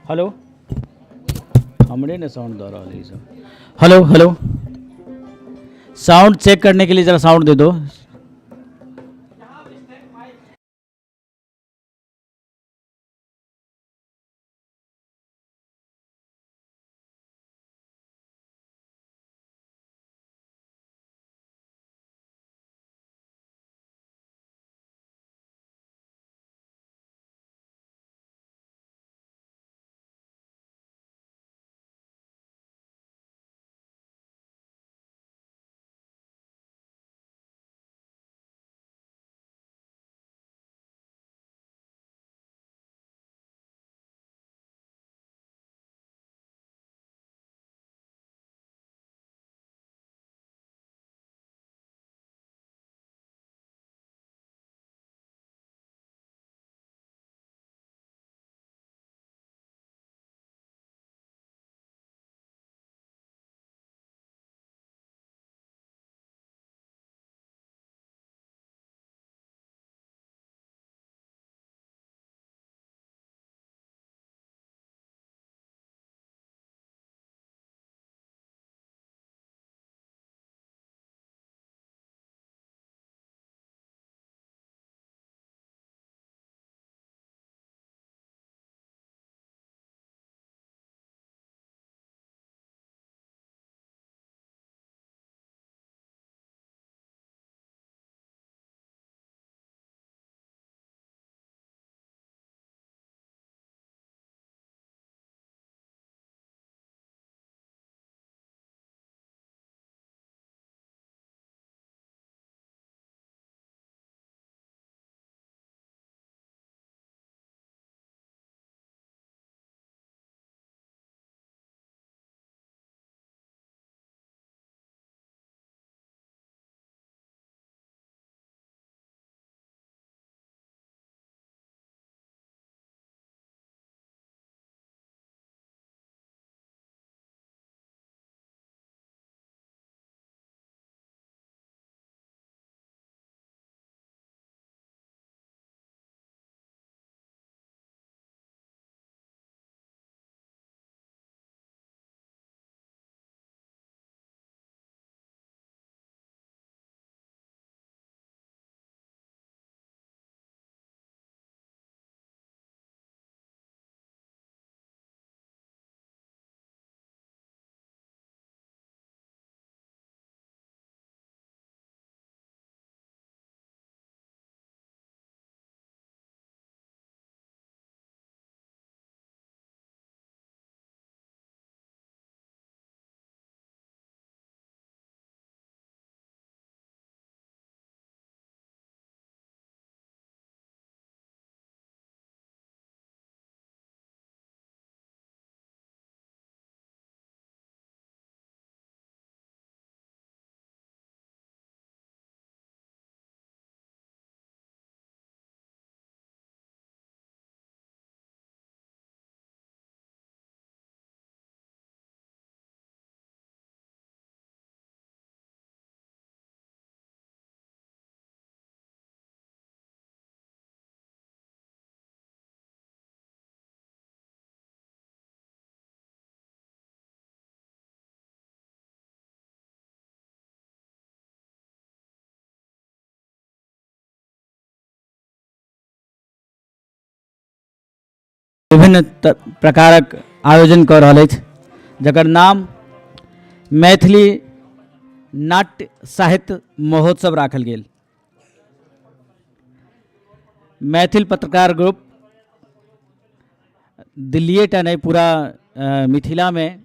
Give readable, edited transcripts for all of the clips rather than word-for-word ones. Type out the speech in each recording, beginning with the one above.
Hello हमरे ने sound दे रहा है सब। हेलो हेलो, साउंड चेक करने के लिए ज़रा साउंड दे दो। विभिन्न प्रकारक आयोजन कऽ रहल अछि, जकर नाम मैथिली नाट्य साहित्य महोत्सव राखल गेल। मैथिल पत्रकार ग्रुप दिल्लिए टा नहीं, पूरा मिथिला में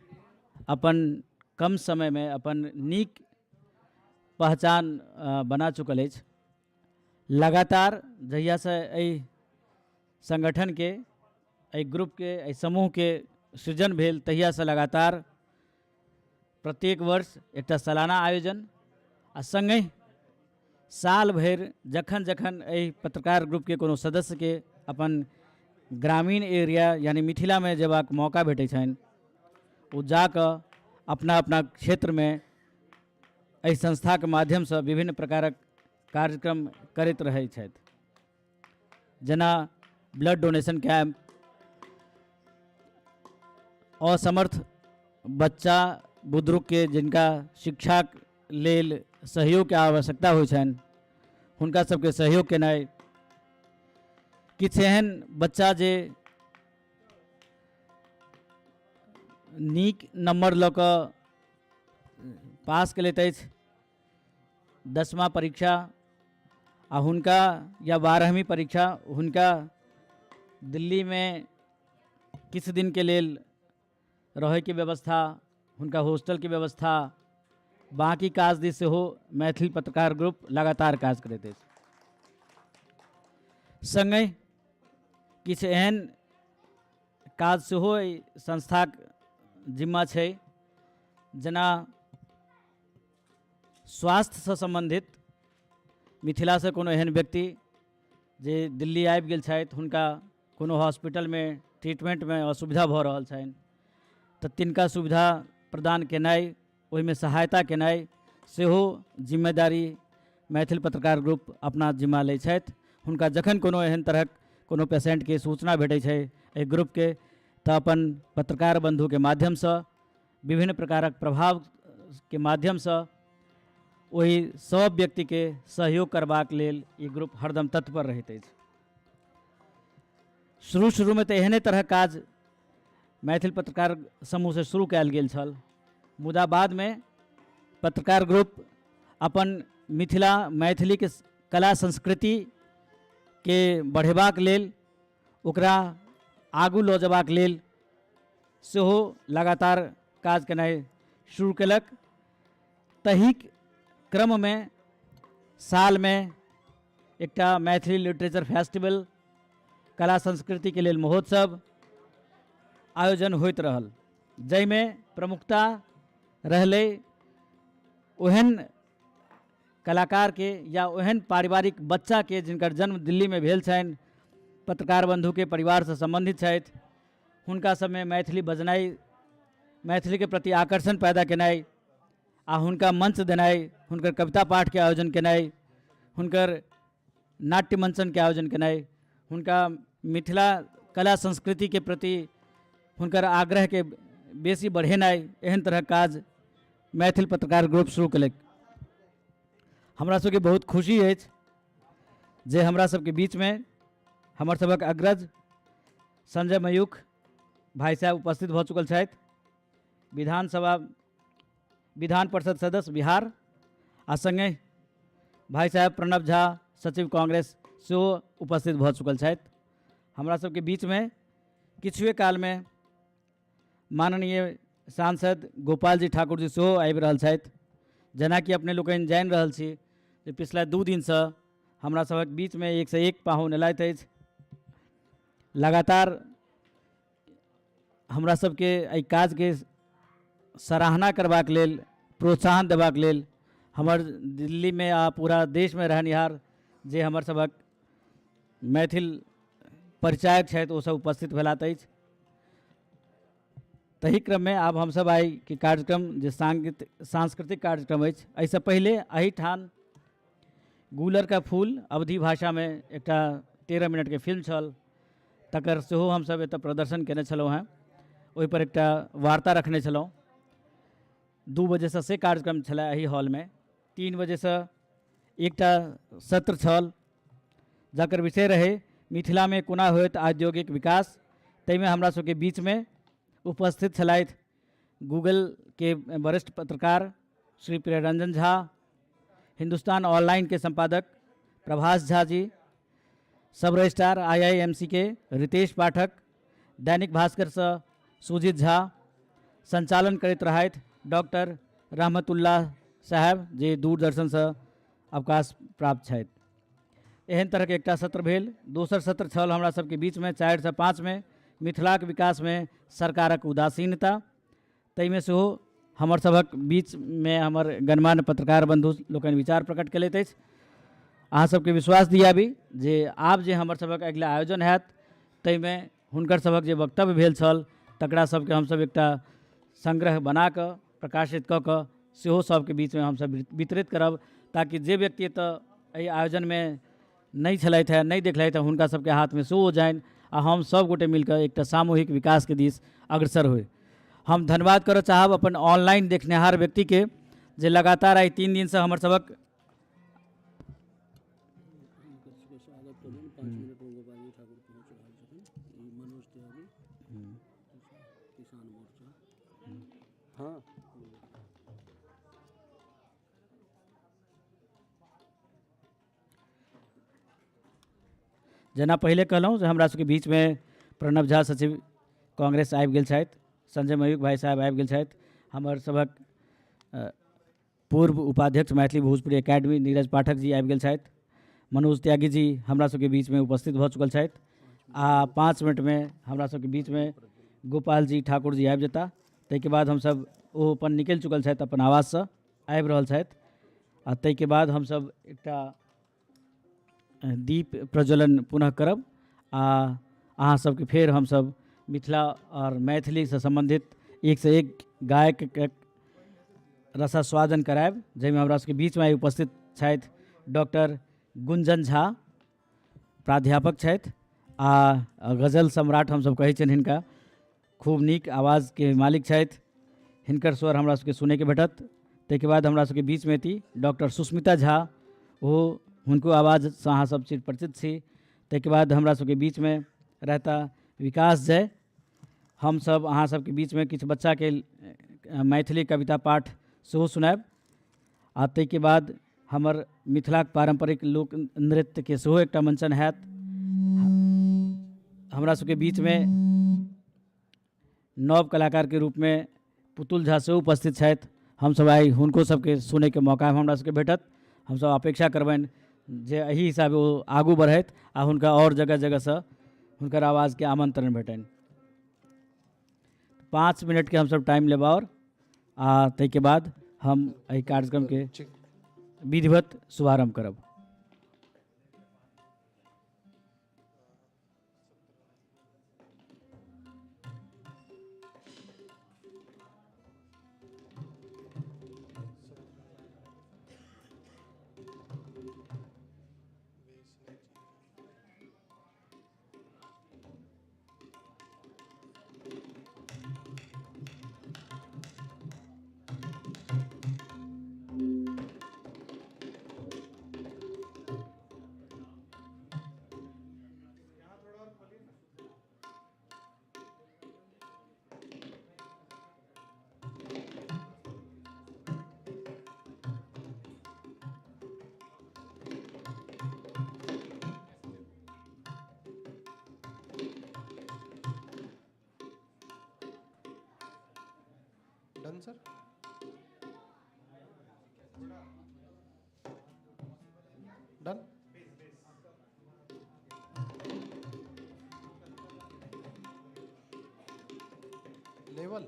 अपन कम समय में अपन नीक पहचान बना चुकल अछि। लगातार जहिया से एहि संगठन के, एहि ग्रुप के, एहि समूह के सृजन भेल, तहिया से लगातार प्रत्येक वर्ष एक सालाना आयोजन आ संगे साल भर जखन जखन एहि पत्रकार ग्रुप के कोनो सदस्य के अपन ग्रामीण एरिया यानी मिथिला में जेबाक मौका भेटै छनि, ओ जाकऽ अपना अपना क्षेत्र में एहि संस्था के माध्यम से विभिन्न प्रकारक कार्यक्रम करैत रहै छथि, जेना ब्लड डोनेशन कैंप, असमर्थ बच्चा बुजुर्ग के जिनका शिक्षा लेल सहयोग के आवश्यकता होइ छनि हुनका सबके सहयोग केनाइ, किछु एहन बच्चा जे नीक नंबर लऽ कऽ पास केलैत अछि 10वां परीक्षा आ हुनका या 12वीं परीक्षा, हुनका दिल्ली में किछु दिन के लेल रहै के व्यवस्था, हुनका हॉस्टल के व्यवस्था, बाकी काज दिस सेहो मैथिली पत्रकार ग्रुप लगातार काज करैत अछि। संगे किछु एहन काज सेहो एहि संस्थाक जिम्मा छै, जेना स्वास्थ्य से संबंधित मिथिला से कोनो एहन व्यक्ति जे दिल्ली आबि गेल छथि, हुनका कोनो हॉस्पिटल में ट्रीटमेंट में असुविधा भऽ रहल छनि तऽ तिनका सुविधा प्रदान केनाइ, ओहिमे सहायता केनाइ सेहो जिम्मेदारी मैथिल पत्रकार ग्रुप अपना जिम्मा लै छथि। हुनका जखन कोनो एहन तरहक कोनो पेशेंट के सूचना भेटै छै एहि ग्रुप के तऽ अपन पत्रकार बंधु के माध्यम से, विभिन्न प्रकारक प्रभाव के माध्यम से ओहि सब व्यक्ति के सहयोग करबाक लेल ई ग्रुप हरदम तत्पर रहैत अछि। शुरू में तो एहने तरह काज मैथिल पत्रकार समूह से शुरू कयल गेल छल, मुदा बाद में पत्रकार ग्रुप अपन मिथिला मैथिली के कला संस्कृति के बढ़ेबाक लेल, ओकरा आगू लऽ जबाक लेल सेहो लगातार काज केनाइ शुरू केलक। तही क्रम में साल में एकटा मैथिली लिटरेचर फेस्टिवल, कला संस्कृति के लेल महोत्सव आयोजन होइत रहल, जाहिमे प्रमुखता रहलै ओहन कलाकार के या ओहन पारिवारिक बच्चा के जिनकर जन्म दिल्ली में भेल छनि, पत्रकार बंधु के परिवार से संबंधित छथि, हुनका सब में मैथिली बजनाइ, मैथिली के प्रति आकर्षण पैदा केनाइ आ हुनका मंच देनाइ, हुनकर कविता पाठ के आयोजन केनाइ, हुनकर नाट्य मंचन के आयोजन केनाइ, हुनका मिथिला कला संस्कृति के प्रति हुनकर आग्रह के बेसी बढ़ेनाइ, एहन तरह काज मैथिल पत्रकार ग्रुप शुरू केलक। हमरा सबके बहुत खुशी अछि जे हमरा सबके बीच में हमर सबक अग्रज संजय मयूख भाई साहब उपस्थित भऽ चुकल छथि, विधान परिषद सदस्य बिहार, आ संगे भाई साहब प्रणव झा सचिव कांग्रेस सेहो उपस्थित भऽ चुकल छथि। हमरा सबके बीच में किछुए काल में माननीय सांसद गोपाल जी ठाकुर जी सेहो आबि रहल छथि। जेना कि अपने लोकनि जानि रहल छी जे पिछला 2 दिन से हमरा सबक बीच में 1 से 1 पाहुन एलथि अछि। लगातार हमरा सबके एहि काज के सराहना करबाक लेल, प्रोत्साहन देबाक लेल हमर दिल्ली में आ पूरा देश में रहनिहार जे हमर सबक मैथिल परिचायक छथि ओ सब उपस्थित भेलात अछि। तही क्रम में आब हम सब आइ के कार्यक्रम जे सांस्कृतिक कार्यक्रम अछि, एहिसँ पहिले एहिठाम गुलर का फूल अवधी भाषा में एकटा 13 मिनट के फिल्म छल, तकर सेहो हम सब एतऽ प्रदर्शन केने छलहुँ हैं। ओहि पर एकटा वार्ता रखने छलहुँ। 2 बजे से कार्यक्रम छलै एही हॉल में। 3 बजे से एकटा सत्र छल जकर विषय रहे मिथिला में कोना होइत औद्योगिक विकास। ताहिमे हमरा सबके बीच में उपस्थित छलथि गूगल के वरिष्ठ पत्रकार श्री प्रियरंजन झा, हिंदुस्तान ऑनलाइन के संपादक प्रभास झा जी, सब रजिस्ट्रार IIMC के रितेश पाठक, दैनिक भास्कर से सुजीत झा, संचालन करैत रहथि डॉक्टर रहमतुल्लाह साहब जे दूरदर्शन से अवकाश प्राप्त छथि। एहन तरह के एकटा सत्र भेल। दोसर सत्र छल हमरा सबके बीच में 4 से 5 में मिथिलाक विकास में सरकारक उदासीनता। ताहिमे सेहो हमर सबक बीच में हमर गणमान्य पत्रकार बंधु लोकनि विचार प्रकट केलथि अछि। अहाँ सबके विश्वास दियाबी जे आब जे हमर सबक अगिला आयोजन हैत ताहिमे हुनकर सबक जे वक्तव्य भेल छल तकरा सबके हमसब एकटा संग्रह बना कऽ प्रकाशित कऽ कऽ सेहो सबके बीच में हमसब वितरित करब, ताकि जे व्यक्ति एतऽ एहि आयोजन में नहीं छलथि हैं, नहीं देखलथि हैं, हुनका सबके हाथ में सेहो जानि आ हम सब गोटे मिलकर एकटा सामूहिक विकास के दिस अग्रसर होय। हम धन्यवाद करऽ चाहब अपन ऑनलाइन देखनिहार व्यक्ति के जे लगातार आई 3 दिन से हमर सबक जेना पहले कहलहुँ जे हमरा सबके बीचमे प्रणव झा सचिव कांग्रेस आबि गेल छथि, संजय मयूख भाई साहब आबि गेल छथि, हमर सभक पूर्व उपाध्यक्ष मैथिली भोजपुरी एकेडमी नीरज पाठक जी आबि गेल छथि, मनोज त्यागी जी हमरा सबके बीचमे उपस्थित भऽ चुकल छथि आ 5 मिनटमे हमरा सबके बीचमे गोपाल जी ठाकुर जी आबि जेता। ताहिके बाद हमसब ओ अपन निकलि चुकल छथि, अपन आवाससँ आबि रहल छथि आ ताहिके बाद हमसब एकटा दीप प्रज्वलन पुनः करब आ अहाँ सबके फेर हमसब मिथिला और मैथिली से संबंधित एक से एक गायक के रसास्वादन करायब, जाहिमे हमरा सबके बीचमे आइ उपस्थित छथि डॉक्टर गुंजन झा, प्राध्यापक छथि आ गजल सम्राट हमसब कहै छियनि हिनका, खूब नीक आवाजके मालिक छथि, हिनकर स्वर हमरा सबके सुनैके भेटत। ताहिके बाद हमरा सबके बीचमे अथी डॉक्टर सुस्मिता झा, ओहो हुनको आवाजसँ अहाँ सब चीज परिचित छी। ताहिके बाद हमरा सबके बीचमे रहता विकास जय, हमसब अहाँ सबके बीचमे किछु बच्चाके मैथिली कविता पाठ सेहो सुनायब आ ताहिके बाद हमर मिथिलाक पारंपरिक लोक नृत्यके सेहो एकटा मंचन हैत। हमरा सबके बीचमे नव कलाकारके रूपमे पुतुल झा सेहो उपस्थित छथि, हमसब आइ हुनको सबके सुनैके मौका हमरा सबके भेटत। हमसब अपेक्षा करबनि जे एहि हिसाबे ओ आगू बढ़थि आ हुनका और जगह जगहसँ हुनकर आवाजके आमंत्रण भेटनि। 5 मिनटके हमसब टाइम लेब और आ ताहिके बाद हम एहि कार्यक्रमके विधिवत शुभारंभ करब। Done sir, done. लेवल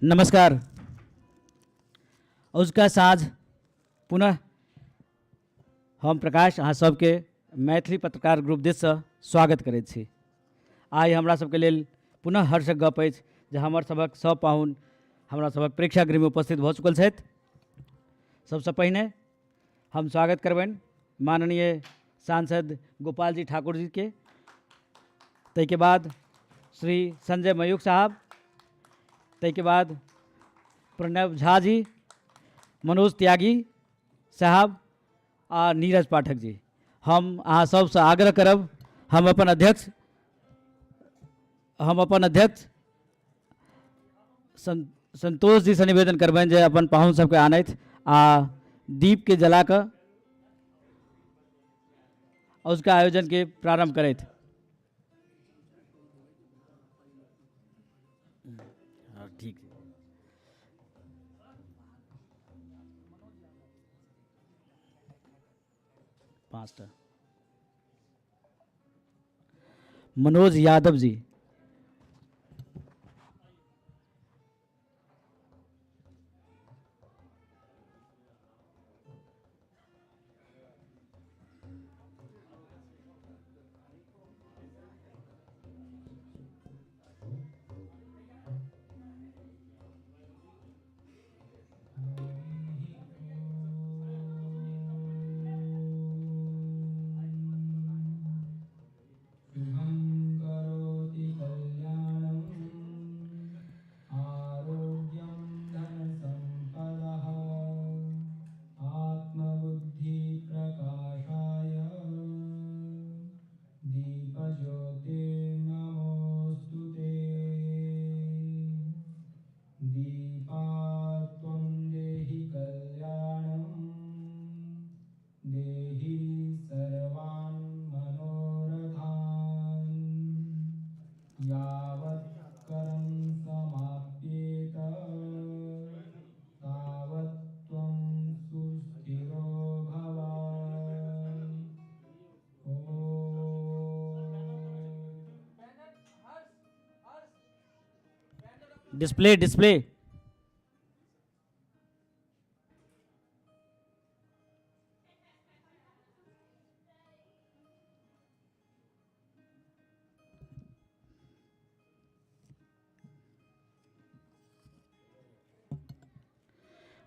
नमस्कार। उसका साँझ पुनः हम प्रकाश अहाँ सबके मैथिली पत्रकार ग्रुप दिससँ स्वागत करैत छी। आइ हमरा सबके लेल पुनः हर्षक गप अछि जे हमर सबक सब पाहुन हमरा सबक प्रेक्षागृहमे उपस्थित भऽ चुकल छथि। सबसँ पहिने हम स्वागत करबनि माननीय सांसद गोपाल जी ठाकुर जी के, ताहिके बाद श्री संजय मयूख साहब, ताहिके बाद प्रणव झा जी, मनोज त्यागी साहब आ नीरज पाठक जी। हम अहाँ सबसँ आग्रह करब, हम अपन अध्यक्ष संतोष जी से निवेदन करबनि जे अपन पाहुन सबके आनैथ आ दीप के जला कऽ उसका आयोजन के प्रारंभ करैथ। ठीक है। पाँचटा मनोज यादव जी, डिस्प्ले।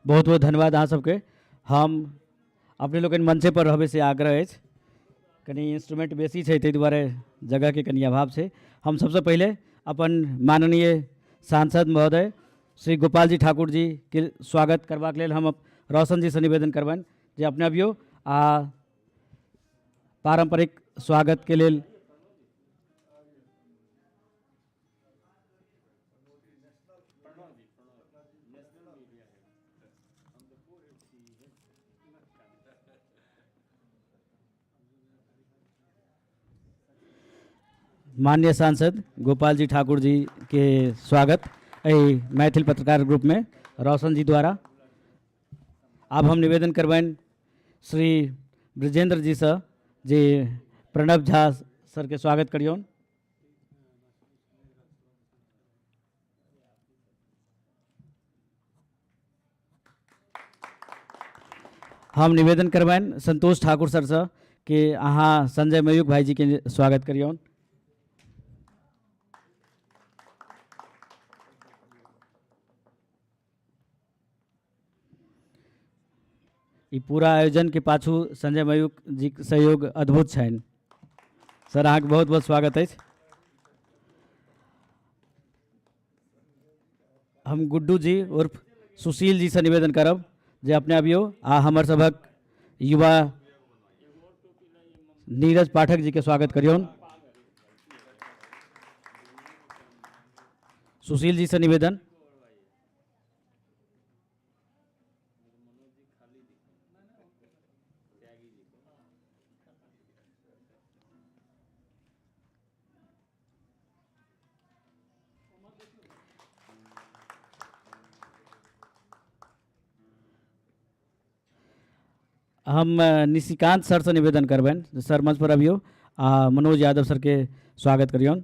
बहुत बहुत धन्यवाद अहाँ सबके। हम अपने लोगन मंचे पर रहबे से आग्रह अछि, कनी इंस्ट्रूमेंट बेसी छै ताहि दुआरे जगह के कनी अभाव छै। हम सबसे पहले अपन माननीय सांसद महोदय श्री गोपाल जी ठाकुर जी के स्वागत करबाक लेल हम रोशन जी से निवेदन करबनि जे अपने अबियो आ पारंपरिक स्वागत के लेल माननीय सांसद गोपाल जी ठाकुर जी के स्वागत मैथिल पत्रकार ग्रुप में रोशन जी द्वारा। अब हम निवेदन करबनि श्री ब्रजेंद्र जी से जे प्रणव झा सर के स्वागत करियौन। हम निवेदन करबनि संतोष ठाकुर सर से कि अहाँ संजय मयूख भाई जी के स्वागत करियौन। ई पूरा आयोजन के पाछू संजय मयूख जी के सहयोग अद्भुत छनि। सर अहाँके बहुत बहुत स्वागत अछि। हम गुड्डू जी उर्फ सुशील जी से निवेदन करब जे अपने अबियो आ हमर सबक युवा नीरज पाठक जी के स्वागत करियौन। सुशील जी से निवेदन। हम निशिकांत सर से निवेदन करबनि सर मंच पर अबियो आ मनोज यादव सर के स्वागत करियौन।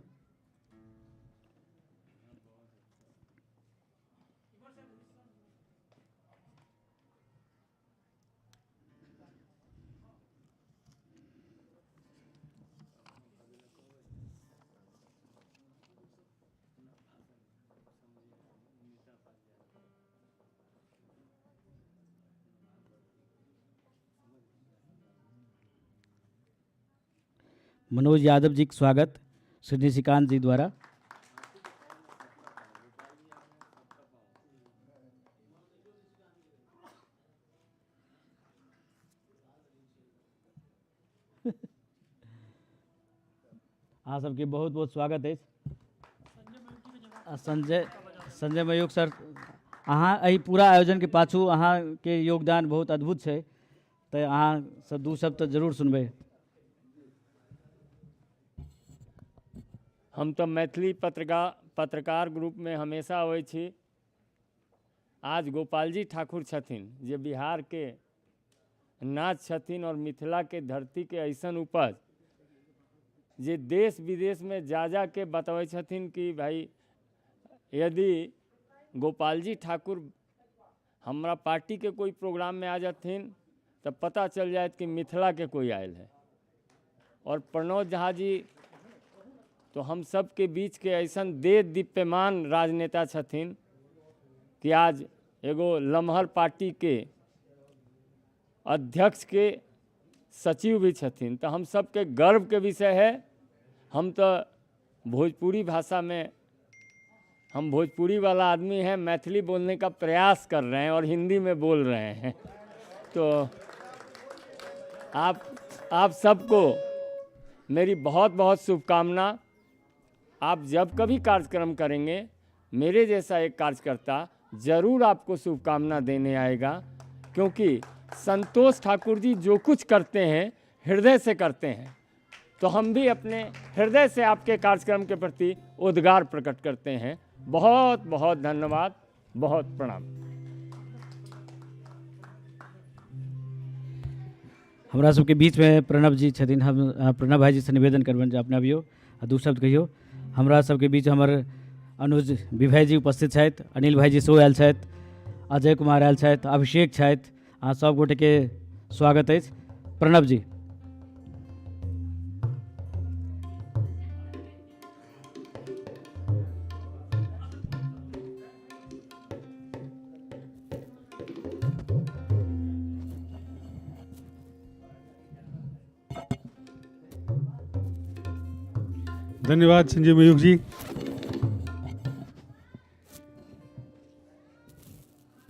मनोज यादव जी का स्वागत श्री निशिकांत जी द्वारा। अहाँ सबके बहुत बहुत स्वागत है। संजय मयूख सर, अहाँ एहि पूरा आयोजन के पाछू अहाँ के योगदान बहुत अद्भुत है, तो अहाँ सब दू शब्द तो जरूर सुनबे। हम तो मैथिली पत्रकार ग्रुप में हमेशा आबै छी। आज गोपाल जी ठाकुर छथिन जे बिहार के नाच छथिन और मिथिला के धरती के ऐसन उपज जे देश विदेश में जा के बतबै छथिन कि भाई यदि गोपाल जी ठाकुर हमरा पार्टी के कोई प्रोग्राम में आ जाथिन तो पता चल जाए कि मिथिला के कोई आयल है। और प्रणव झा जी तो हम सब के बीच के ऐसन दे दीप्यमान राजनेता छथिन कि आज एगो लम्हर पार्टी के अध्यक्ष के सचिव भी छथिन। तो हम सब के गर्व के विषय है। हम तो भोजपुरी भाषा में, हम भोजपुरी वाला आदमी हैं, मैथिली बोलने का प्रयास कर रहे हैं और हिंदी में बोल रहे हैं। तो आप सबको मेरी बहुत बहुत शुभकामना। आप जब कभी कार्यक्रम करेंगे, मेरे जैसा एक कार्यकर्ता ज़रूर आपको शुभकामना देने आएगा, क्योंकि संतोष ठाकुर जी जो कुछ करते हैं हृदय से करते हैं। तो हम भी अपने हृदय से आपके कार्यक्रम के प्रति उद्गार प्रकट करते हैं। बहुत बहुत धन्यवाद, बहुत प्रणाम। हमरा सबके बीच में प्रणव जी छथिन। हम प्रणव भाई जी से निवेदन करबनि जे अपने अबियो आ दू शब्द कहियो। हमरा सबके बीच हमर अनुज विभय जी उपस्थित छथि, अनिल भाई जी सेहो आयल छथि, अजय कुमार आयल छथि, अभिषेक छथि। अहाँ सब गोटे के स्वागत अछि। प्रणव जी। धन्यवाद संजय मयूख जी।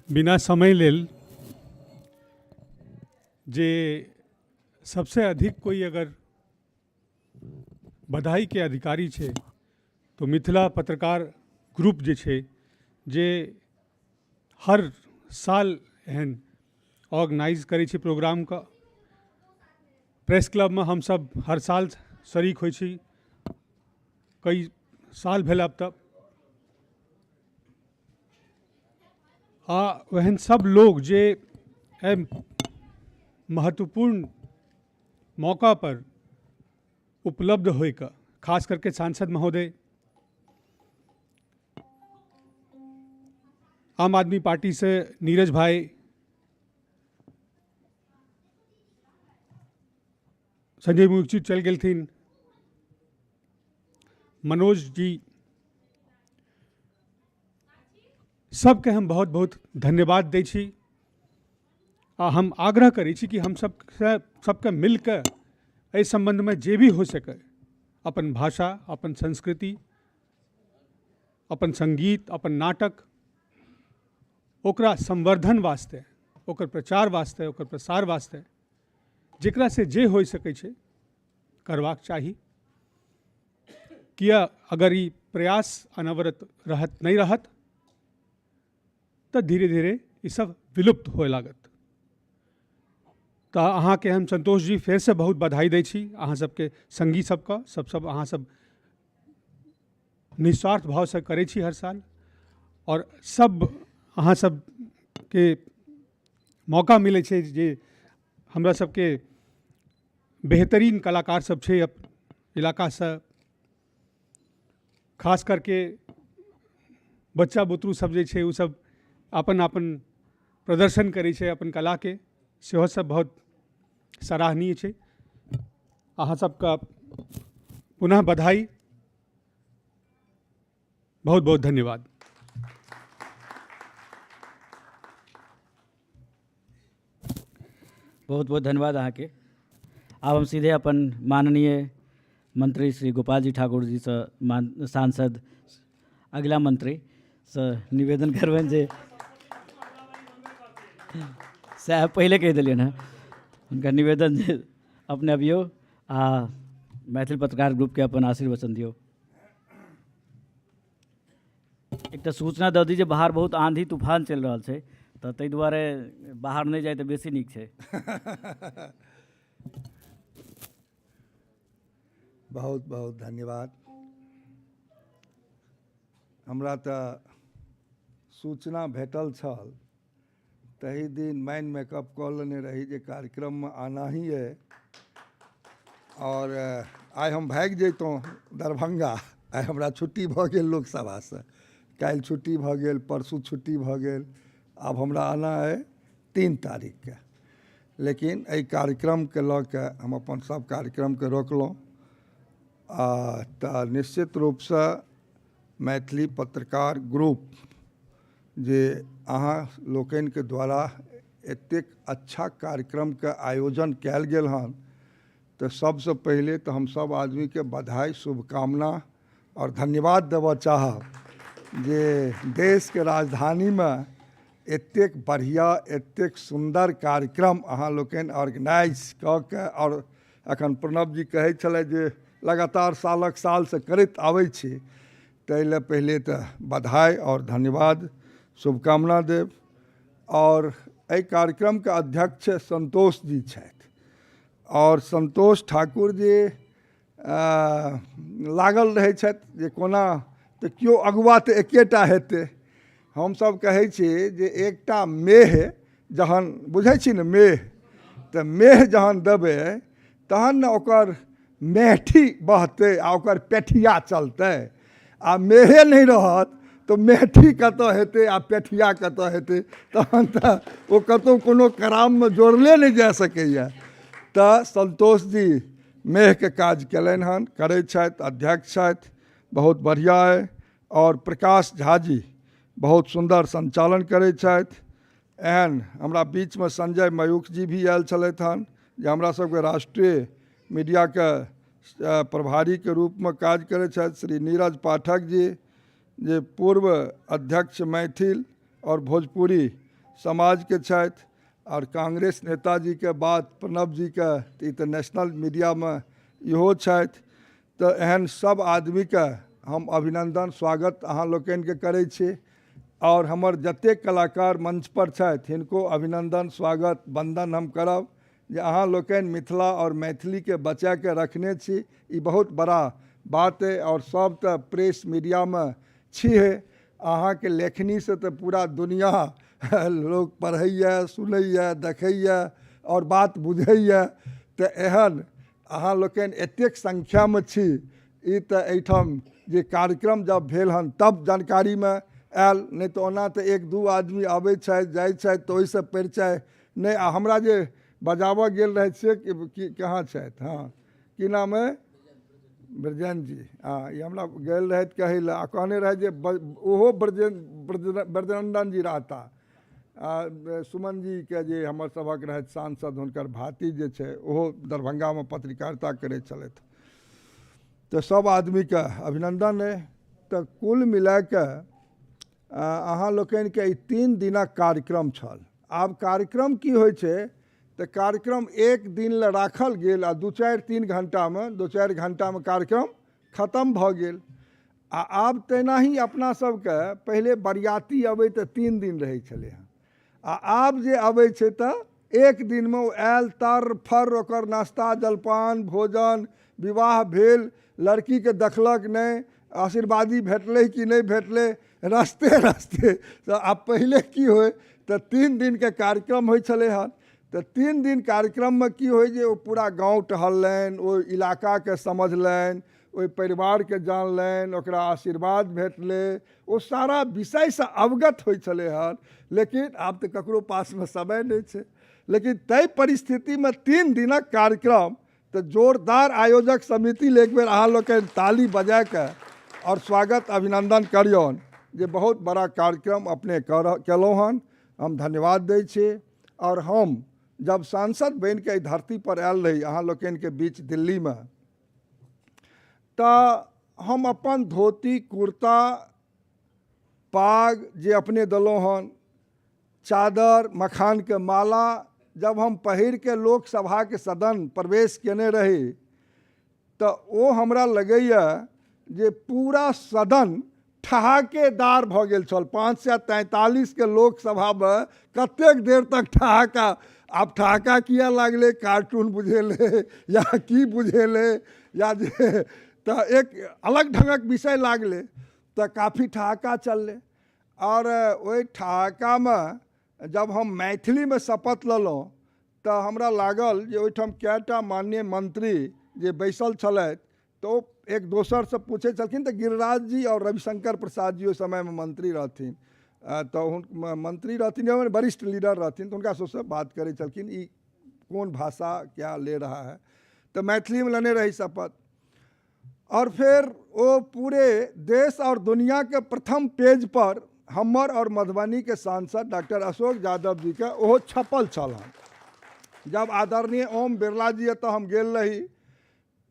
बिना समय लेल जे सबसे अधिक कोई अगर बधाई के अधिकारी छे तो मिथिला पत्रकार ग्रुप जे छे, जे हर साल एहन ऑर्गेनाइज करे छे प्रोग्राम का। प्रेस क्लब में हम सब हर साल शरीक होई छी, कई साल भेल अब तक। वहन सब लोग जे महत्वपूर्ण मौका पर उपलब्ध होइका, खास करके सांसद महोदय, आम आदमी पार्टी से नीरज भाई, संजय मयूख जी चल गेलथिन, मनोज जी, सबके हम बहुत बहुत धन्यवाद दै छी। आ हम आग्रह करै छी कि हम सबके मिलकर एहि संबंध में जे भी हो सके, अपन भाषा, अपन संस्कृति, अपन संगीत, अपन नाटक, ओकरा संवर्धन वास्ते, ओकर प्रचार वास्ते, ओकर प्रसार वास्ते जेकरा से जे हो सके छे करवाक चाही। किया अगर ये प्रयास अनवरत रहत नहीं रहत तो धीरे धीरे ये सब विलुप्त होए लागत। तो अहाँ के हम संतोष जी फिर से बहुत बधाई दै छी। अहाँ सबके संगी सबका सब अहाँ सब निस्वार्थ भाव से करे छी हर साल, और सब अहाँ सब के मौका मिले छे जे हमरा सबके बेहतरीन कलाकार सब छे इलाका से, खास करके बच्चा बुतरू सब जे छे उ सब अपन अपन प्रदर्शन करे छे अपन कला के, सेहो सब बहुत सराहनीय छे। अहाँ सबका पुनः बधाई, बहुत बहुत धन्यवाद। बहुत बहुत धन्यवाद अहाँ के। अब हम सीधे अपन माननीय मंत्री श्री गोपाल जी ठाकुर जी से सांसद अगला मंत्री से निवेदन करबनि जे सएह पहले कहि देलियनि हँ हुनका निवेदन जे अपने अबियौ आ मैथिल पत्रकार ग्रुप के अपन आशीर्वचन दियौ। एकटा सूचना दऽ दी जे बाहर बहुत आंधी तूफान चलि रहल छै तऽ ताहि दुआरे बाहर नहि जाए तऽ बेसी नीक छै। बहुत बहुत धन्यवाद। हमरा तऽ सूचना भेटल छल तही दिन माइंड मेकअप कऽ लेने रही जे कार्यक्रम में आना ही है और आइ हम भागि जैतहुँ दरभंगा। आइ हमरा छुट्टी भऽ गेल लोकसभा से, काल्हि छुट्टी भऽ गेल, परसू छुट्टी भऽ गेल, आब हमरा आना है 3 तारीख के। लेकिन एहि कार्यक्रम के लऽ के हम अपन सब कार्यक्रम के रोकलहुँ तऽ निश्चित रूप से मैथिली पत्रकार ग्रुप जे अहाँ लोकनि के द्वारा एतेक अच्छा कार्यक्रम के आयोजन कयल गेल हन तो सबसे पहले तो हम सब आदमी के बधाई, शुभकामना और धन्यवाद देवऽ चाहब जे देश के राजधानी में एतेक बढ़िया, एतेक सुंदर कार्यक्रम अहाँ लोकनि ऑर्गेनाइज कऽ के और अखन प्रणव जी कहै छलै जे लगातार सालक साल से करैत आबै छी, ताहि लए पहले तो बधाई और धन्यवाद, शुभकामना देव। और एहि कार्यक्रम के अध्यक्ष संतोष जी छथि और संतोष ठाकुर जी लागल रहै छथि जे कोना तऽ केओ अगुआ तऽ एकेटा हेतै। हमसब कहै छी जे एकटा मेह जहन बुझै छी ने मेह, तऽ मेह जहन देबै तहन ने ओकर मेहठी बहतै आ ओकर पेठिया चलतै। आ मेहे नहीं रहत तो मेहठी कतऽ हेतै आ पेठिया कतऽ हेतै, तहन तऽ ओ कतौ कोनो कराममे जोड़ले नहीं जा सकैए। तऽ संतोष जी मेह के काज कयलनि हन, करै छथि, अध्यक्ष छथि, बहुत बढ़िया है। और प्रकाश झा जी बहुत सुंदर संचालन करै छथि। एहन हमरा बीच में संजय मयूख जी भी आयल छलथि हन जे हमरा सबके राष्ट्रीय मीडिया के प्रभारी के रूप में काज करै छथि। श्री नीरज पाठक जी जे पूर्व अध्यक्ष मैथिल और भोजपुरी समाज के छथि और कांग्रेस नेताजी के बाद प्रणव जी के ई तऽ नेशनल मीडिया में इहो छथि। तो एहन सब आदमी के हम अभिनंदन, स्वागत अहाँ लोकनि के करै छी और हमर जतेक कलाकार मंच पर छथि हिनको अभिनंदन, स्वागत, वंदन हम करब जे अहाँ लोकनि मिथिला और मैथिली के बचा के रखने छी। ई बहुत बड़ा बात है और सब तो प्रेस मीडिया में छिए, अहाँ के लेखनी से तो पूरा दुनिया लोग पढ़ैया, सुनैया, देखैया और बात बुझैया। तो एहन अहाँ लोकनि एतेक संख्या में छी, ई तो एहिठाम जे कार्यक्रम जब भेल हन तब जानकारी में आयल, नहीं तो ओना तो 1-2 आदमी आबै छथि, जाइ छथि, तो ओहिसँ परिचय नहीं। आ हमरा जे बजाबऽ गेल रहै से कहाँ छथि? हाँ, की नाम है? ब्रजेंद्र जी। हाँ, ये हमरा गेल रहथि कहै लए आ कहने रहे जे ओहो ब्रजनंदन जी रहता। सुमन जी के जे हमर सभक रहथि सांसद, हुनकर भाती जे छै ओहो दरभंगा में पत्रकारिता करै छलथि। तो सब आदमी के अभिनंदन है। तो कुल मिला के अहाँ लोकनि के 3 दिनक कार्यक्रम छल। आब कार्यक्रम की होइ छै तो कार्यक्रम एक दिन ले राखल गेल आ 2-4-3 घंटा में 2-4 घंटा में कार्यक्रम खत्म भ गेल। आ आब तेनाही अपना सबके पहले बरियाती अबै तऽ 3 दिन रहै छलै हँ, आ आब जे अबै छै तऽ एक दिन में आयल तर फर, ओकर नाश्ता जलपान भोजन, विवाह भेल, लड़की के देखलक नहीं, आशीर्वादी भेटलै कि नहीं भेटलै, रस्ते रस्ते। तो आब पहले की होय तो 3 दिन के कार्यक्रम होइ छलै हँ। तो 3 दिन कार्यक्रम में की होय जे ओ पूरा गाँव टहलनि, ओ इलाका के समझलनि, ओहि परिवार के जानलनि, ओकरा आशीर्वाद भेटलै, ओ सारा विषय से अवगत होइ छलै हन। लेकिन आब तो ककरो पास में समय नहीं छै। लेकिन तय परिस्थिति में 3 दिनक कार्यक्रम तो जोरदार आयोजक समिति ले एक बेर अहाँ लोग ताली बजा के और स्वागत अभिनंदन करियौन जे बहुत बड़ा कार्यक्रम अपने केलहुँ हन। हम धन्यवाद दै छी। और हम जब सांसद बन के धरती पर आयल रही अहाँ लोकनि के बीच दिल्ली में, तो हम अपन धोती कुर्ता पाग जे अपने दलों हन, चादर मखान के माला जब हम पहिर के लोकसभा के सदन प्रवेश केने रही तो वो हमरा लगैया जे पूरा सदन ठहाकेदार भ गेल छल। 543 के लोकसभा में कतेक देर तक ठहाका, आब ठहाका किया लागले, कार्टून बुझेले या की बुझेले या जे तो एक अलग ढंगक विषय लागले तो काफ़ी ठहाका चलले। और वही ठहाका में जब हम मैथिली में शपथ लेलहुँ तो हमरा लागल जे ओहिठाम कैटा माननीय मंत्री जे बैसल छलथि तो एक दोसर से पूछे छलखिन तो गिरिराज जी और रविशंकर प्रसाद जी उस समय में मंत्री रहथिन, तो मंत्री रहथिन या वरिष्ठ लीडर रहथिन, तो उनका सबसे बात करे छलखिन ई कौन भाषा क्या ले रहा है, तो मैथिली में लेने रही शपथ। और फिर वो पूरे देश और दुनिया के प्रथम पेज पर हमर और मधुबनी के सांसद डॉक्टर अशोक यादव जी के ओहो छपल छल। जब आदरणीय ओम बिरला जी तो हम गेल रही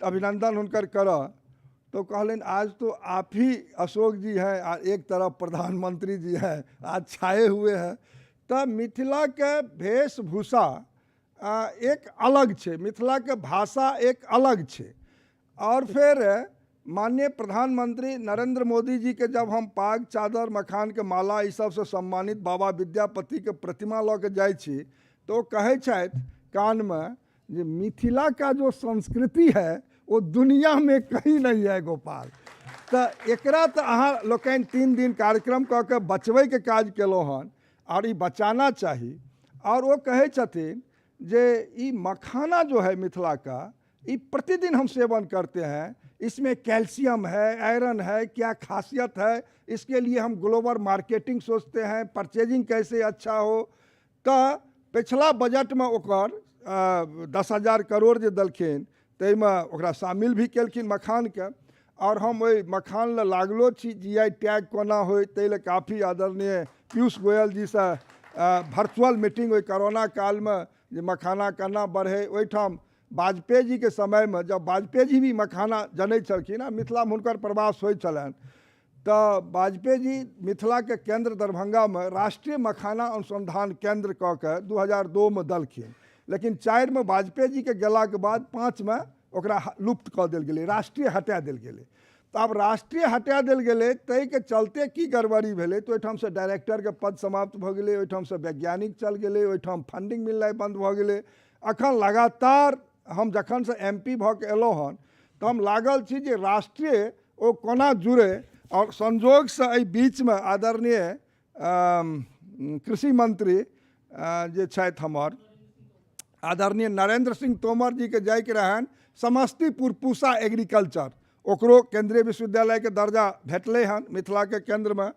अभिनंदन हुनकर कर तो कहलन आज तो आप ही अशोक जी हैं और एक तरफ प्रधानमंत्री जी हैं, आज छाए हुए हैं। तो मिथिला के वेशभूषा एक अलग छे, मिथिला के भाषा एक अलग छे। और फिर माननीय प्रधानमंत्री नरेंद्र मोदी जी के जब हम पाग चादर मखान के माला इस सब से सम्मानित बाबा विद्यापति के प्रतिमा लऽ के जाइ छी तो कहे छथि कान में जे मिथिला का जो संस्कृति है वो दुनिया में कहीं नहीं है गोपाल। तो एकरा तो अहाँ लोकनि 3 दिन कार्यक्रम कऽ के बचबै के काज केलहुँ हन और ये बचाना चाहिए। और वो कहे छथिन जे ई मखाना जो है मिथिला का, ये प्रतिदिन हम सेवन करते हैं, इसमें कैल्शियम है, आयरन है, क्या खासियत है, इसके लिए हम ग्लोबल मार्केटिंग सोचते हैं, परचेजिंग कैसे अच्छा हो। तो पिछला बजट में ओकर 10,000 करोड़ जे दलखिन ताहिमे ओकरा शामिल भी केलखिन मखान के। और हम ओहि मखान ले लागलो छी, GI टैग कोना होय ताहि ले काफ़ी आदरणीय पीयूष गोयल जी से वर्चुअल मीटिंग ओहि कोरोना काल में जे मखाना केना बढ़े, ओहिठाम वाजपेयी जी के समय में जब वाजपेयी जी भी मखाना जनै छलखिन आ मिथिला में हुनकर प्रवास होइ छलनि तो वाजपेयी जी मिथिला के केंद्र दरभंगा में राष्ट्रीय मखाना अनुसंधान केंद्र कऽ के 2002 में दलखिन। लेकिन 4 में वाजपेयी जी के गेला के बाद 5 में ओकरा लुप्त कऽ देल गेलै, राष्ट्रीय हटा देल गेलै। तो अब राष्ट्रीय हटा देल गेलै ताहि के चलते की गड़बड़ी भेलै तो ओहिठाम से डायरेक्टर के पद समाप्त भऽ गेलै, ओहिठाम से वैज्ञानिक चल गेलै, ओहिठाम फंडिंग मिलनाइ बंद भऽ गेलै। अखन लगातार हम जखन से MP भऽ के एलहुँ हन तो हम लागल छी जे राष्ट्रीय ओ कोना जुड़े। और संजोग से एहि बीच में आदरणीय कृषि मंत्री जे छथि हमर आदरणीय नरेंद्र सिंह तोमर जी के जाइके रहन समस्तीपुर पूसा एग्रीकल्चर, ओकरो केंद्रीय विश्वविद्यालय के दर्जा भेटलै हन मिथिला के केंद्र में।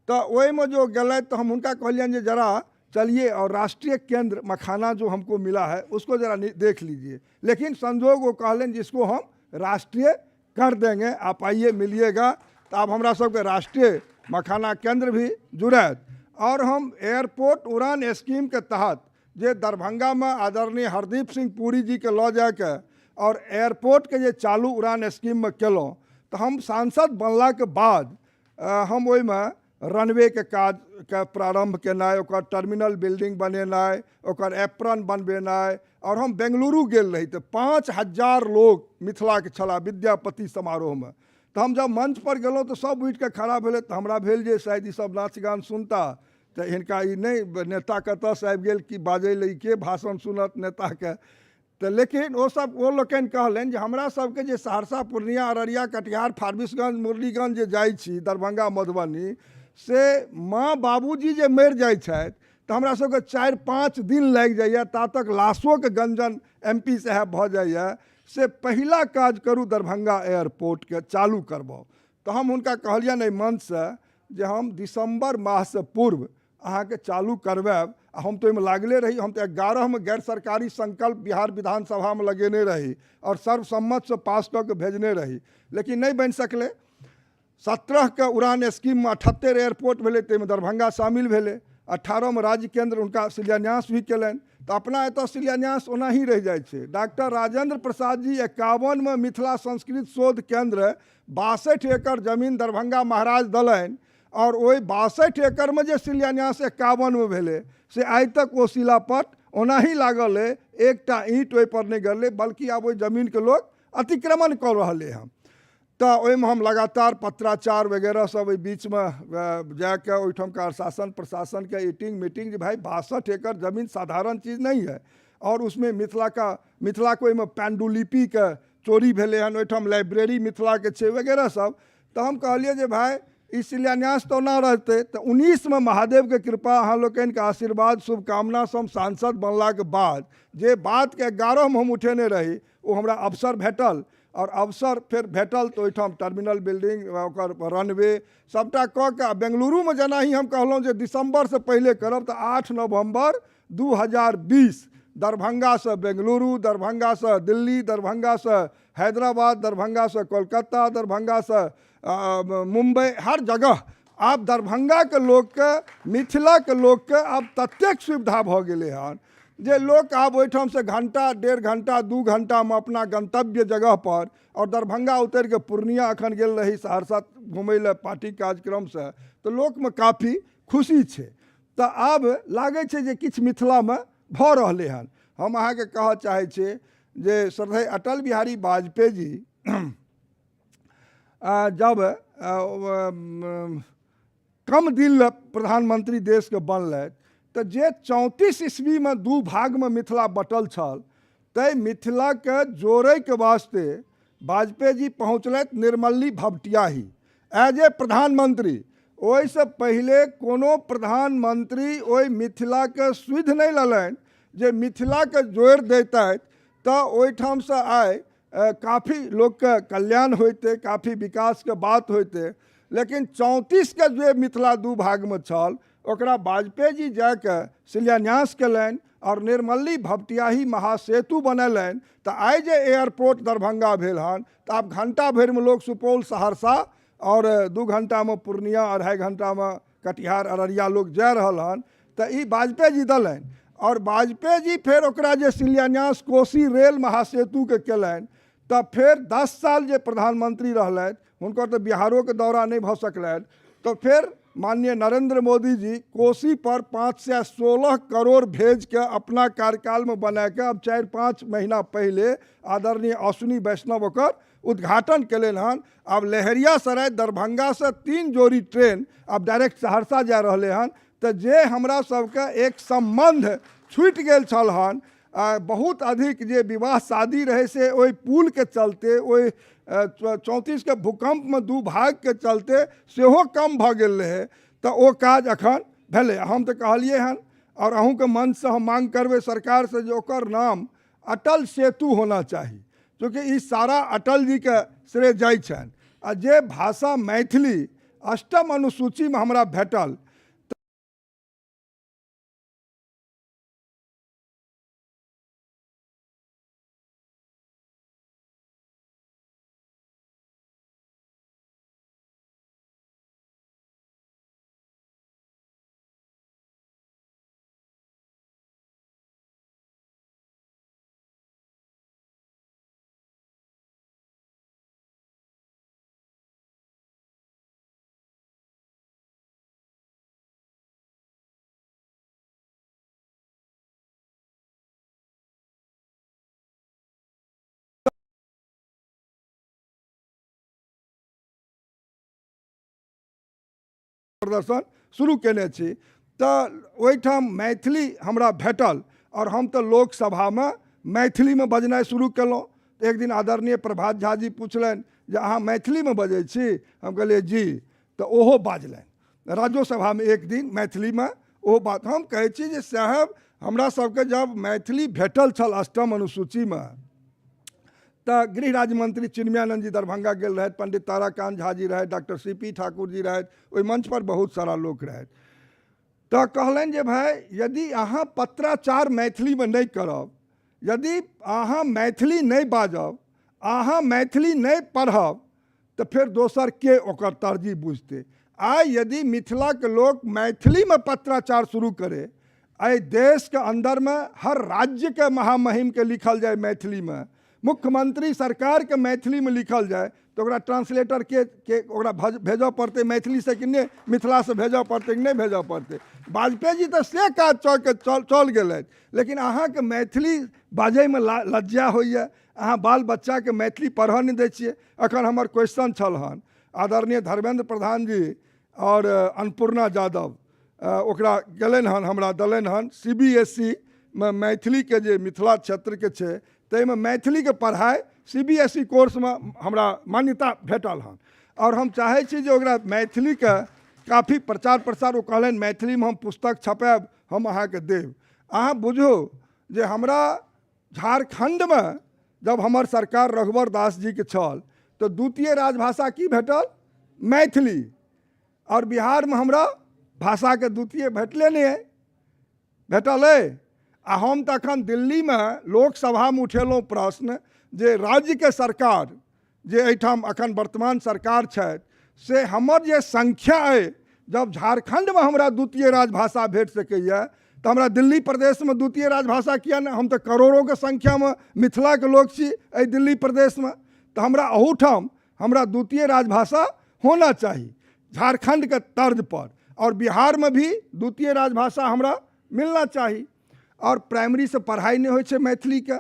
तो ओहि में जो गए तो हम उनका कहलियन जे जरा चलिए और राष्ट्रीय केंद्र मखाना जो हमको मिला है उसको जरा देख लीजिए। लेकिन संजोग वो कहलें जिसको हम राष्ट्रीय कर देंगे, आप आइए मिलिएगा। तो अब हमरा सबके राष्ट्रीय मखाना केंद्र भी जुड़त। और हम एयरपोर्ट उड़ान स्कीम के तहत जे दरभंगा में आदरणीय हरदीप सिंह पुरी जी के लऽ जाके और एयरपोर्ट के जे चालू उड़ान स्कीम में केलहुँ तो हम सांसद बनला के बाद हम ओहि में रनवे के काज के प्रारंभ केनाइ, ओकर टर्मिनल बिल्डिंग बनेनाइ, ओकर एप्रन बनबेनाइ। और हम बेंगलुरु गेल रही तो 5,000 लोग मिथिला के छला विद्यापति समारोह में। तो हम जब मंच पर गेलहुँ तो सब उठि के खड़ा भेलै तो हमरा भेल जे शायद ई सब नाच गान सुनता तो हिनका ई नहीं नेता कतऽसँ आबि गेल कि बाजै ले के भाषण सुनत नेता के। तो लेकिन वो सब वो लोकनि कहलनि जे हमरा सबके जे सहरसा पूर्णिया अररिया कटिहार फारबिसगंज मुरलीगंज जे जाइ छी दरभंगा मधुबनी से माँ बाबूजी जे मरि जाइ छथि तो हमरा सबके 4-5 दिन लागि जाइए, ता तक लाशों के गंजन MP साहब भऽ जाइए। से पहिला काज करू दरभंगा एयरपोर्ट के चालू करबाउ। तो हम हुनका कहलियनि एहि मंच से जे हम दिसंबर माह से पूर्व अहाँके चालू करबाब। हम तो ओहिमे लागले रही, हम तो 11 में गैर सरकारी संकल्प बिहार विधानसभा में लगेने रही और सर्वसम्मत से पास कऽ के भेजने रही, लेकिन नहीं बनि सकलै। 17 के उड़ान स्कीम में 78 एयरपोर्ट भेलै, ताहिमे दरभंगा शामिल भेलै। 18 में राज्य केंद्र उनका शिलान्यास भी केलनि। तो अपना एतऽ शिलान्यास ओना ही रह जाए छे। डॉक्टर राजेंद्र प्रसाद जी 51 में मिथिला संस्कृत शोध केंद्र 62 एकड़ जमीन दरभंगा महाराज दलनि और ओहि 62 एकड़ में जे शिलान्यास 51 में भेले से आइ तक वो शिलापट ओना ही लागल है, एकटा ईंट ओहि पर नहीं गड़ले, बल्कि आब ओहि जमीन के लोग अतिक्रमण कर रहे हैं। तो ओहिमे हम लगातार पत्राचार वगैरह सब एहि बीच में जाके ओहिठाम का शासन प्रशासन के ईटिंग मीटिंग जे भाई 62 एकड़ जमीन साधारण चीज़ नहीं है और उसमें मिथिला को ओहिमे पांडुलिपि के चोरी भेले हन, ओहिठाम लाइब्रेरी मिथिला के छे वगैरह सब। तो हम कहलिए जे भाई ई शिलान्यास तो ना रहते। तो 19 में महादेव के कृपा अहाँ लोकनि के आशीर्वाद शुभकामना से हम सांसद बनला के बाद जे बात के 11 में हम उठेने रही वो हमरा अवसर भेटल और अवसर फिर भेटल तो ओहिठाम टर्मिनल बिल्डिंग ओकर रनवे सबटा कऽ के बेंगलुरु में जेना ही हम कहलहुँ जे दिसंबर से पहले करब तो 8 नवंबर 2020 दरभंगा से बेंगलुरु, दरभंगा से दिल्ली, दरभंगा से हैदराबाद, दरभंगा से कोलकाता, दरभंगा से मुंबई, हर जगह आब दरभंगा के लोग के मिथिला के लोग के आब ततेक सुविधा भ गेले हन जे लोग आब ओहिठाम से घंटा 1.5 घंटा 2 घंटा में अपना गंतव्य जगह पर और दरभंगा उतर के पूर्णिया अखन गेल रही सहरसा घूमय ले पार्टी कार्यक्रम से तो लोक में काफ़ी खुशी छे। तो आब लागे छे जे किछ मिथिला में भ रहले हन। हम अहाँके कह चाहे छे जे श्रद्धेय अटल बिहारी वाजपेयी जी जब कम दिन प्रधानमंत्री देश के बनल तो जे 34 ईस्वी में 2 भाग में मिथिला बटल छल तै मिथिला के जोड़े के वास्ते वाजपेयी जी पहुँचलत निर्मली भपटियाही एज ए प्रधानमंत्री। ओहि से पहले कोनो प्रधानमंत्री ओहि मिथिला के सुध नहीं ललन जे मिथिला के जोड़ देते तो ओहिठाम से आए काफ़ी लोग के कल्याण होते, काफ़ी विकास के बात होते। लेकिन 34 के जो मिथिला 2 भाग में छल ओकरा वाजपेयी जी जाके शिलान्यास कलन और निर्मली भपटियाही महासेतु बनैलन। तो आइ जे एयरपोर्ट दरभंगा भेल हन तो आब घंटा भर में लोग सुपौल सहरसा और 2 घंटा में पूर्णिया, 2.5 घंटा में कटिहार अररिया लोग जा रहल हन। तो ई वाजपेयी जी दलन और वाजपेयी जी फिर ओकरा जे शिलान्यास कोसी रेल महासेतु के कलन तो फिर 10 साल जे प्रधानमंत्री रहलथि हुनकर तो बिहारो के दौरा नहीं भ सकलनि। तो फिर माननीय नरेंद्र मोदी जी कोसी पर 516 करोड़ भेज के अपना कार्यकाल में बना के अब 4-5 महीना पहले आदरणीय अश्विनी वैष्णव ओकर उद्घाटन कलन हन। अब लहरियासराय दरभंगा से 3 जोड़ी ट्रेन अब डायरेक्ट सहरसा जा रहे हन। तो जे हमरा सबके एक संबंध छूट गेल छल हन, बहुत अधिक जे विवाह शादी रहे से ओहि पुल के चलते, ओहि 34 के भूकंप में 2 भाग के चलते सेहो कम भ गेल रहे। तो वो काज अखन भेले। हम तो कहलिए हन और अहूँ के मन से हम मांग करबे सरकार से जो ओकर नाम अटल सेतु होना चाहिए, क्योंकि ई सारा अटल जी के श्रेय जाइ छनि। आ जे भाषा मैथिली 8म अनुसूची में हमरा भेटल प्रदर्शन शुरू केने छी। तो ओहिठाम मैथिली हमरा भेटल और हम तो लोकसभा में मैथिली में बजनाइ शुरू केलहुँ। एक दिन आदरणीय प्रभात झा जी पूछलनि जे अहाँ मैथिली में बजै छी, हम कहलिए जी। तो ओहो बाजलनि राज्यसभा में एक दिन मैथिली में ओ बात। हम कहै छी जे साहब हमरा सबके जब मैथिली भेटल छल 8म अनुसूची में तो गृह राज्य मंत्री चिन्मयानंद जी दरभंगा गेल रहथि, पंडित ताराकांत झा जी रहथि, डॉक्टर CP ठाकुर जी रहथि, ओहि मंच पर बहुत सारा लोग रहथि। तो कहलनि जे भाई यदि अहाँ पत्राचार मैथिली में नहीं करब, यदि अहाँ मैथिली नहीं बाजब, अहाँ मैथिली नहीं पढ़ब तो फिर दोसर के ओकर तरजीह बुझते। आइ यदि मिथिला के लोग मैथिली में पत्राचार शुरू करे अय देश के अंदर में हर राज्य के महामहिम के लिखल जाए मैथिली में, मुख्यमंत्री सरकार के मैथिली में लिखल जाए, तो ओकरा ट्रांसलेटर के ओकरा भेजऽ पड़तै मैथिली से कि नहीं, मिथिला से भेजऽ पड़तै कि नहीं भेजऽ पड़तै। वाजपेयी जी तो से काज चल गेलथि, लेकिन अहाँके मैथिली बाजैमे लज्जा होइए, अहाँ बाल बच्चाके मैथिली पढ़ऽ नहीं दै छियै। अखन हमर क्वेश्चन छल हन आदरणीय धर्मेंद्र प्रधान जी और अन्नपूर्णा यादव ओकरा गेलनि हन, हमरा देलनि हन CBSE में मैथिली के जे मिथिला क्षेत्र के छै ताहिमे मैथिली के पढ़ाई CBSE कोर्स में हमरा मान्यता भेटल हन, और हम चाहै छी जे ओकरा मैथिली के काफ़ी प्रचार प्रसार, ओ कहलनि मैथिली में हम पुस्तक छपायब, हम अहाँके देब। अहाँ बुझू जे हमरा झारखंड में जब हमर सरकार रघुवर दास जी के छल तो द्वितीय राजभाषा की भेटल, मैथिली, और बिहार में हमरा भाषा के द्वितीय भेटले नहीं है, भेटल है। आ हम तो अखन दिल्ली में लोकसभा में उठेलहुँ प्रश्न जे राज्य के सरकार जे एहिठाम अखन वर्तमान सरकार छथि से हमर जे संख्या है, जब झारखंड में हमरा द्वितीय राजभाषा भेट सकैए तो हमरा दिल्ली प्रदेश में द्वितीय राजभाषा किया नहीं, हम तो करोड़ों के संख्या में मिथिला के लोग छी एहि दिल्ली प्रदेश में, तो हमरा अहूठाम हमरा द्वितीय राजभाषा होना चाहिए झारखंड के तर्ज पर, और बिहार में भी द्वितीय राजभाषा हमरा मिलना चाहिए। और प्राइमरी से पढ़ाई नहीं होय मैथिली के,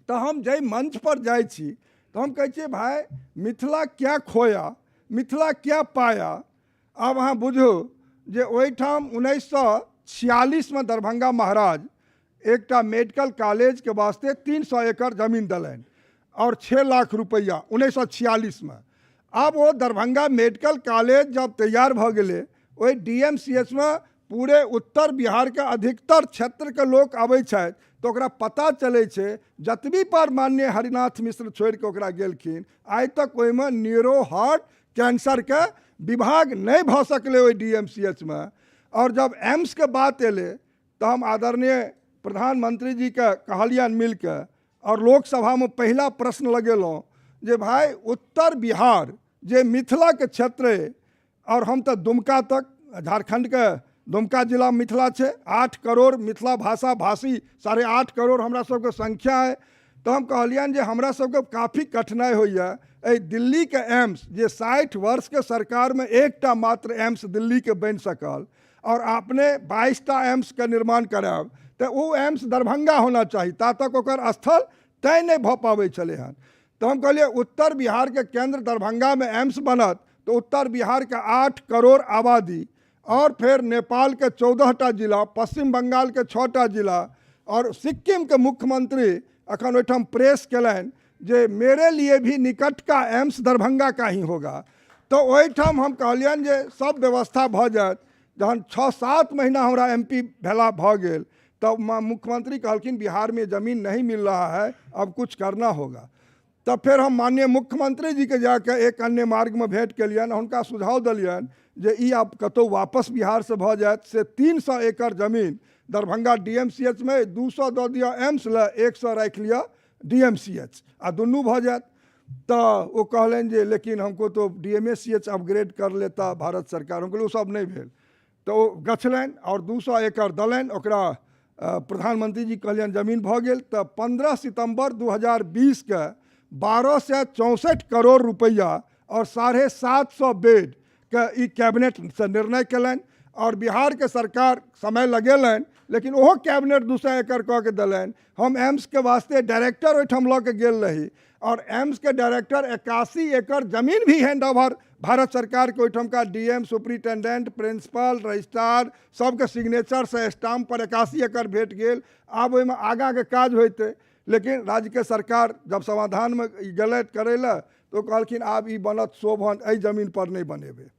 तो हम जै मंच पर जाय छी तो हम कहै छियै भाई मिथिला क्या खोया, मिथिला क्या पाया। अब अहाँ बुझू जे ओहिठाम 1946 में दरभंगा महाराज एकटा मेडिकल कॉलेज के वास्ते 300 एकड़ जमीन दिलनि और 6 लाख रुपया 1946 में। अब वो दरभंगा मेडिकल कॉलेज जब तैयार भ गेलै, ओहि DMCH में पूरे उत्तर बिहार के अधिकतर क्षेत्र के लोग आबै छथि, तो ओकरा पता चलै छै जतबी पर माननीय हरिनाथ मिश्र छोड़ के ओकरा गेलखिन, आइ तक ओहिमे न्यूरो हार्ट कैंसर के विभाग नहीं भ सकलै ओहि DMCH में। और जब एम्स के बात एले तो हम आदरणीय प्रधानमंत्री जी के कहलियन मिल के, और लोकसभा में पहला प्रश्न लगेलहुँ जे भाई उत्तर बिहार जे मिथिला के क्षेत्र है, और हम तो दुमका तक झारखंड के दुमका जिला मिथिला है, 8 करोड़ मिथिला भाषा भाषी 8.5 करोड़ हमरा सबके संख्या है। तो हम कहलियन जे हमरा सबके काफ़ी कठिनाई होइए दिल्ली के एम्स जे 60 वर्ष के सरकार में एकटा मात्र एम्स दिल्ली के बन सकल, और आपने 22टा एम्स के निर्माण कराब, तो वो एम्स दरभंगा होना चाहिए, ता तक ओकर स्थल तय नहीं भ पाबै छलै हन। तो हम कहलिए उत्तर बिहार के केंद्र दरभंगा में एम्स बनत तो उत्तर बिहार के 8 करोड़ आबादी, और फिर नेपाल के 14टा जिला, पश्चिम बंगाल के 6टा जिला, और सिक्किम के मुख्यमंत्री अखन ओहिठाम प्रेस कलन जे मेरे लिए भी निकट का एम्स दरभंगा का ही होगा। तो ओहिठाम हम कहलियन जे सब व्यवस्था भ जात। जहन 6-7 महीना हमरा MP भेला भ गेल, तब मुख्यमंत्री कहलखिन बिहार में ज़मीन नहीं मिल रहा है, अब कुछ करना होगा। तब फिर हम माननीय मुख्यमंत्री जी के जाकर एक अन्य मार्ग में भेंट कलियन, हुनका सुझाव दिलियन जे ई आप कतौ वापस बिहार से भ जात से 300 एकड़ जमीन दरभंगा DMCH में 200 दऽ दिया एम्स ला, 100 राख लिया DMCH, आ दुनू भ जात। तो वो कहलन जे लेकिन हमको तो DMCH अपग्रेड कर लेता भारत सरकार, हमको वो सब नहीं भेल। तो गछलन और 200 एकड़ दलन, ओकरा प्रधानमंत्री जी कहलियन जमीन भ गेल। तो 15 सितंबर 2020 के 1264 करोड़ रुपया और 750 बेड के ई कैबिनेट से निर्णय कलन, और बिहार के सरकार समय लगेलन, लेकिन ओहो कैबिनेट 200 एकड़ कह के दिलन। हम एम्स के वास्ते डायरेक्टर ओहिठाम लऽ के गेल रही, और एम्स के डायरेक्टर 81 एकड़ जमीन भी हैंड ओवर भारत सरकार के ओहिठाम का DM, सुप्रिंटेंडेंट, प्रिंसिपल, रजिस्ट्रार सबके सिग्नेचर से स्टाम्प पर 81 एकड़ भेट गेल। आब ओहिमे आगाँ के काज होते, लेकिन राज्य के सरकार जब समाधान में गलत करे ला तो कहलखिन आब ई बनत शोभन, एहि जमीन पर नहीं बनेबे।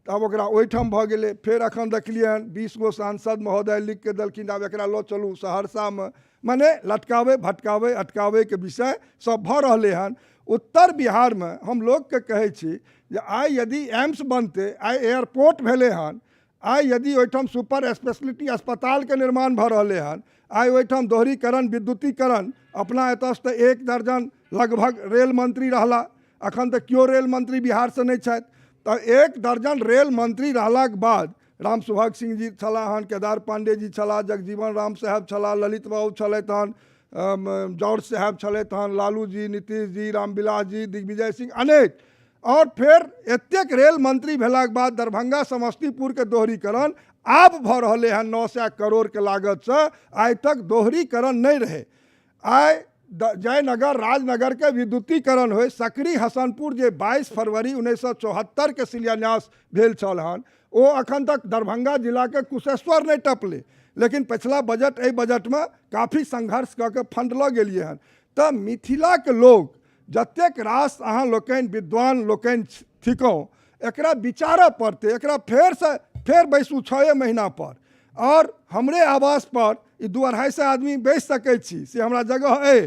तब ओकरा ओहिठाम भ गेलै। फिर अखन देखलियन 20 गो सांसद महोदय लिख के देलखिन आब एकरा लऽ चलू सहरसा में, माने लटकावे भटकावे अटकावे के विषय सब भ रहले हन। उत्तर बिहार में हम लोग के कहै छी जे आइ यदि एम्स बनते, आइ एयरपोर्ट भेले हन, आइ यदि ओहिठाम सुपर स्पेशलिटी अस्पताल के निर्माण भ रहले हन, आइ ओहिठाम दोहरीकरण विद्युतीकरण, अपना एतऽसँ तऽ 1 दर्जन लगभग रेल मंत्री रहला, अखन तऽ केओ रेल मंत्री बिहार से नहीं छथि। तो 1 दर्जन रेल मंत्री रहलाक बाद राम सुभाग सिंह जी छलाह हन, केदार पांडे जी छलाह, जगजीवन राम साहब छलाह, ललित बाबू छलथि हन, जॉर्ज साहब छलथि हन, लालू जी, नीतीश जी, रामविलास जी, दिग्विजय सिंह, अनेक। और फिर एतेक रेल मंत्री भेलाक बाद दरभंगा समस्तीपुर के दोहरीकरण आब भऽ रहलै हन 900 करोड़ के लागत से। आइ तक दोहरीकरण नहीं रहे। आइ जयनगर राजनगर के विद्युतीकरण होय, सकरी हसनपुर जे 22 फरवरी 1974 के शिलान्यास भेल छल हन, ओ अखन तक दरभंगा जिला के कुशेश्वर नहीं टपले। लेकिन पिछला बजट एहि बजट में काफ़ी संघर्ष कऽ के फंड लऽ गेलिए हन। तऽ मिथिला के लोग जतेक रास अहाँ लोकनि विद्वान लोकनि थिकौ, एकरा विचारऽ पड़तै, एकरा फेर बैसू 6 महीना पर। और हमरे आवास पर 200-250 आदमी बैस सकै छी, से हमरा जगह अइ,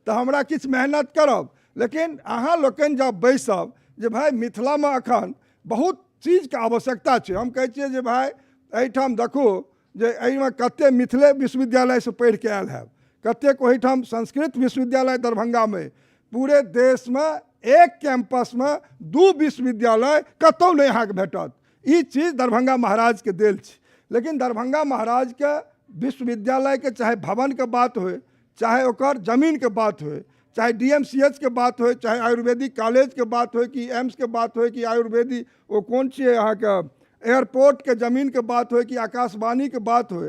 तऽ हमरा किछु मेहनत करब। लेकिन अहाँ लोकनि जब बैसब जे भाई मिथिला में अखन बहुत चीज के आवश्यकता छै। हम कहै छियै जे भाई एहिठाम देखू जे एहिमे कते मिथिले विश्वविद्यालय से पढ़ि के आयल हैब, कतेक ओहिठाम संस्कृत विश्वविद्यालय दरभंगा में। पूरे देश में एक कैंपस में 2 विश्वविद्यालय कतौ नहीं अहाँके भेटत। ई चीज दरभंगा महाराज के देल छै। लेकिन दरभंगा महाराज के विश्वविद्यालय के चाहे भवन के बात होय, चाहे ओकर जमीन के बात होय, चाहे DMCH के बात होय, चाहे आयुर्वेदिक कॉलेज के बात होय कि एम्स के बात होय कि आयुर्वेदिक वो कौन छियै अहाँके एयरपोर्ट के जमीन के बात होय कि आकाशवाणी के बात होय,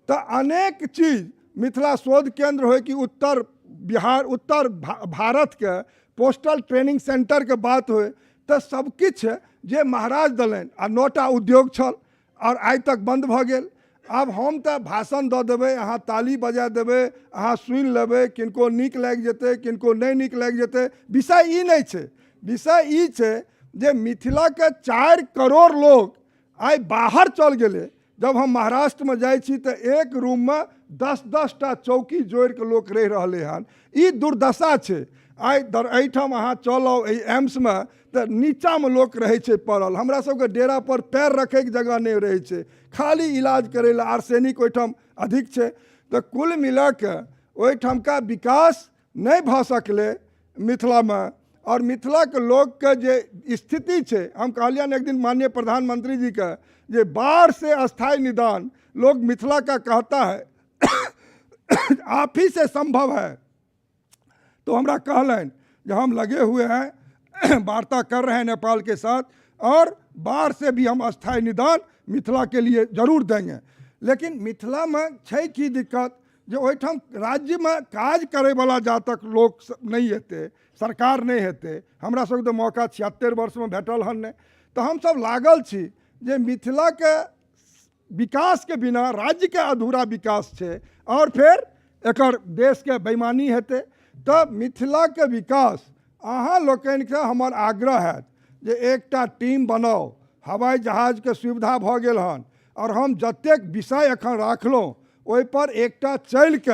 तो अनेक चीज मिथिला शोध केंद्र होय कि उत्तर भारत के पोस्टल ट्रेनिंग सेंटर के बात होय, तो सब किछ जे महाराज देलनि। आ 9टा उद्योग छल और आइ तक बंद भऽ गेल। आब हम तऽ भाषण दऽ देबै, अहाँ ताली बजा देबै, अहाँ सुनि लेबै, किनको नीक लागि जेतै, किनको नहीं नीक लागि जेतै। विषय ई नहीं छै। विषय ई छै जे मिथिला के 4 करोड़ लोग आइ बाहर चल गेलै। जब हम महाराष्ट्र में जाइ छी तऽ एक रूम में 10-10 टा चौकी जोड़ के लोग रहि रहले हन। ई दुर्दशा छै। आइ एहिठाम अहाँ चलब एम्स में तऽ नीचा में लोग रहै छै पड़ल। हमरा सबके डेरा पर पैर रखे के जगह नहीं रहै छै, खाली इलाज करे ला आर्सेनिक ओहिठाम अधिक छै। तऽ कुल मिला के ओहिठामका विकास नहीं भऽ सकलै मिथिला में। और मिथिला के लोग के जे स्थिति छै, हम कहलियन एक दिन माननीय प्रधानमंत्री जी के जे बाढ़ से अस्थायी निदान लोग मिथिला का कहता है आप ही से संभव है। तो हमरा कहलन जो हम लगे हुए हैं, वार्ता कर रहे हैं नेपाल के साथ, और बाढ़ से भी हम अस्थायी निदान मिथिला के लिए जरूर देंगे। लेकिन मिथिला में छै की दिक्कत जे ओहिठाम राज्य में काज करे वाला जा तक लोग नहीं हेतै, सरकार नहीं हेतै। हमरा सबके तो मौका 76 वर्ष में भेटल हन नहीं। तो हम सब लागल छी जे मिथिला के विकास के बिना राज्य के अधूरा विकास छै, और फिर एकर देश के बेईमानी हेतै। तब मिथिला के विकास अहाँ लोकनि के हमर आग्रह है जे एकटा टीम बनाओ। हवाई जहाज के सुविधा भऽ गेल हन, और हम जतेक विषय एखन राखलहुँ ओहि पर एकटा चल के,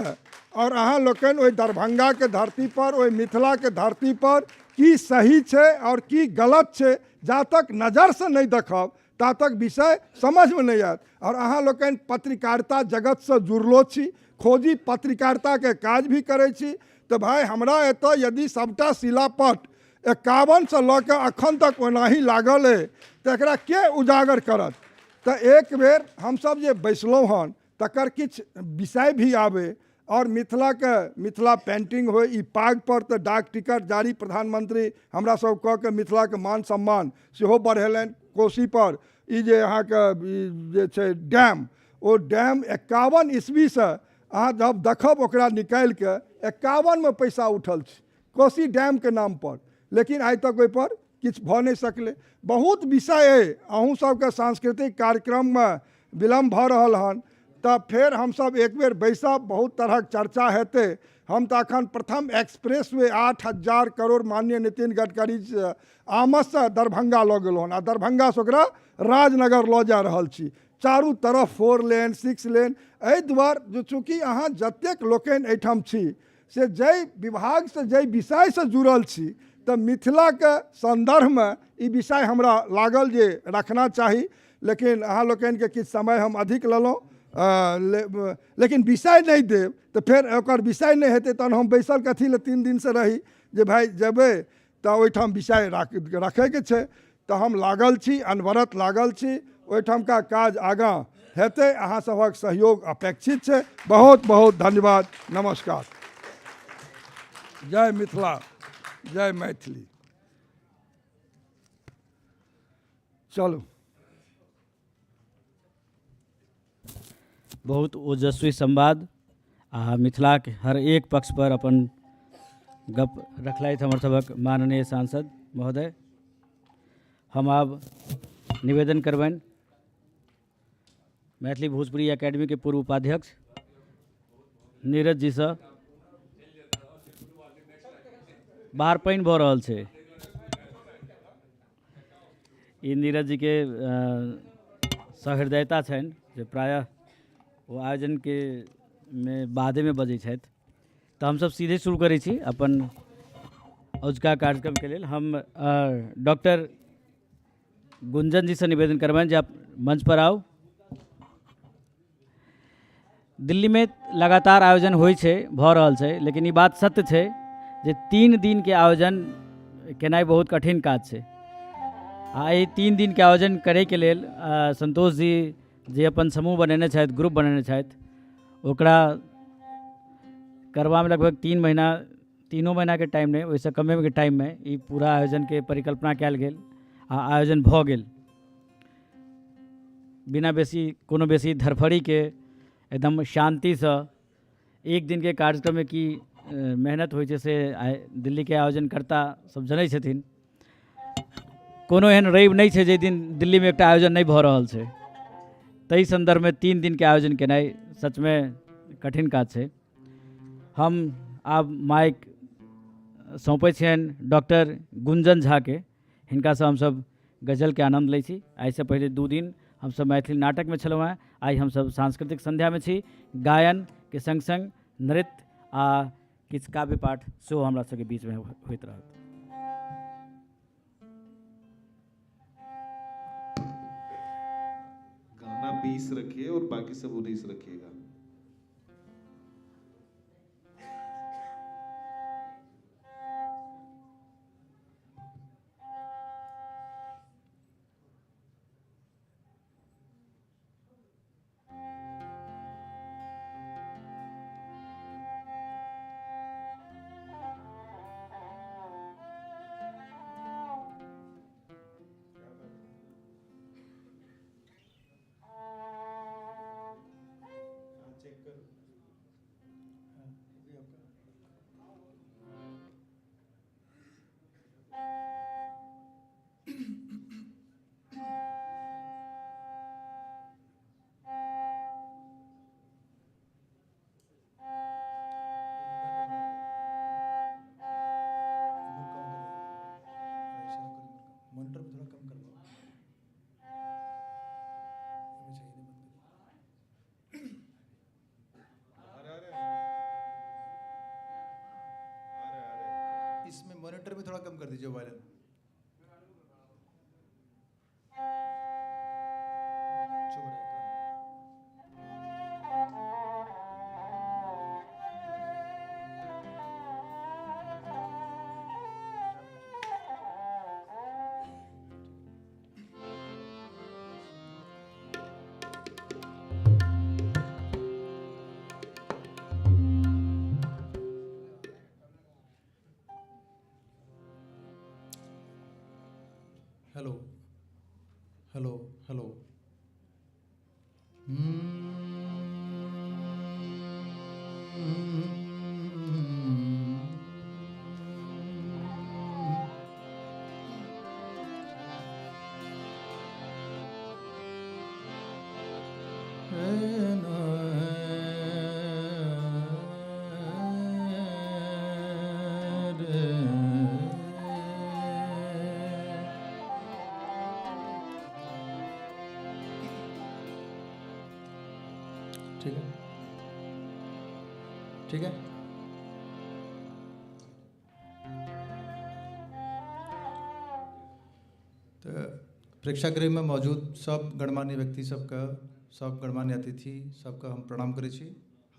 और अहाँ लोकनि ओहि दरभंगा के धरती पर, ओहि मिथिला के धरती पर की सही छै और की गलत छै, जा तक नजर से नहीं देखब ता तक विषय समझ में नहीं आयत। और अहाँ लोकनि पत्रकारिता जगत से जुड़लो छी, खोजी पत्रकारिता के काज भी करै छी। तो भाई हमरा एतऽ यदि सबटा शिलापट 51 से लऽ के अखन तक ओनाही लागल है, तो एकरा के उजागर करत। तो एक बेर हमसब जे बैसलहुँ हन तकर किछु विषय भी आवे, और मिथिला पेंटिंग हो, ई पाग पर तो डाक टिकट जारी प्रधानमंत्री हमरा सब कऽ के मिथिला के मान सम्मान सेहो बढ़ेलनि। कोशी पर ई जे अहाँके जे छै डैम, ओ डैम 51 ईस्वी से अहाँ जब देखब ओकरा निकालि के 51 में पैसा उठल छै कोशी डैम के नाम पर। लेकिन आइ तक ओहि पर किछु भऽ नहीं सकलै। बहुत विषय है। अहूँ सबके सांस्कृतिक कार्यक्रम में विलम्ब भऽ रहल हन, तब फिर हम सब एक बेर बैसब, बहुत तरह चर्चा हेतै। हम तो अखन प्रथम एक्सप्रेस वे 8000 करोड़ माननीय नितिन गडकरी आमद से दरभंगा लऽ गेलहुँ हन, आ दरभंगा से ओकरा राजनगर लऽ जा रहल छी। चारू तरफ 4 लेन 6 लेन। एहि दुआरे जो चूँकि अहाँ जतेक लोकनि एहिठाम छी से जै विभाग से जै विषय से जुड़ल छी, तो मिथिला के संदर्भ में ई विषय हमरा लागल जे रखना चाही। लेकिन अहाँ लोकनि के किछु समय हम अधिक लेलहुँ, लेकिन विषय नहीं देव तो फिर ओकर विषय नहीं हेतै, तहन हम बैसल कथी ले 3 दिन से रही जे भाई जेबै तऽ ओहिठाम विषय रखे के छै। तो हम लागल छी, अनवरत लागल छी। ओहिठामका काज आगाँ हेतै। अहाँ सभक सहयोग अपेक्षित छै। बहुत बहुत धन्यवाद। नमस्कार। जय मिथिला, जय मैथिली। चलू। बहुत ओजस्वी संवाद आ मिथिला के हर एक पक्ष पर अपन गप रखलथि हमर सभक माननीय सांसद महोदय। हम आब निवेदन करबनि मैथिली भोजपुरी एकेडमी के पूर्व उपाध्यक्ष नीरज जी से। बाहर पानि भऽ रहल छै। ई नीरज जी के सहृदयता छनि जे प्रायः वो आयोजन के में बादे में बजै छथि। तऽ हमसब सीधे शुरू करै छी अपन अजुका कार्यक्रम के लेल। हम डॉक्टर गुंजन जी से निवेदन करबनि जे आप मंच पर आओ। दिल्ली में लगातार आयोजन होइ छै, भऽ रहल छै, लेकिन ई बात सत्य छै जे 3 दिन के आयोजन केनाइ बहुत कठिन काज छै। आ ई 3 दिन के आयोजन करे के लेल संतोष जी जे अपन समूह बनेने छथि, ग्रुप बनेने छथि, ओकरा करबा में लगभग 3 महीना के टाइम नहीं, ओहिसँ कमे के टाइम में ई पूरा आयोजन के परिकल्पना कयल गेल आ आयोजन भऽ गेल। बिना कोनो बेसी धरफड़ी के एकदम शांति से एक दिन के कार्यक्रम में की मेहनत होइ छै से दिल्ली के आयोजनकर्ता सब जनै छथिन। कोनो एहन रवि नहीं छै जे दिन दिल्ली में एकटा आयोजन नहीं भऽ रहल छै। ताहि संदर्भ में 3 दिन के आयोजन केनाइ सच में कठिन काज छै। हम आब माइक सौंपै छियनि डॉक्टर गुंजन झा के। हिनका से हमसब गजल के आनंद लै छी। आइ से पहले 2 दिन हमसब मैथिली नाटक में छलहुँ हैं। आई हमसब सांस्कृतिक संध्या में छी। गायन के संग संग नृत्य आ किछु काव्य पाठ सेहो हमरा सबके बीच में होइत रहत। गाना 20 रखिए और बाकी सब 19 रखिएगा। मॉनिटर पे थोड़ा कम करवाओ। इसमें मॉनिटर में थोड़ा कम कर दीजिए वायरल। चुप रहे। Hello hello hello. ठीक है, ठीक है। तो प्रेक्षागृह में मौजूद सब गणमान्य व्यक्ति सबका, सब गणमान्य अतिथि सबका हम प्रणाम करै छी,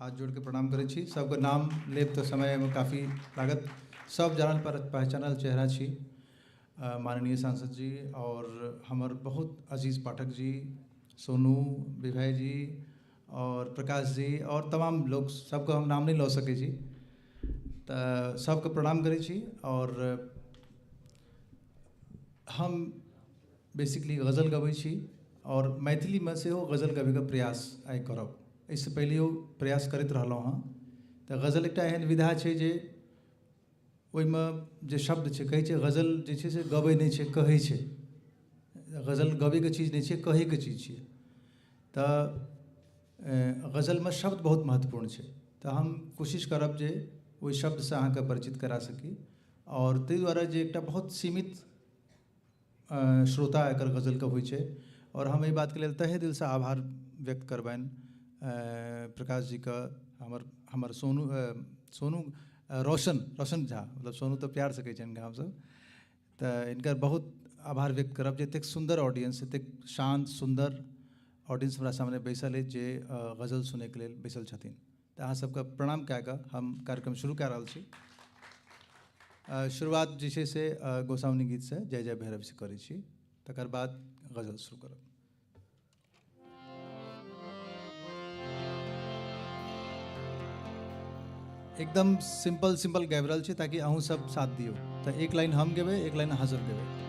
हाथ जोड़ के प्रणाम करै छी। सबका नाम लेब तो समय में काफ़ी लागत। सब जानल पहचानल चेहरा छी। माननीय सांसद जी और हमार बहुत अजीज पाठक जी, सोनू, विभय जी और प्रकाश जी और तमाम लोग, सबको हम नाम नहीं लो सके छी, तो सबके प्रणाम करै छी। और हम बेसिकली गज़ल गबै छी और मैथिली में से गज़ल गबै के प्रयास आइ करब। इससे पहले प्रयास करैत रहलहुँ हँ। तो गज़ल एकटा एहन विधा छै जे ओहिमे जे शब्द छै, कहै छै गज़ल जे छै से गबै नहि छै, कहै छै। गज़ल गबैके चीज नहीं है, कहैके चीज है। तो गज़ल में शब्द बहुत महत्वपूर्ण है। तो हम कोशिश करब जे ओहि शब्द से अहाँ के परिचित करा सकी। और ताहि दुआरे जे एकटा बहुत सीमित श्रोता एकर गज़ल के होइ छै। और हम एहि बात के लेल तहे दिल से आभार व्यक्त करबनि प्रकाश जी का, हमर सोनू रोशन झा, मतलब सोनू तो प्यार से कहै छनि हम सब। तो इनकर बहुत आभार व्यक्त करब जे एतेक सुंदर ऑडियंस, एतेक शांत सुंदर ऑडियंस हमरा सामने बैसल है जे गज़ल सुने के लेल बैसल छथिन। तो अहाँ सबके प्रणाम कए कऽ हम कार्यक्रम शुरू कए रहल छी। शुरुआत जे छै से गोसाउनी गीत से जय जय भैरव से करै छी, तकर बाद गज़ल शुरू करब। एकदम सिंपल गाबि रहल छी ताकि अहूँ सब साथ दियौ। तो एक लाइन हम गेबै, एक लाइन अहाँ सब गेबै।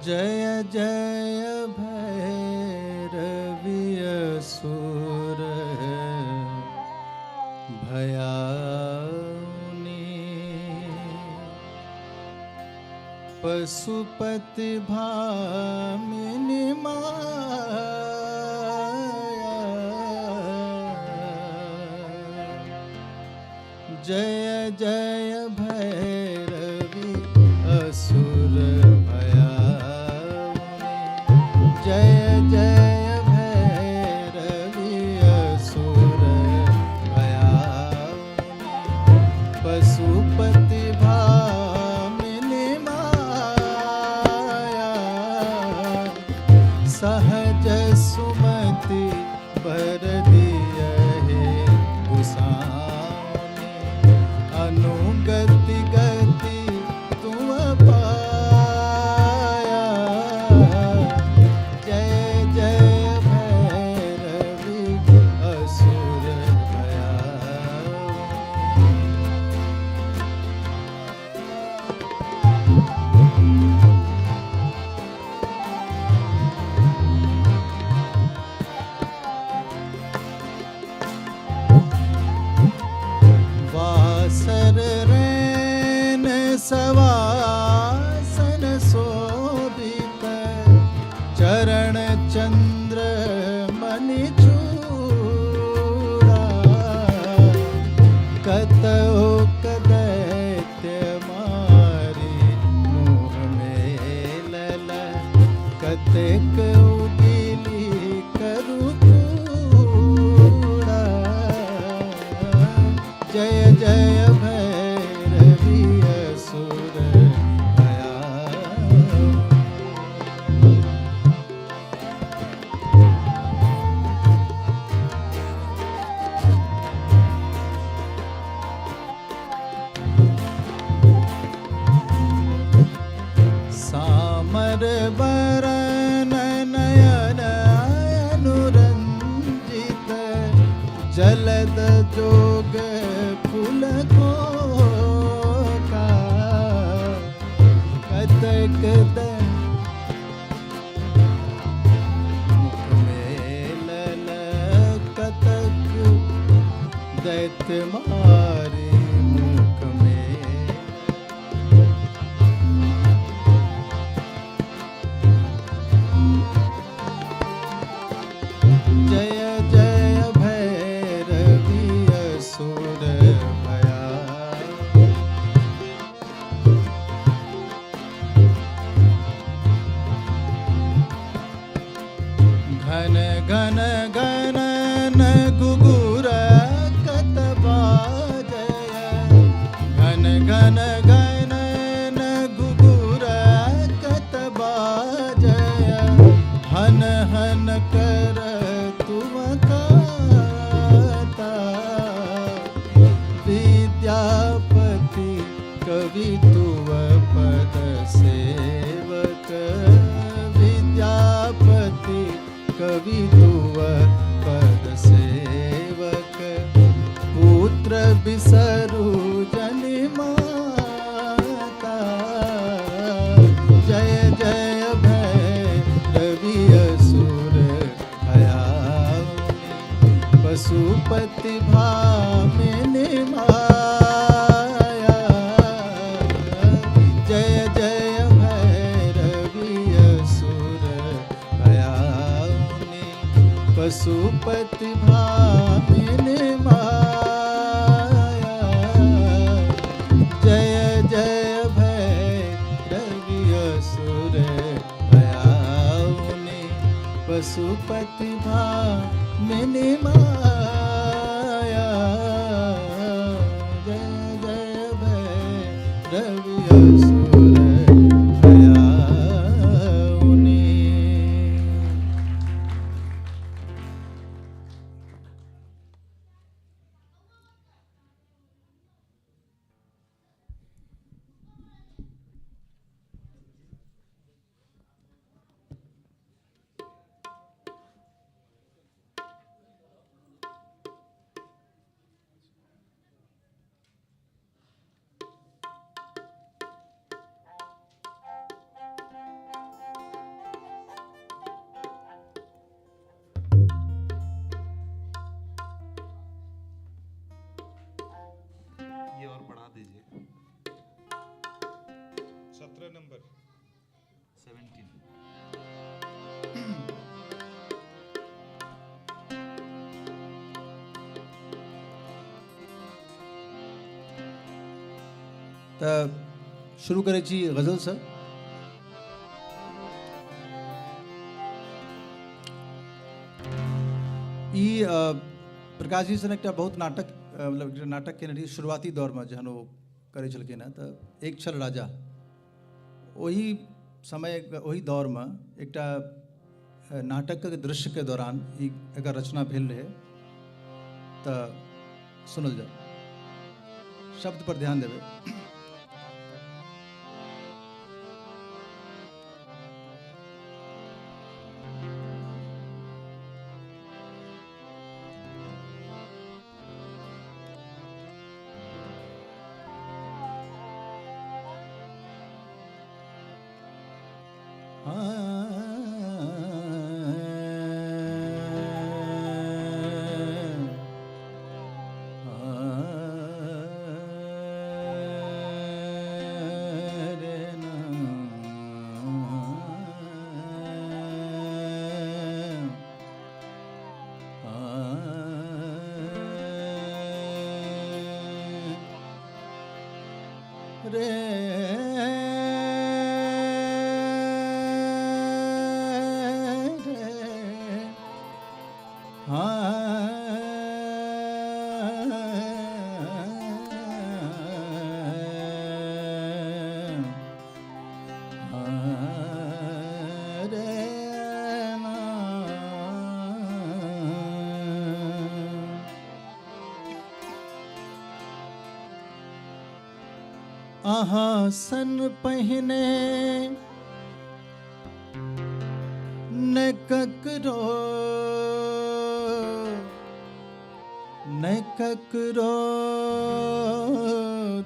जय जय भैरवी असुर भयाउनी, पशुपति भामिनी माया। जय जय भैरवी असुर जय जय भैरवी असुर भयाउनी, पशुपति भामिनी माया। सहज सुमति बर दियहि गोसाउनि, अनुगति गति तुम पाया। जय जय भैरवी असुर वासर रैन सवासन शोभित, चरण चंद्र मणि चूड़ा। कतौ दैत्य मारी मुँह मेलल, कतेक उगिली करु कूड़ा। जय जय भैरवी असुर कवितुव पद सेवक विद्यापति कवितुव पद सेवक पुत्र बिसरु जनि माता जय जय भैरवी असुर भयाउनि पशुपति भामिनि माया जय जय भैरवी असुर भयाउनि पशुपति भामिनि माया जय जय भैरवी असुर भयाउनि पशुपति भामिनि माया जय जय भैरवी असुर भयाउनि। ये और बढ़ा दीजिए 17 नंबर 17। तऽ शुरू करै छी गजलसँ। ई प्रकाश जी सन एकटा बहुत नाटक मतलब एकटा नाटक केने रही शुरुआती दौरमे जहन ओ करै छलखिन हेँ। तऽ एक छल राजा, ओही समय ओही दौरमे एकटा नाटकके दृश्यके दौरान ई एकर रचना भेल रहै। तऽ सुनल जाओ, शब्द पर ध्यान देबै। अहाँ सन पहिने न ककरो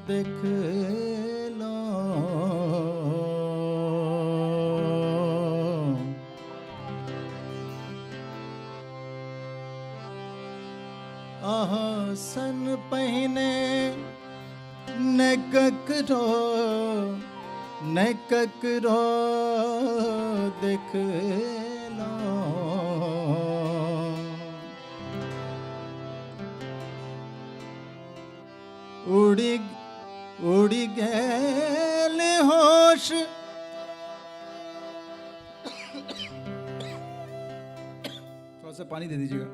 देखलो, अहाँ सन पहिने न ककरो देखलो, उड़ी गेल होश थोड़ा सा पानी दे दीजिएगा।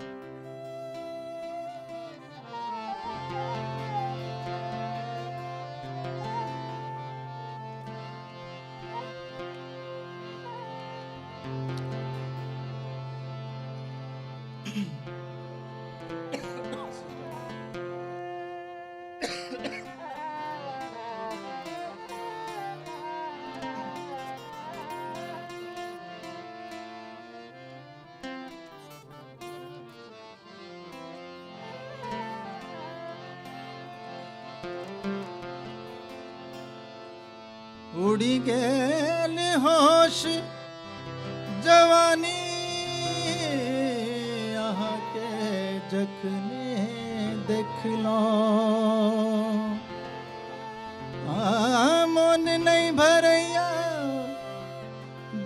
उड़ी गेल होश जवानी यहाँ के जखने देखलो मन नहीं भरैया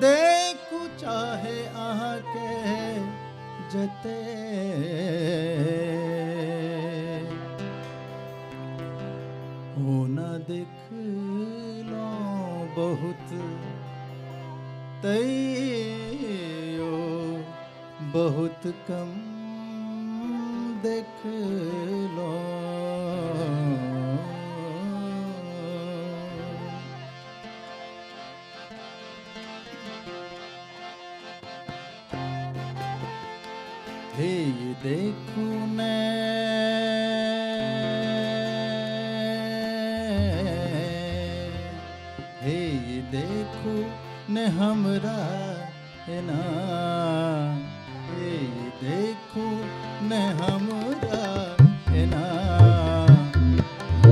देखू चाहे अहाँ के जते हो न देखलो बहुत तैयो बहुत कम देख लो हे ये देखू मैं हे ये देखू न हमरा है ना हे ये देखू न हमरा है ना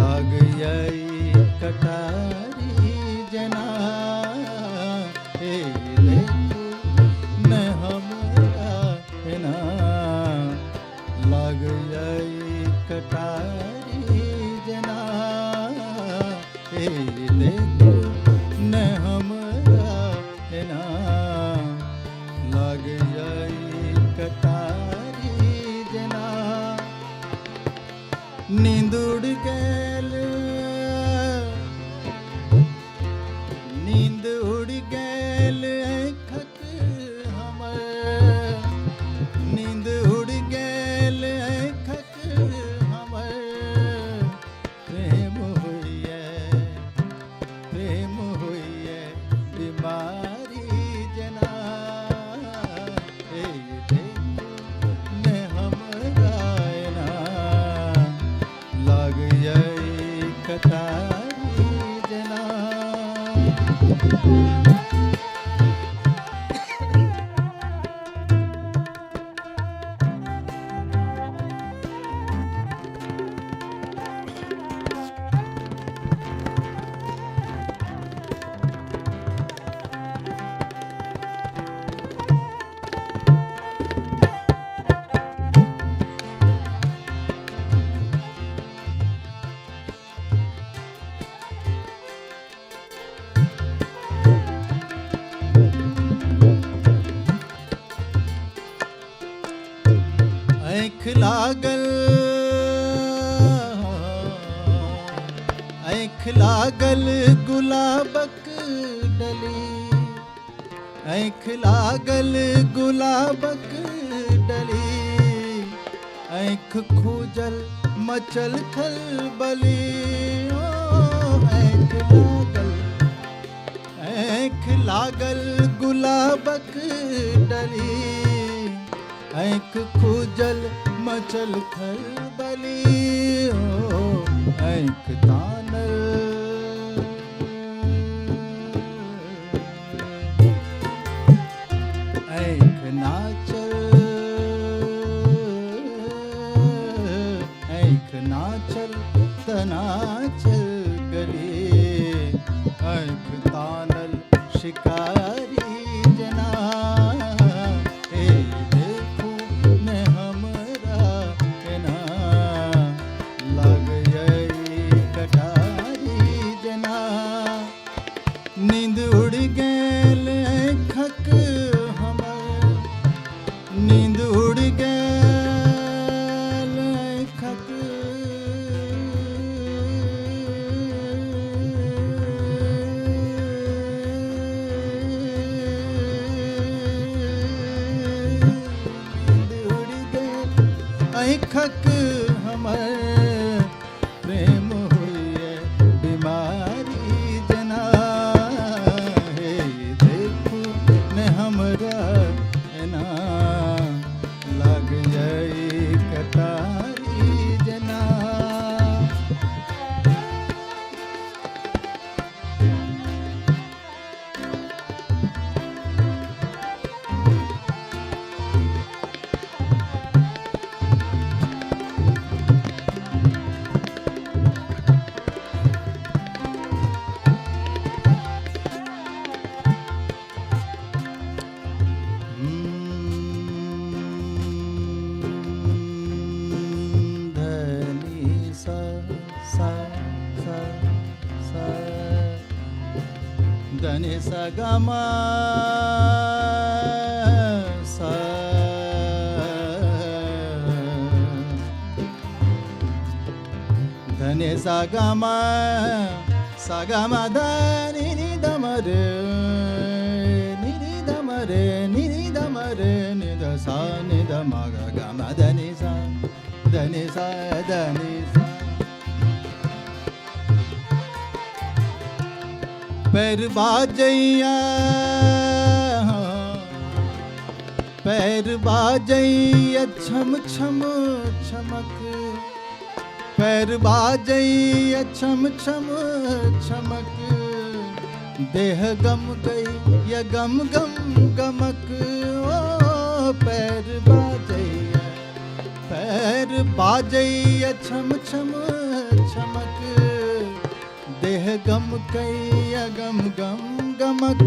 लाग यई कटारी जना हे ये देखू न हमरा है ना लाग यई कटारी जना हे ये देखू न हमरा है ना लाग यई कटारी जना नींद उड़ गेल नींद उड़ गेल आँखक हमर नींद उड़ गेल आँखक हमर प्रेम होइए बीमारी जना हे देखू न हमरा ना लाग यई कटारी जना आँख लागल गुलाबक डली आँख लागल गुलाबक डली आँख खूजल मचल खलबली आँख लागल गुलाबक डली आँख खूजल मचल खलबली आँख तानल आँख नाचल आँख नाचल तनाचल गली आँख तानल शिकारी जना हे देखू न हमरा के ना लग यई कटारी जना नींद उड़ गेल आँखक हमर नींद उड़ गेल आँखक आँखक हमर प्रेम होइए बीमारी जना हे देखू न हमरा ना लग यई कटारी जना धनि सा गा मा सा धनि सा गा मा ध नि नि ध म रे नि नि ध म रे नि नि ध म रे नि ध सा नि ध म ग म धनि सा धनि सा धनि सा पैर बाजैया छम छम छमक पैर बाजैया छम छम छमक देह गम गई या गम गम गमक ओ पैर बाजैया छम छम छमक देह गम कैया गम गम गमक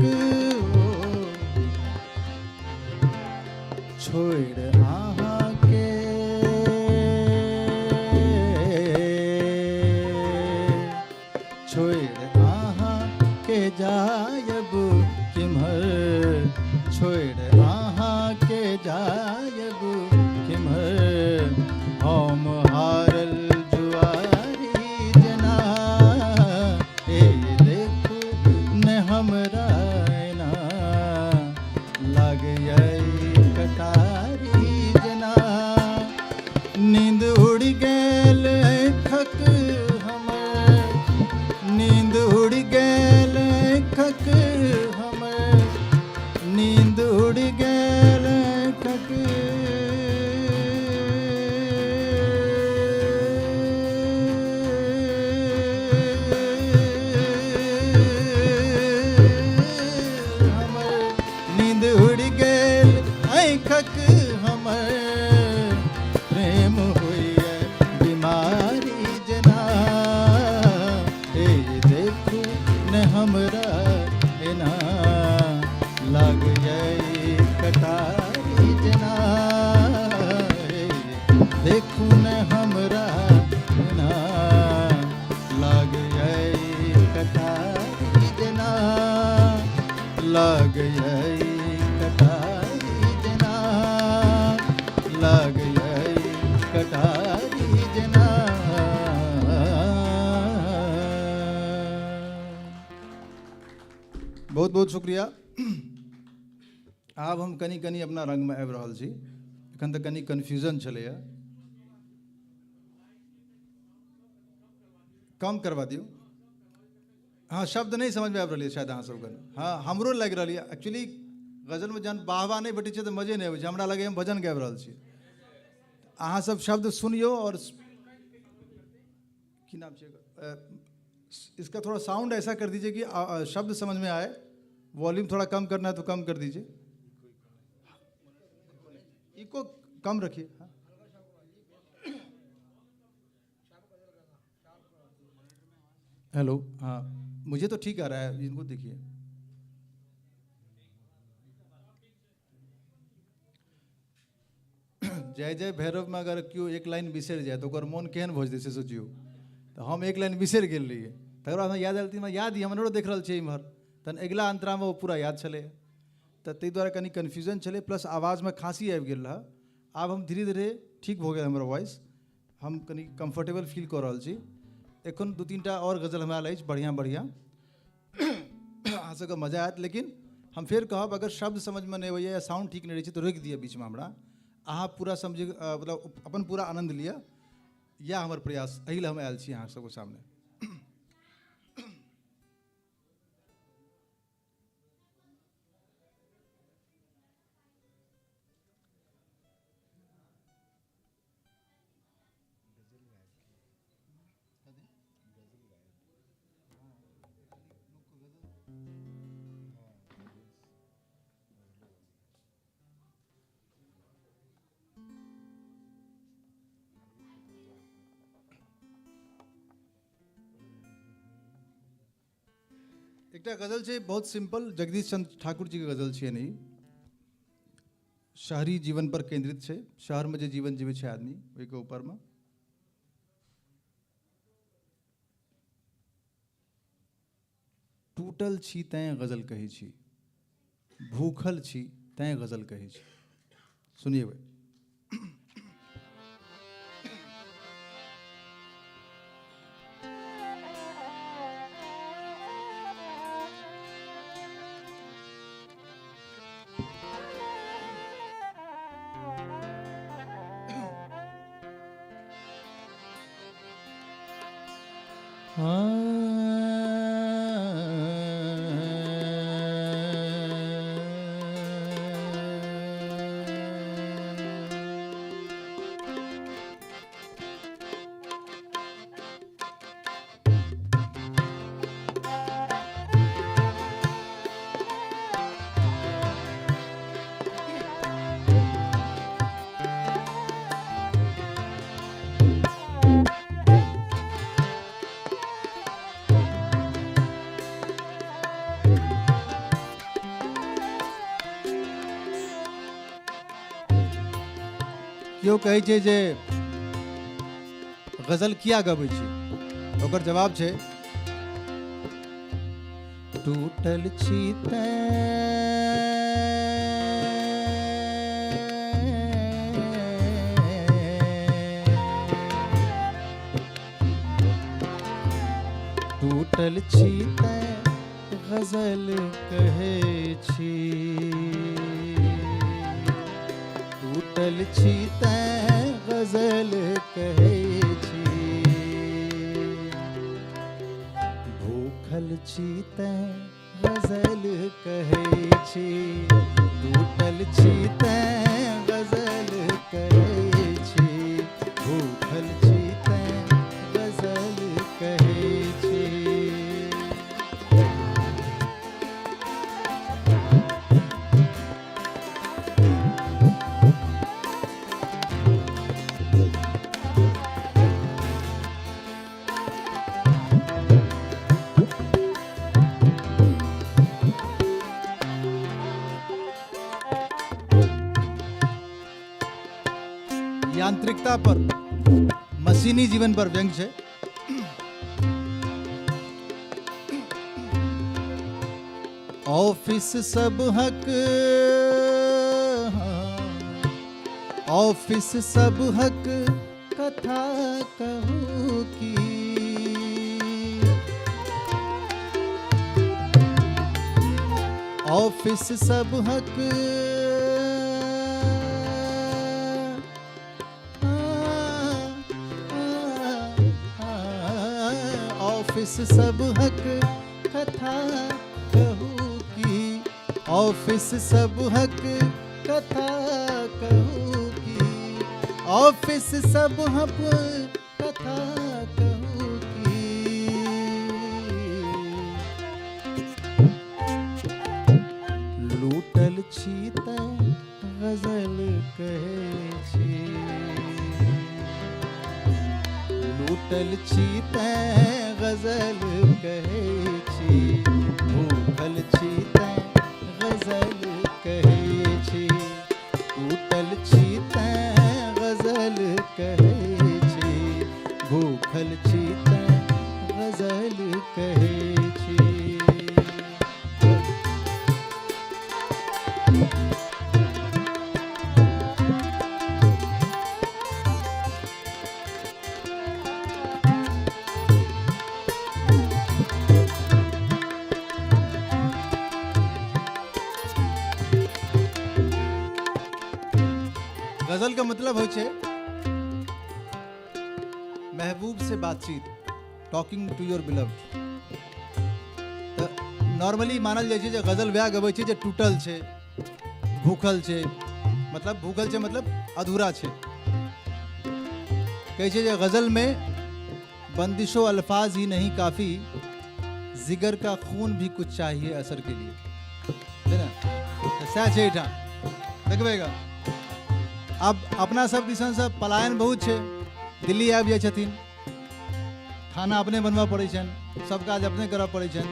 छोड़ आहा के छोड़ आहा के जायब किमहर छोड़ आहा के जायब किमहर हम हारल हमरा ना लग कटारी जना नींद उड़ गेल खक हमर नींद उड़ गेल खक हमर नींद उड़ गेल खक खक हमर प्रेम होइए बीमारी जना हे देखू न हमरा एना लग जाए कटारी जना हे देखू न हमरा एना लग जाए कटारी जना लग जाए लग कटारी जना बहुत बहुत शुक्रिया। आब हम कनी कनी अपना रंग में आबि रहल छी। एखन तक कनी कन्फ्यूजन छलैया, कम करवा दियौ। हाँ, शब्द नहीं समझ में आबि रहल शायद अहाँ सबके। हाँ, हमरो लागि रहल यऽ एक्चुअली गजल में जहन बाहवा नहीं भेटै छै तऽ मजे नहीं अबै छै। हमरा लगे हम भजन गाबि रहल छी। अहाँ सब शब्द सुनियो और की नाम छै इसका थोड़ा साउंड ऐसा कर दीजिए कि शब्द समझ में आए। वॉल्यूम थोड़ा कम करना है तो कम कर दीजिए, इको कम रखिए। हाँ। हेलो, हाँ मुझे तो ठीक आ रहा है, इनको देखिए। जय जय भैरव में अगर क्यों एक लाइन बिसर जाए तो मोन केहन भोज दे से सोचियो। तो हम एक लाइन बिसर गेल रहिए, तकर बाद याद आयल तीन याद ही हमरो देख रहा है इम्हर, तहन अगिला अंतरा में वो पूरा याद चले। तो ताहि दुआरे कनी कन्फ्यूजन चले, प्लस आवाज़ में खांसी आबि गेल रहा। आब हम धीरे धीरे ठीक हो गए हमर वॉइस, हम कनी कंफर्टेबल फील कर रहा छी। एखन दू तीन टा और गजल हमरा लग बढ़िया बढ़िया अहाँ सबके मजा आयत। लेकिन हम फिर कहब, अगर शब्द समझ में नहीं होइए या साउंड ठीक नहीं रही तो रोकि दिए बीच में हमरा। अहाँ पूरा समझिए, मतलब अपन पूरा आनंद लिया, या हमार प्रयास एहि हम आयल छी अहाँ सबके सामने। एक गजल है बहुत सिंपल, जगदीश चंद्र ठाकुर जी के गजल है। नहीं, शहरी जीवन पर केंद्रित है। शहर में जो जीवन जीवे है आदमी, वही के ऊपर में। टूटल छी तैं गजल कही छी, भूखल छी तैं गजल कही छी। सुनिए भाई। केओ कहै छै जे गजल किया गबै छी, ओकर जवाब छै टूटल छी टूटल छी गजल कहै छी, टूटल छी तैं गजल कहै छी, भूखल छी तैं गजल कहै छी, टूटल छी तैं गजल कहै छी, भूखल छी तैं गजल कहै छी। यांत्रिकता पर, मशीनी जीवन पर व्यंग है। ऑफिस सब हक, ऑफिस सब हक कथा कहूँ की, ऑफिस सब हक ऑफिस सब हक कथा कहूँ की, ऑफिस सब हक कथा कहूँ की, ऑफिस सब हक कथा कहूँ की, लूटल छी तैं गजल कहै छी, लूटल छी तैं गजल कहै छी, भूखल छी तैं गजल कहै छी, टूटल छी तैं गजल कहै छी, भूखल छी तैं गजल कहै छी। गजल का मतलब हो छे महबूब से बातचीत, टॉकिंग टू योर बिलव्ड। तो नॉर्मली मानल जाए छे जे गजल वह गबै छे जे टूटल छे, भूखल छे, मतलब भूखल छे मतलब अधूरा छे। कहे छे जे गजल में बंदिशो अल्फाज ही नहीं काफी, जिगर का खून भी कुछ चाहिए असर के लिए, है ना। सह छे एठा देखबेगा। अब अपना सब दिसन से पलायन बहुत छे, दिल्ली आबि जाइ छथिन, खाना अपने बनवा पड़ै छन, सब काज अपने करऽ पड़ै छन।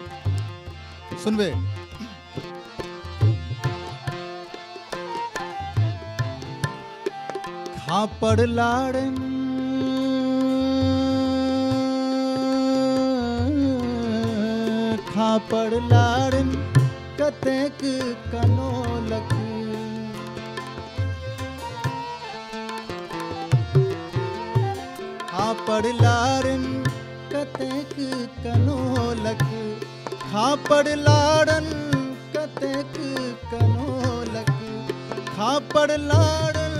सुनबे खापड़ लाड़न खापड़ लाड़न कतेक कनोलक। खापड़ लाड़न कतेक कनोलक। खापड़ लाड़न कतेक कनोलक। खापड़ लाड़न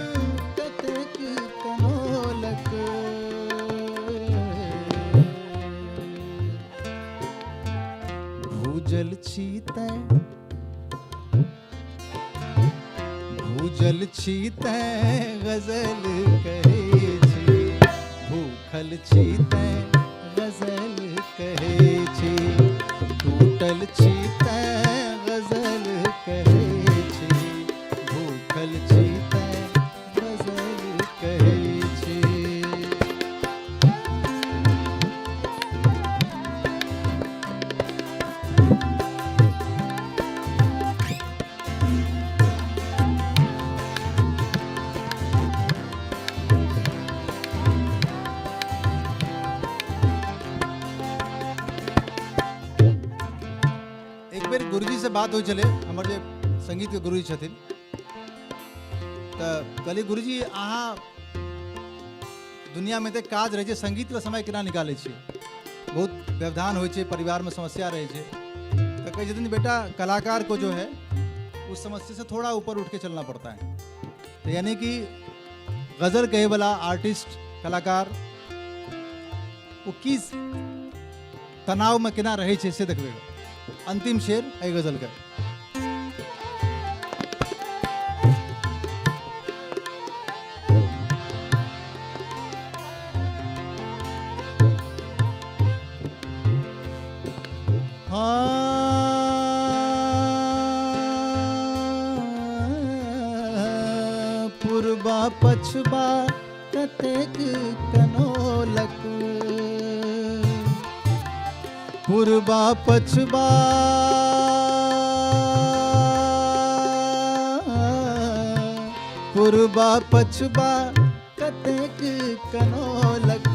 कतेक कनोलक। भूजल छीतै भूजल छीतै गजल कहै छी। भूखल छीतै गजल कहै छी। टूटल छीतै गजल कहै छी। भूखल छीतै गजल कहै छी। एक बेर गुरुजी से बात हो चले, हमर जे संगीत के गुरुजी छथिन, तऽ कहली गुरुजी अहाँ दुनिया में तऽ काज रहै छै, संगीत के समय केना निकालै छियै? बहुत व्यवधान होइ छै, परिवार में समस्या रहै छै, तऽ कहै छथिन बेटा कलाकार को जो है उस समस्या से थोड़ा ऊपर उठ के चलना पड़ता है। तो यानी कि गजल कहे वाला आर्टिस्ट कलाकार वो किस तनाव में केना रहै छै से देखबे। अंतिम शेर है गजल का। पूर्वा पछबा कतेक कनोलक। पूर्वा पछबा पूर्वा पछबा कतेक कनोलक।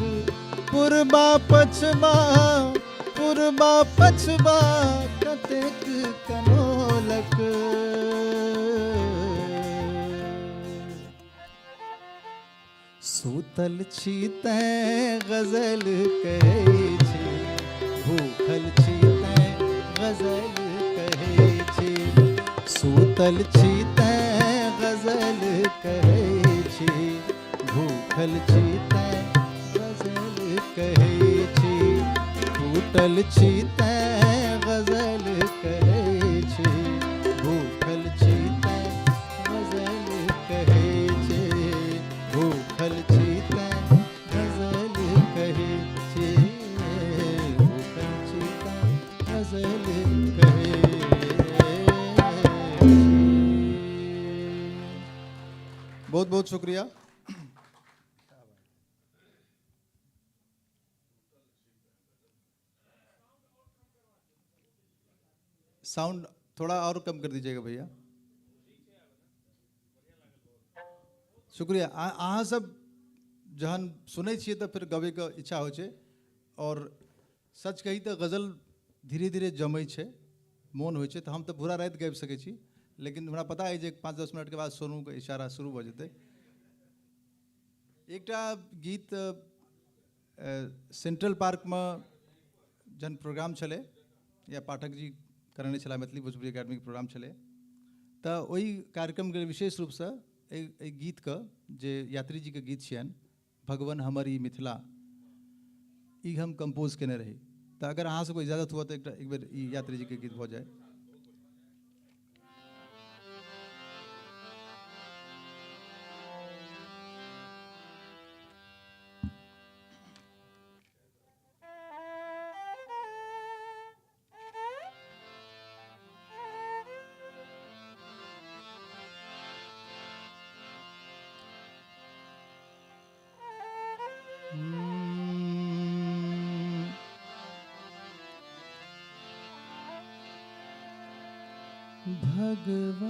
पूर्वा पछबा पूर्वा पछबा कतेक कनोलक। सूतल छीतै गजल कहै छी। भूखल छीतै गजल कहै छी। सूतल छीतै गजल कहै छी। भूखल छीतै गजल कहै छी। टूटल छीतै गजल कहै छी। भूखल छीतै गजल कहै छी। भूखल छीतै गजल कहै छी। भूखल छीतै गजल कहै छी। बहुत बहुत शुक्रिया। साउंड थोड़ा और कम कर दीजिएगा भैया। शुक्रिया। अहाँ सब जहन सुनै छियै तऽ फिर गबै के इच्छा होइ छै, और सच कही तऽ गजल धीरे धीरे जमै छै, मोन होइ छै, तऽ हम तऽ पूरा राति गाबि सकै छी, लेकिन हमरा पता है जे 5-10 मिनट के बाद सोनू के इशारा शुरू भऽ जेतै। एकटा गीत सेंट्रल पार्क में जहन प्रोग्राम छलै, या पाठक जी करने छला, मैथिली भोजपुरी एकेडमी के प्रोग्राम छलै, तऽ ओहि कार्यक्रम के विशेष रूप से एहि गीत के जे यात्री जी के गीत छियनि, भगवन हमर ई मिथिला, ई हम कंपोज केने रही। तऽ अगर अहाँ सबको इजाजत हुआ तो एक बेर ई यात्री जी के गीत भऽ जाए। भगवान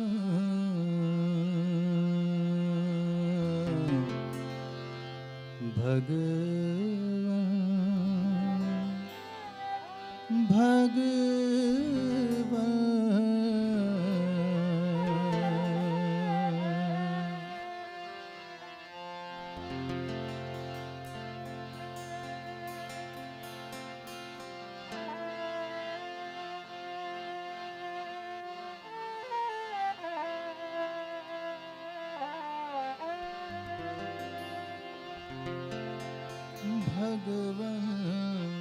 भगवन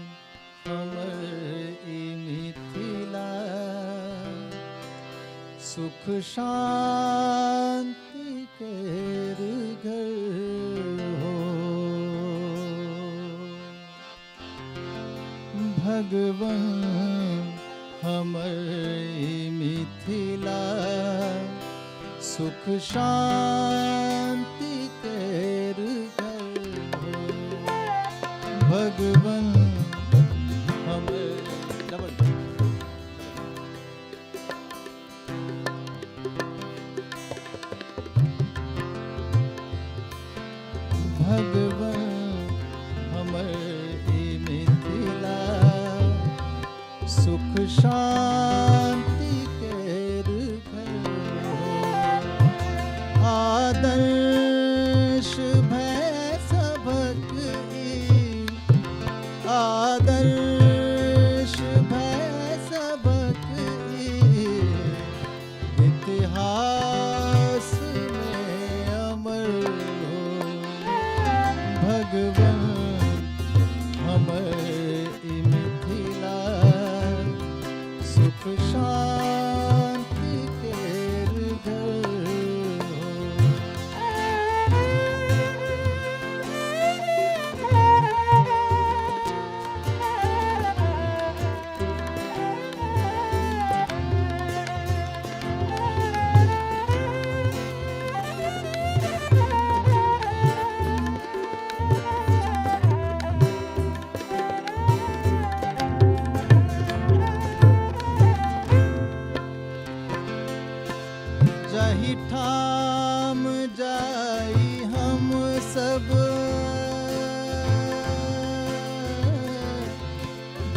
हमर ई मिथिला सुख शांति केर घर हो। भगवन हमर ई मिथिला सुख शांति केर घर हो। भगवन हमर डबल भगवन हमर ई मिथिला सुख शांति केर घर हो। आदर्श भय सबक ई आदर्श भय सबक ई इतिहास में अमर हो। भगवन हमर ई मिथिला सुख शांति केर घर जही ठाम जाई हम सब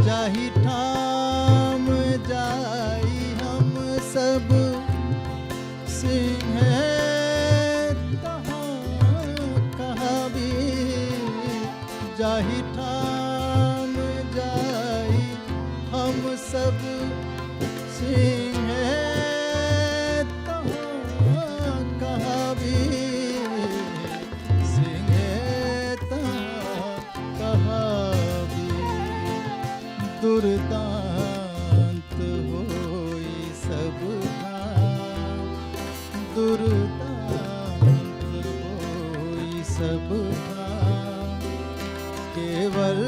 जही ठाम जाई हम सब सिंह तहाँ कहावी। जही ठाम जाई हम सब सिंह दुर्दांत होई सब ठाम दुर्दांत होई सब ठाम केवल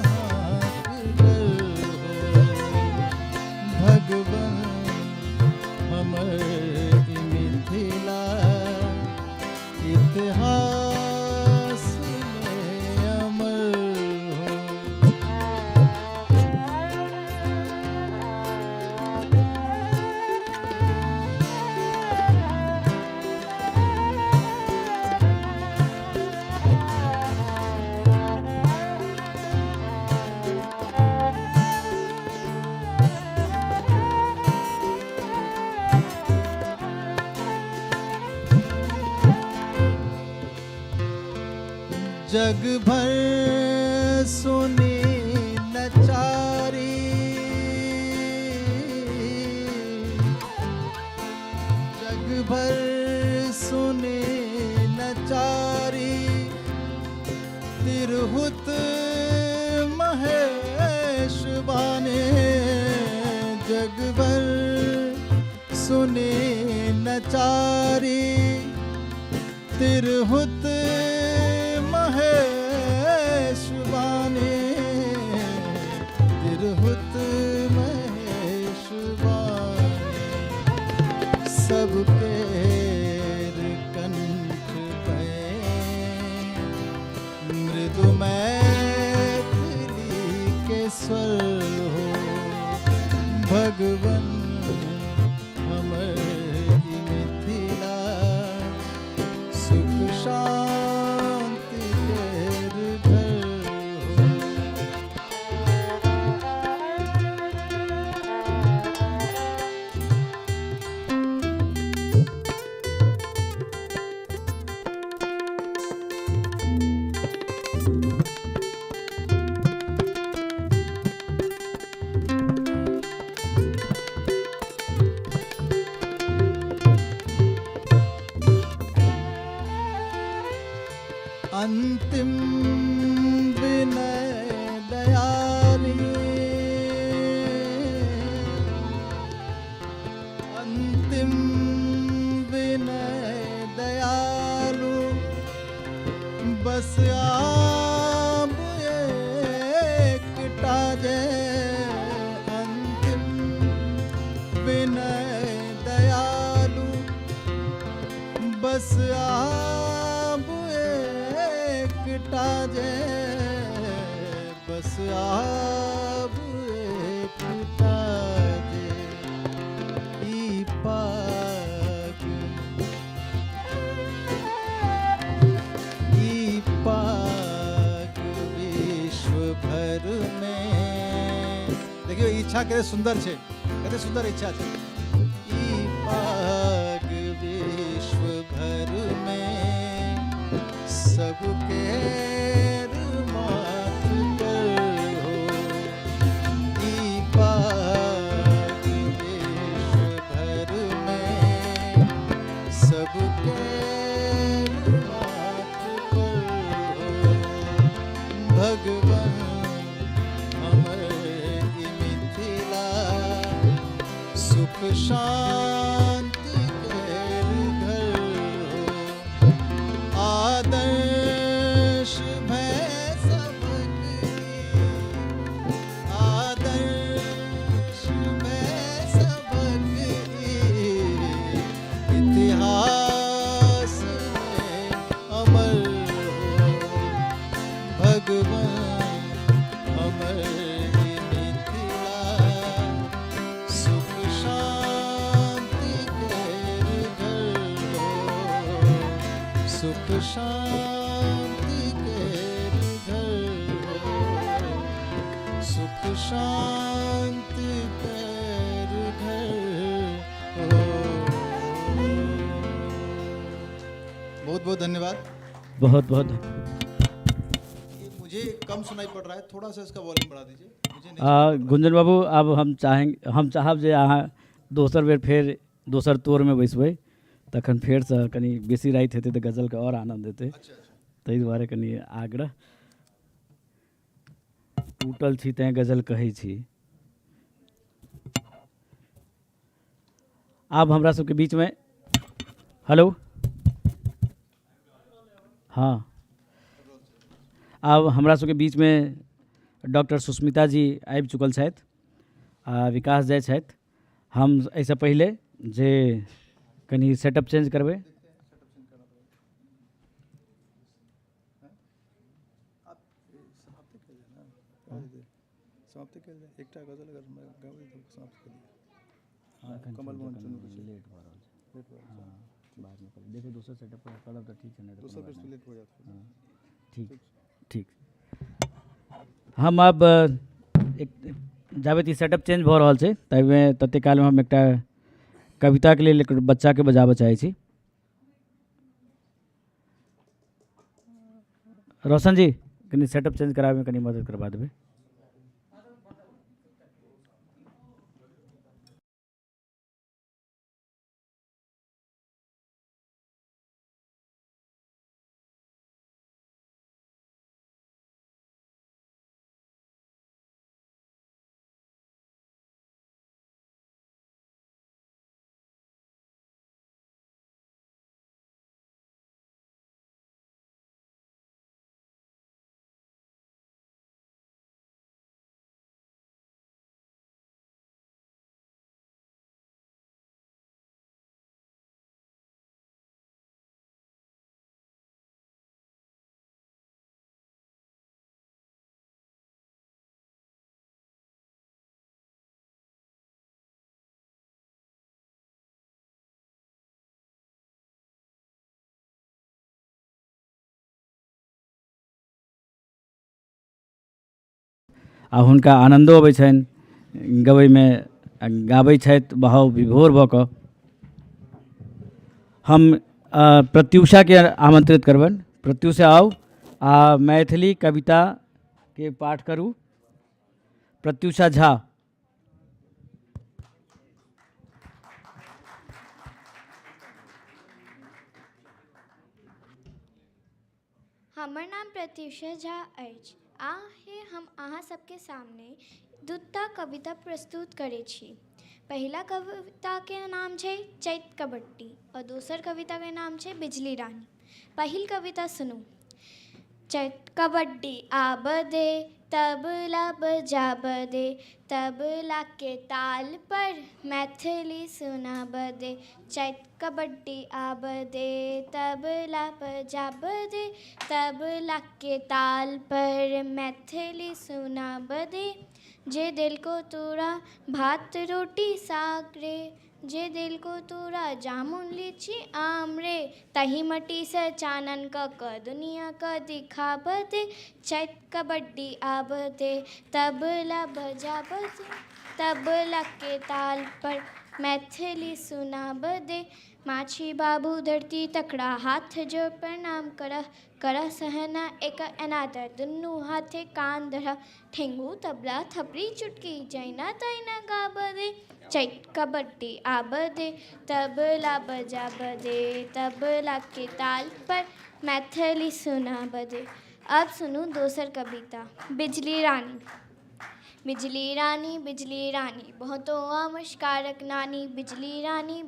हाथ डर हो। भगवन हमर ई मिथिला इतिहास में अमर हो। जग भर सुनी नचारी जग भर सुनी नचारी तिरहुत महेश बाने। जग भर सुनी नचारी तिरहुत महेश बाने। तिरहुत महेश बाने सबके कंठ पे मृदु मैथिली के स्वर हो। भगवन हमर ई मिथिला सुख शांति केर घर हो। आब एकटा जे ई पाग विश्व भर में। देखियो इच्छा के सुंदर छे, कते सुंदर इच्छा छे। ई पाग विश्व भर में सबके माथ पर हो। ई पाग विश्व भर में सबके माथ पर हो। भगवान हमर ई मिथिला सुख शांति केर घर हो। आदर्श भय सबकी, आदर्श भय सबकी इतिहास में अमर हो। भगवान हमर ई मिथिला सुख शांति केर घर हो। सुख शांति केर घर हो। सुख शांति केर घर हो। बहुत बहुत धन्यवाद। बहुत बहुत ये मुझे कम सुनाई पड़ रहा है, थोड़ा सा इसका वॉल्यूम बढ़ा दीजिए। मुझे नहीं गुंजन बाबू, अब हम चाहब जे अहाँ दोसर बेर फेर दोसर तोर में बैसबै, तखन फेरसँ कनि बेसी राति हेतै तऽ गजलके आओर आनन्द हेतै। ताहि दुआरे कनि आग्रह। टूटल छी तेँ गजल कहै छी। आब हमरा सबके बीचमे हेलो, हाँ, आब हमरा सबके बीचमे डॉक्टर सुस्मिता जी आबि चुकल छथि आ विकास जाइ छथि। हम एहिसँ पहिले जे कनि सेटअप चेंज करबै। समाप्ति के लिए एकटा गजल अगर मैं गाबै तो समाप्त कर दिया। कमल मोहन चुनू के लेट भऽ रहल छै। हाँ, बादमे करब। देखिए दोसर सेटअप करब तऽ ठीक छै, नहि तऽ दूसरा कोनो बात बेर नहि। लेट हो जाता है। ठीक ठीक। हम अब एक जाबे ई सेटअप चेंज भऽ रहल छै ताहिमे तते कालमे हम एकटा कविताके लेल एक बच्चाके बजाबऽ चाहै छी। रोशन जी कनि सेटअप चेंज कराबैमे कनि मदद करबा देबै। आ हुनका आनंदो अबै छनि गबैमे, गाबै छथि भाव विभोर भऽ कऽ। हम प्रत्युषाके आमंत्रित करबनि। प्रत्युषा आउ आ मैथिली कविताके पाठ करू। प्रत्युषा झा। हमर नाम प्रत्युषा झा अछि। आहे हम अहाँ सबके सामने दूटा कविता प्रस्तुत करै छी। पहिला कविताके नाम छै चैत कबट्टी और दोसर कविताके नाम छै बिजली रानी। पहिल कविता सुनू। चट कबड्डी आबदे तबला बजा बदे, तबला के ताल पर मैथिली सुना बदे। चट कबड्डी आबदे तबला बजा बदे, तबला के ताल पर मैथिली सुना बदे। जे दिल को तोरा भात रोटी साग रे, जे दिल को तोरा जामुन लीची आम रे, तही मटी से चानन क दुनिया का दिखा बदे। चट कबड्डी आबदे तबला बजा बदे, तबला के ताल पर मैथिली सुना बदे। माछी बाबू धरती तकड़ा हाथ जो प्रणाम करह, करह सहना एक अनादर दुन्नू हाथे कान धरह। ठेंगू तबला थपड़ी चुटकी जैना तैना गा बदे। चट कबड्डी आबदे तबला बजा बदे, तबला के ताल पर मैथिली सुना बदे। अब सुनू दोसर कविता। बिजली रानी। बिजली रानी बहुतों आविष्कारक नानी, बिजली रानी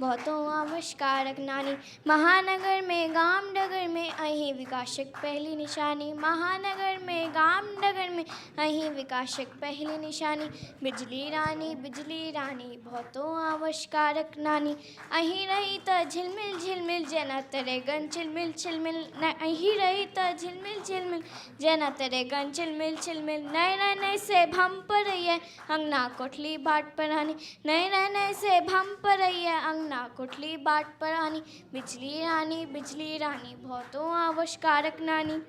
बहुतों आविष्कारक नानी। महानगर में गाम डगर में अहीं विकासक पहली निशानी, महानगर में गाम डगर में अहीं विकासक पहली निशानी। बिजली रानी बहुतों आविष्कारक नानी, अहीं रही त झिलमिल झिलमिल जना तरे गन चिलमिल चिलमिल। अहीं रही त झिलमिल झिलमिल जना तरे गन चिलमिल चिलमिल। नए नए से भम पर अंगना कोठली बाट पर आनी, नए नए से भम पर अंगना कोठली बाट पर आनी। बिजली रानी बहुतों आविष्कारक नानी,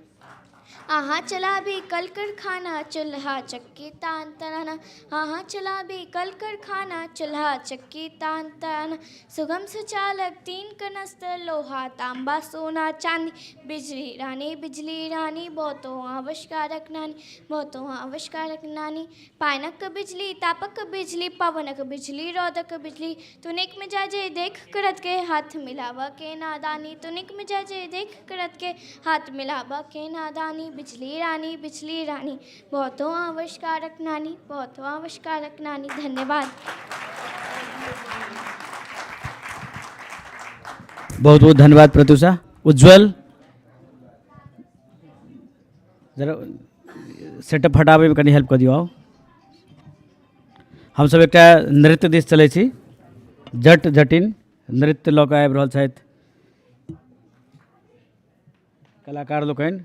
आहाँ चला भी कल कारखाना चूल्हा चक्की तान तराना, आहाँ चला भी कल कारखाना चूल्हा चक्की तान तराना। सुगम सुचालक तीन कनस्त लोहा तांबा सोना चांदी। बिजली रानी बहुतों आविष्कारक नानी, बहुतों आविष्कारक नानी। पायनक बिजली तापक बिजली पवनक बिजली रौदक बिजली। तुनिक में जाजे देख करत के हाथ मिलावा के नादानी, तुनिक में जाजे देख करत के हाथ मिलावा के नादानी। बिजली रानी बहुतों आविष्कारक नानी, बहुतों आविष्कारक नानी। धन्यवाद। बहुत बहुत धन्यवाद प्रत्युषा। उज्जवल जरा सेटअप हटाबे में कनी हेल्प कर दियो। हम सब एक नृत्य दिस चले छी, जट जटिन नृत्य लऽ कऽ आबि रहल छथि कलाकार लोकनि।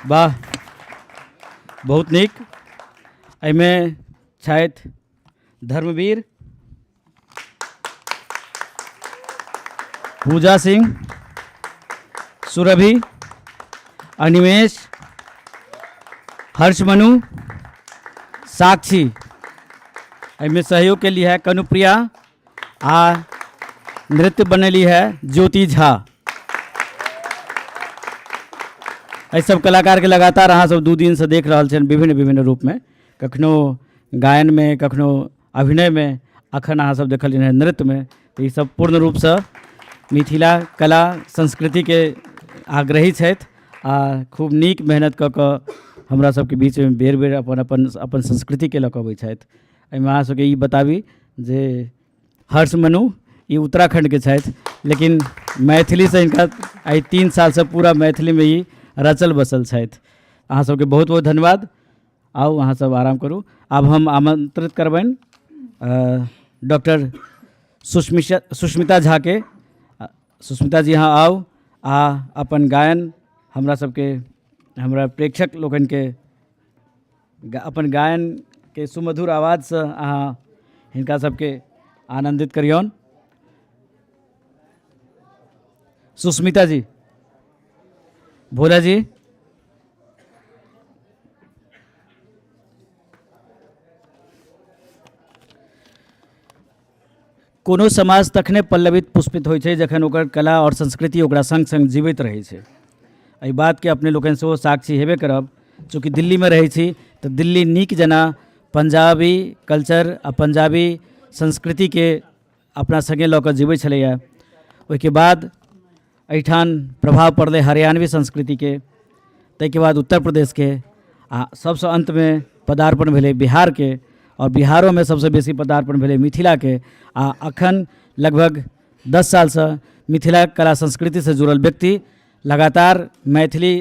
वाह, बहुत नीक। एहिमे छथि धर्मवीर, पूजा सिंह, सुरभि, अनिमेश, हर्षमनु, साक्षी। एहिमे सहयोग के लिए है कनुप्रिया आ नृत्य बनेली है ज्योति झा। एहि सब कलाकार के लगातार अहाँ सब 2 दिन से देख रहल छियनि विभिन्न विभिन्न रूप में, कखनो गायन में, कखनो अभिनय में, अखन अहाँ सब देखलियनि हैं नृत्य में। तो ई सब पूर्ण रूप से मिथिला कला संस्कृति के आग्रही छथि आ खूब नीक मेहनत कऽ कऽ हमरा सबके बीच में बेर बेर अपन अपन अपन संस्कृति के लऽ कऽ अबै छथि। एहिमे अहाँ सबके ई बताबी जे हर्षमनु ई उत्तराखंड के छथि, लेकिन मैथिली से इनका आई 3 साल से पूरा मैथिली में ही रचल बसल छथि। अहाँ सबके बहुत बहुत धन्यवाद। आओ अहाँ सब आराम करू। आब हम आमंत्रित करबनि डॉक्टर सुष्मिता झा के। सुष्मिता जी यहाँ आउ आ अपन गायन हमरा सबके, हमरा प्रेक्षक लोकनि के अपन गायन के सुमधुर आवाज से अहाँ हिनका सबके आनंदित करियौन। सुष्मिता जी, भोला जी, कोनो समाज तखने पल्लवित पुष्पित होइ छै जखन ओकर कला और संस्कृति ओकरा संग संग जीवित रहै छै। एहि बात के अपने लोकनि सेहो साक्षी हेबे करब। चूँकि दिल्ली में रहै छी तऽ दिल्ली नीक जेना पंजाबी कल्चर आ पंजाबी संस्कृति के अपना संगे लऽ कऽ जीवै छलैए। ओहिके बाद एहिठाम प्रभाव पड़लै हरियाणवी संस्कृति के, ताहिके बाद उत्तर प्रदेश के, आ सबसँ अंत में पदार्पण भेलै बिहार के, और बिहारों में सबसे बेसी पदार्पण भेलै मिथिला के। आ अखन लगभग 10 साल से मिथिला कला संस्कृति से जुड़ल व्यक्ति लगातार मैथिली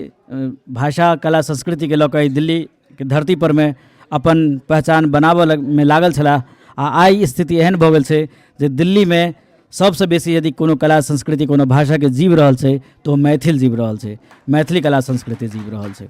भाषा कला संस्कृति के लऽ कऽ दिल्ली के धरती पर में अपन पहचान बनाबऽ में लागल छलाह। आ आइ स्थिति एहन भऽ गेल छै जे दिल्ली में सबसे बेसी यदि कोनो कला संस्कृति कोनो भाषा के जीव रहल छै तो ओ मैथिल जीव रहल छै, मैथिली कला संस्कृति जीव रहल छै।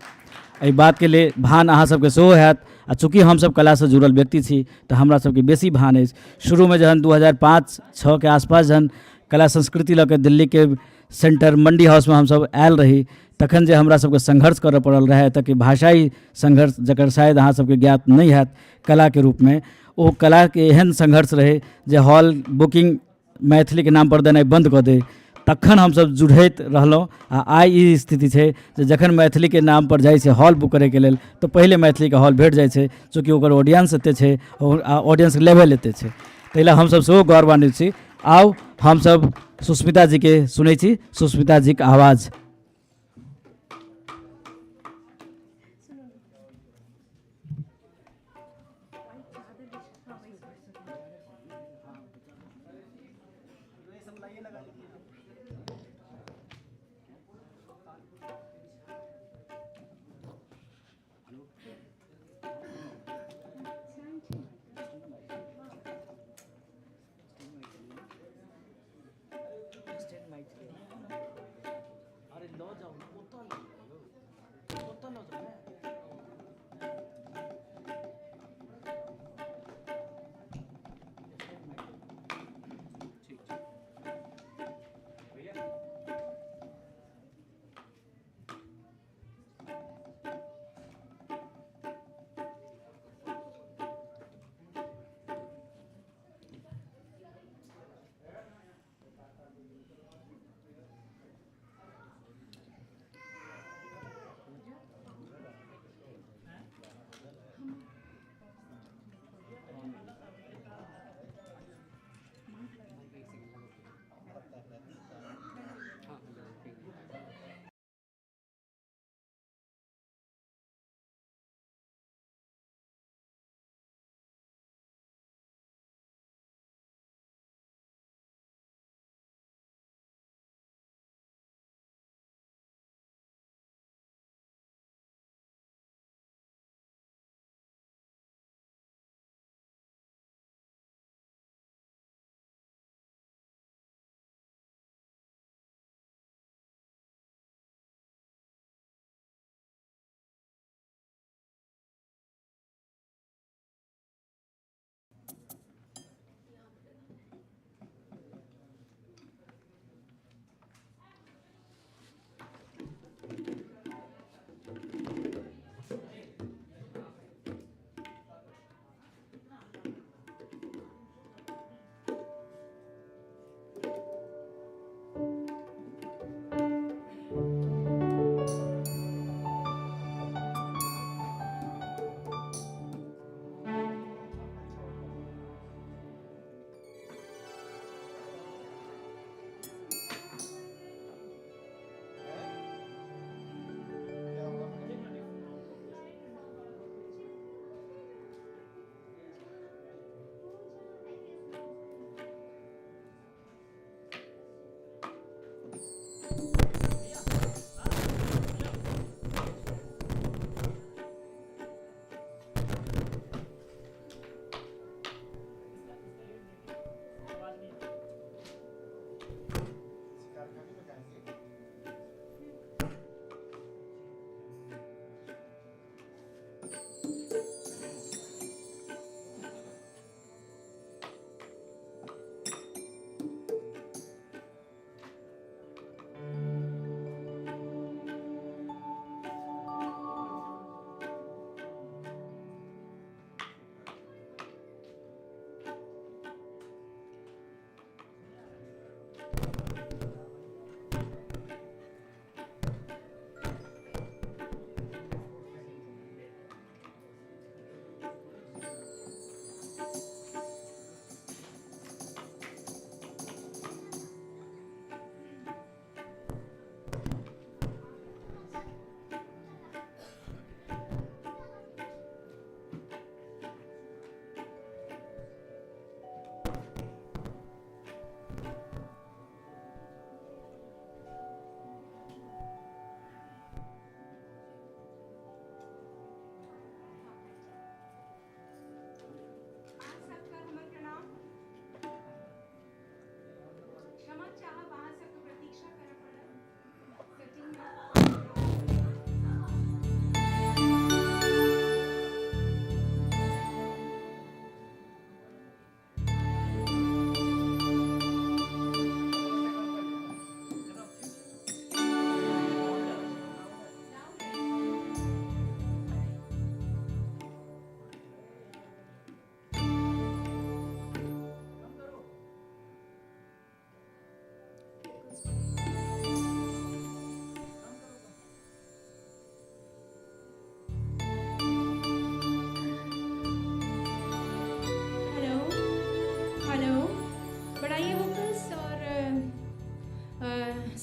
एहि बात के लिए भान अहाँ सबके सेहो हैत। आ चूँकि हमसब कला से जुड़ल व्यक्ति छी तऽ हमरा सबके बेसी भान अछि। शुरू में जहन 2005-06 के आसपास जहन कला संस्कृति लऽ के दिल्ली के सेंटर मंडी हाउस में हमसब आयल रही, तखन जे हमरा सबके संघर्ष करऽ पड़ल रहै, तक भाषाई संघर्ष जकर शायद अहाँ सबके ज्ञात नहीं हैत कला के रूप में। ओ कला के एहन संघर्ष रहे जे हॉल बुकिंग मैथिली के नाम पर देनाइ बंद कऽ दे, तखन हमसब जुझैत रहलहुँ। आ आइ ई स्थिति छै जे जखन मैथिली के नाम पर जाइ छै हॉल बुक करे के लेल तऽ पहिले मैथिली के हॉल भेट जाइ छै, चूँकि ओकर ऑडियंस एते छै और ऑडियंस लेवल एते छै। ताहि लए हमसब सेहो गौरवान्वित छी। आओ हमसब सुष्मिता जी के सुनै छी, सुष्मिता जी के आवाज़।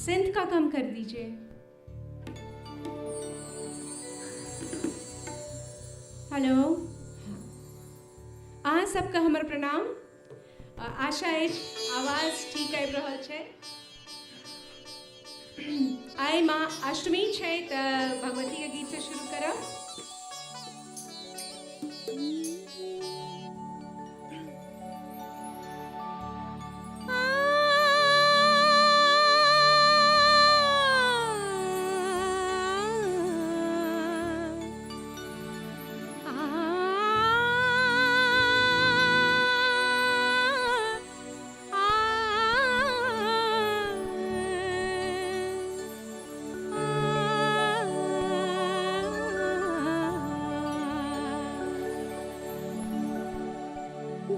सिंथ का कम कर दीजिए। हेलो, अहाँ सबके हमर प्रणाम। आशा अछि आवाज ठीक आबि रहल छै। आइ माँ अष्टमी छै तऽ भगवती के गीत से शुरू करब।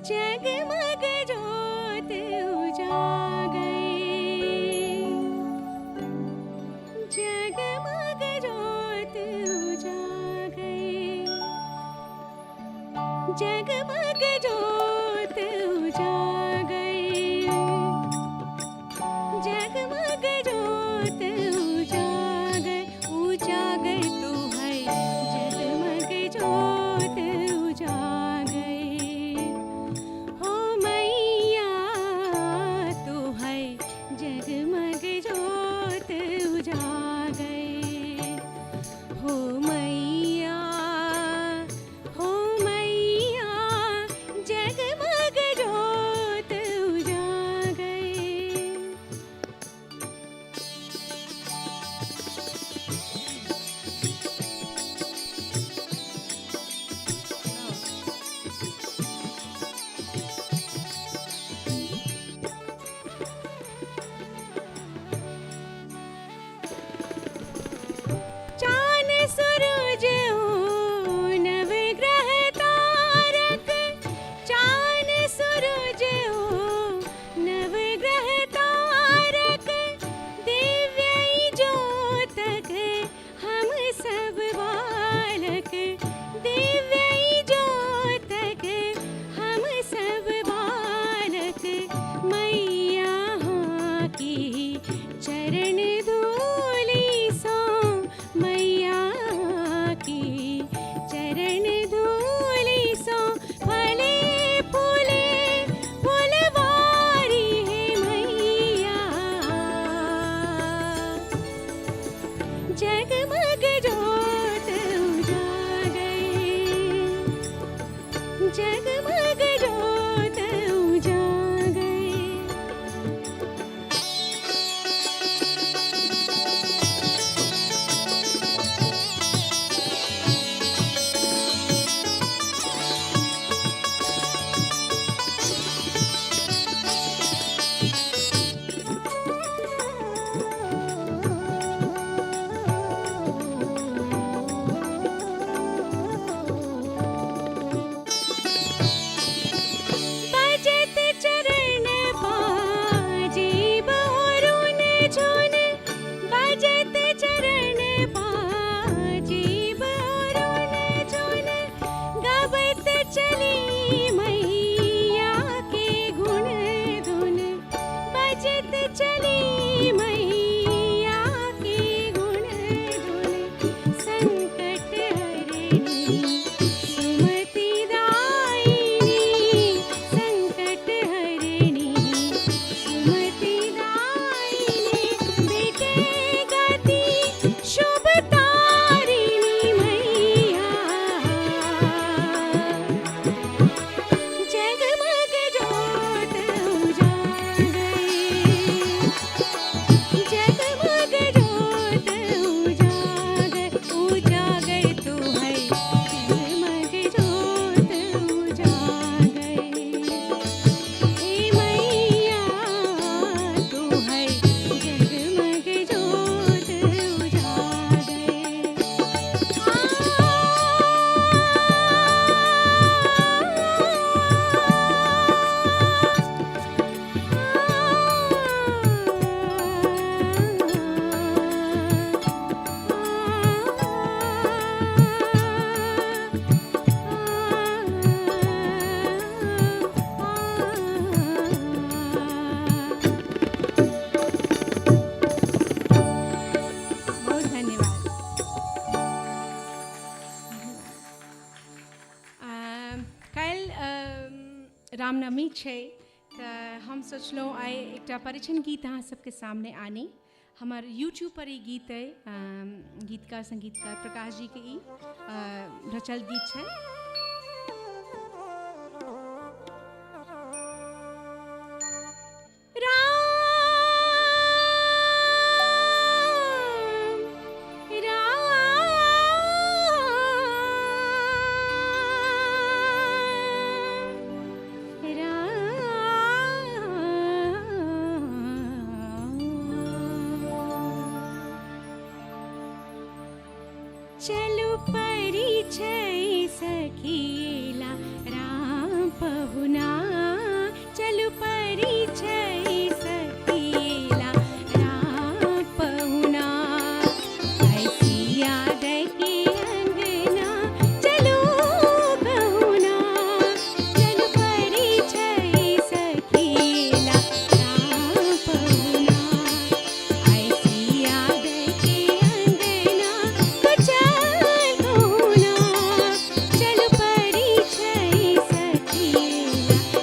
जगमग जोत उजागई, जगमग जोत उजागई, जगमग जोत उजागई, जगमग जोत उजागई, उजागई तू है जगमग जोत उजागई। जगमग जोत उजागई हो मैया, हो मैया, जगमग जोत उजागई। चाँद सूरज हो नवग्रह तारक, चाँद सूरज हो नवग्रह तारक, दिव्य ज्योतक हम सब बालक, दिव्य ज्योतक हम सब बालक। मैया की चरण धूली सो, मैया की चरण धूली सो, फले फूले फुलवारी है मैया, चली मैया के गुण धुन संकट हरणी सुमति दायिनी संकट हरणी सुमति दायिनी बेटे गति शुभ तारिणी मैया जगमग जोत उजागर जगमग जोत उजागर उजागर तू है जगमग जोत उजागर हे मैया तू है जगमग जोत बहुत धन्यवाद। कल रामनवमी छै तऽ हम सोचलहुँ आइ एकटा परिछन गीत अहाँ सबके सामने आनी। हमर यूट्यूब पर ई गीत अइ, गीतकार संगीतकार प्रकाश जी के ई रचल गीत छै। चलु परिचय सखीला राम पहुना चलु परिचय सखीला राम पहुना ऐसिया के अंगना चलु कहुना चलु परिचय सखीला राम पहुना ऐसिया के अंगना चल कहुना चल परिचय सखीला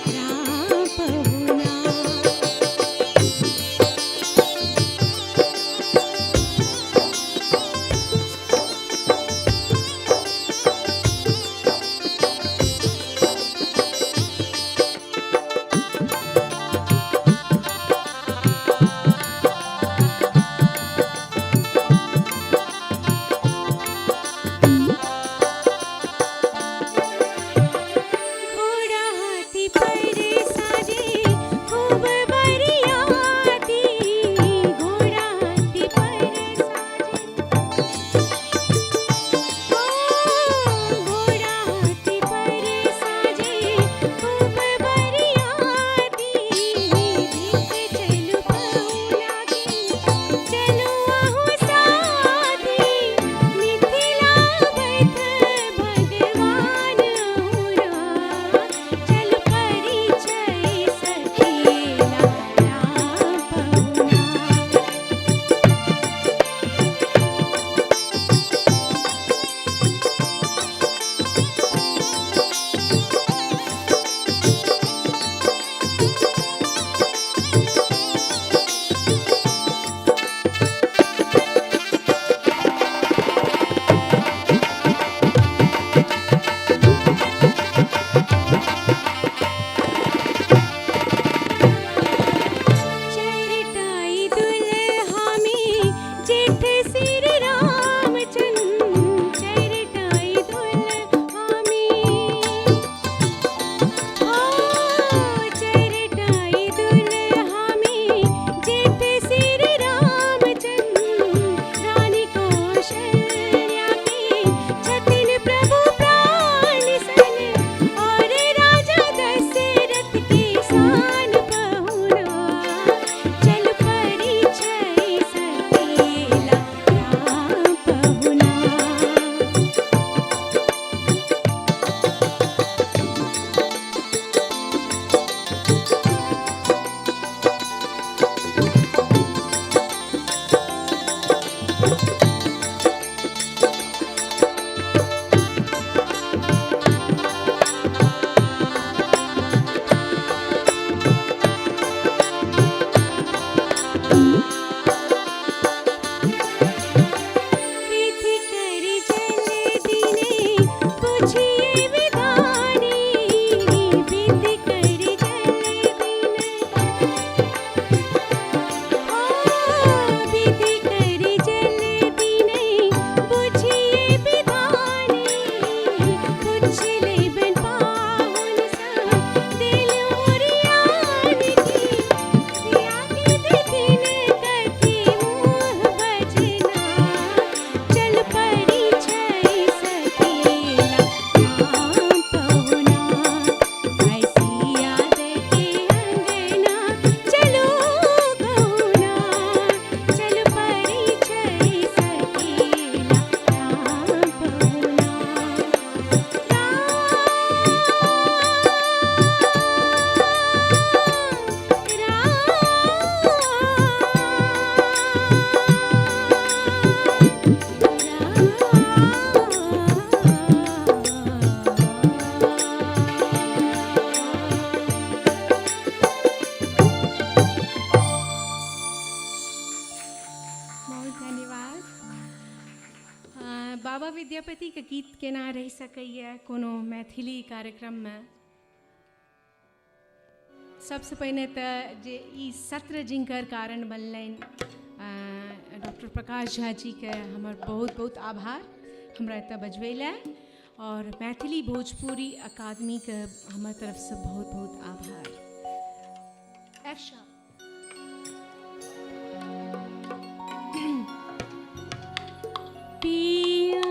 विद्यापति के गीत केना रह सकैए कोनो मैथिली कार्यक्रम में। सबसे पहले तो जे ई सत्र जिनकर कारण बनलनि डॉक्टर प्रकाश झा जी के हमर बहुत बहुत आभार हमरा एतऽ बजबै लए, और मैथिली भोजपुरी अकादमी के हमर तरफ से बहुत बहुत आभार। एक्शन। पिया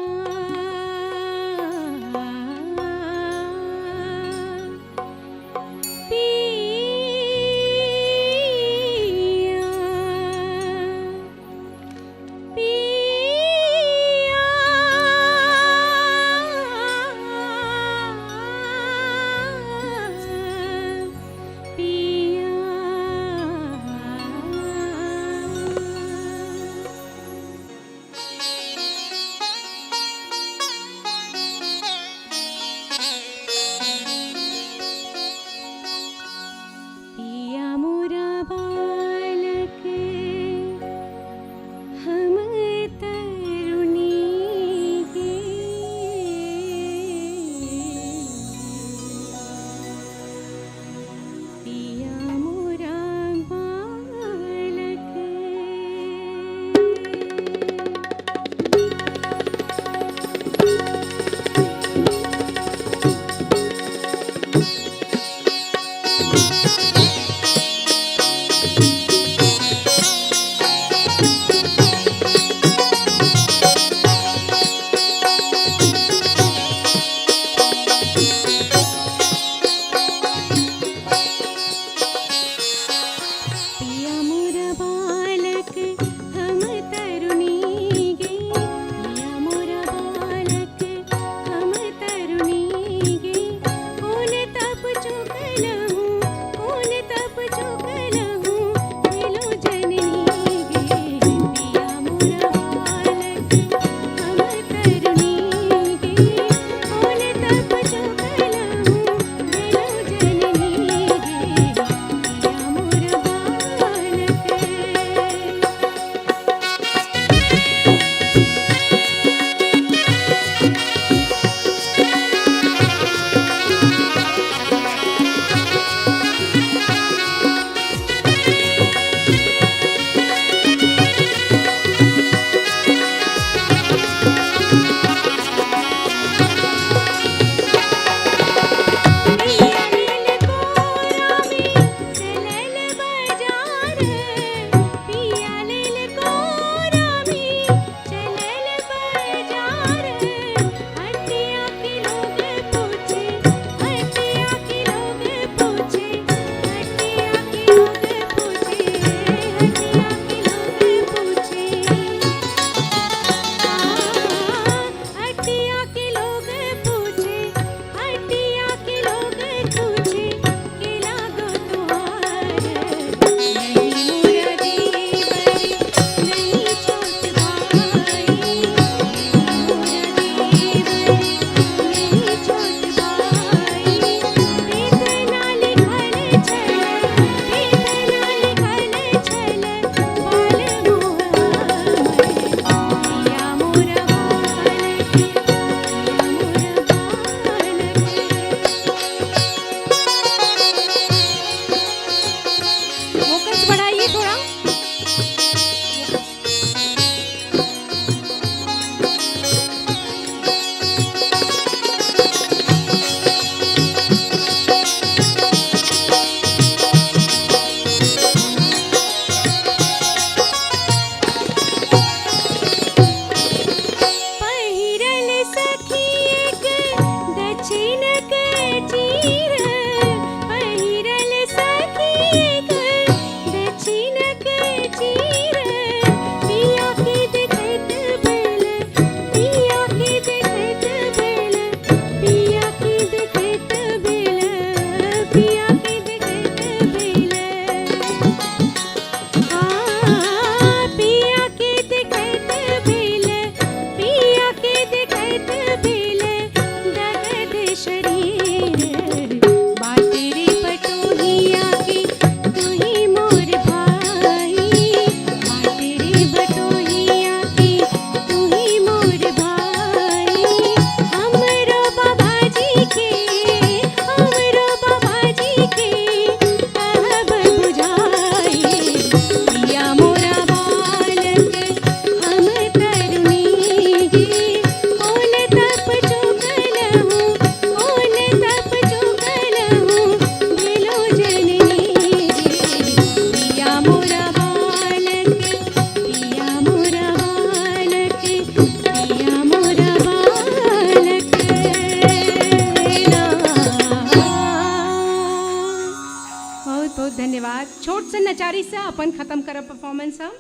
तैयारी से अपन खत्म करब परफॉर्मेंस हम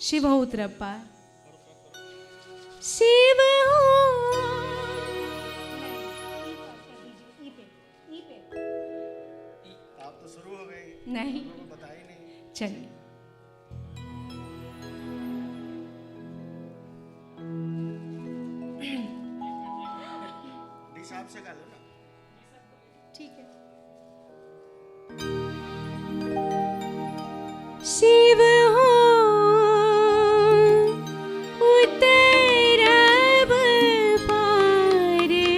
शिव हो उतरब पर शिव हो आप तो शुरू हो गई, नहीं बता ही नहीं। चलिए हिसाब से गा लो ना। ठीक है। शिव हो उतरब पारे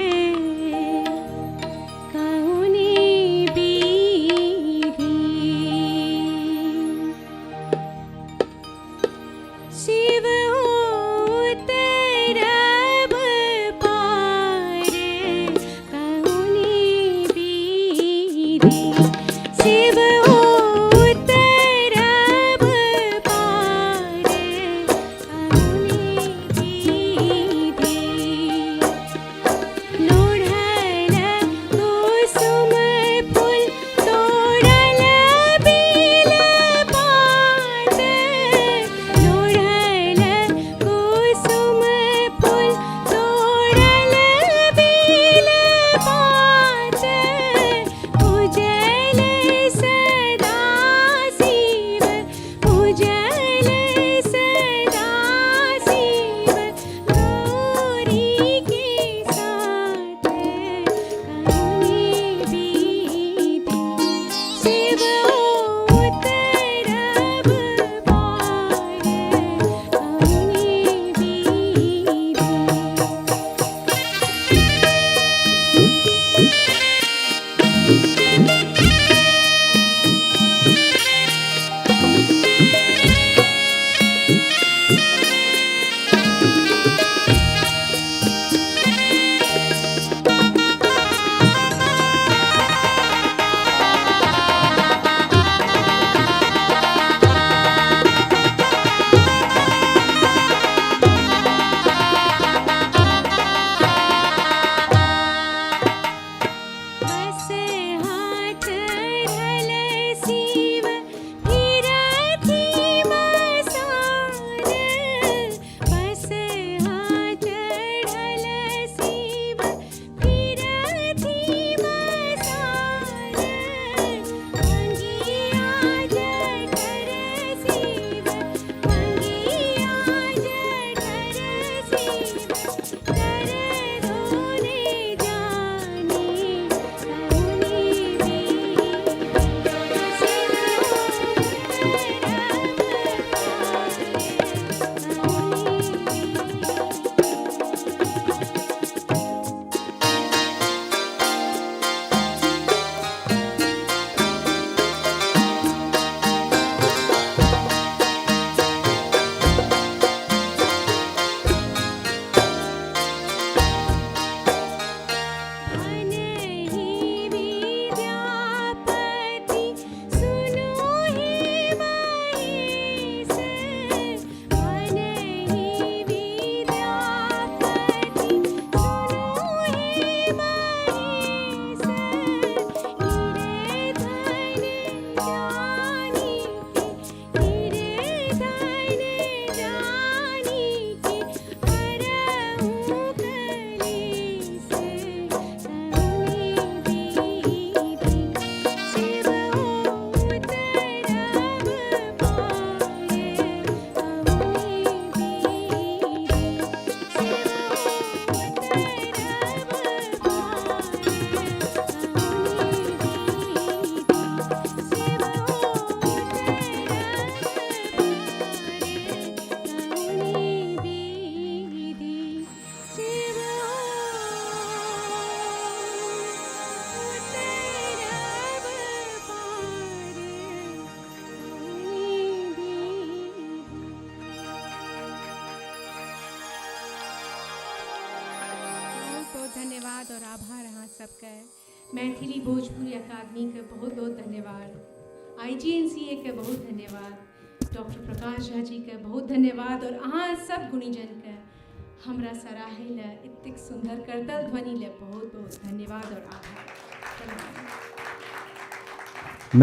कहुनी बीधी शिव हो उतरब पारे कहुनी बीधी शिव हो उतरब पारे कहुनी बीधी लोढ़ल कुसुम फूल तोड़ल बेल पात लोढ़ल कुसुम फूल तोड़ल बेल पात पूजल सदा शिव पूजल सदा शिव गौरी के साथ कहुनी बीती शिव उतरब पारे कहुनी बीती बस हाथ धल शिव फिरथि मसान बस हाथ धल शिव फिरथि मसान अंगिया जठर शिव अंगिया जठर शिव कर धोने जाने कहुनी अनहि विद्यापति सुनो हे महेश अनहि विद्यापति सुनो हे महेश हीरे धन जानी के हरहु कलेस कहुनी बीती शिव उतरब पारे कहुनी बीती शिव उतरब बहुत धन्यवाद और आभार अहाँ सबके मैथिली भोजपुरी अकादमी के बहुत बहुत धन्यवाद IGNCA के बहुत धन्यवाद डॉक्टर प्रकाश झा जी के बहुत धन्यवाद और अहाँ सब गुणीजन के हमरा सराहे ले इतने सुंदर करतल ध्वनि ले बहुत बहुत धन्यवाद और आभार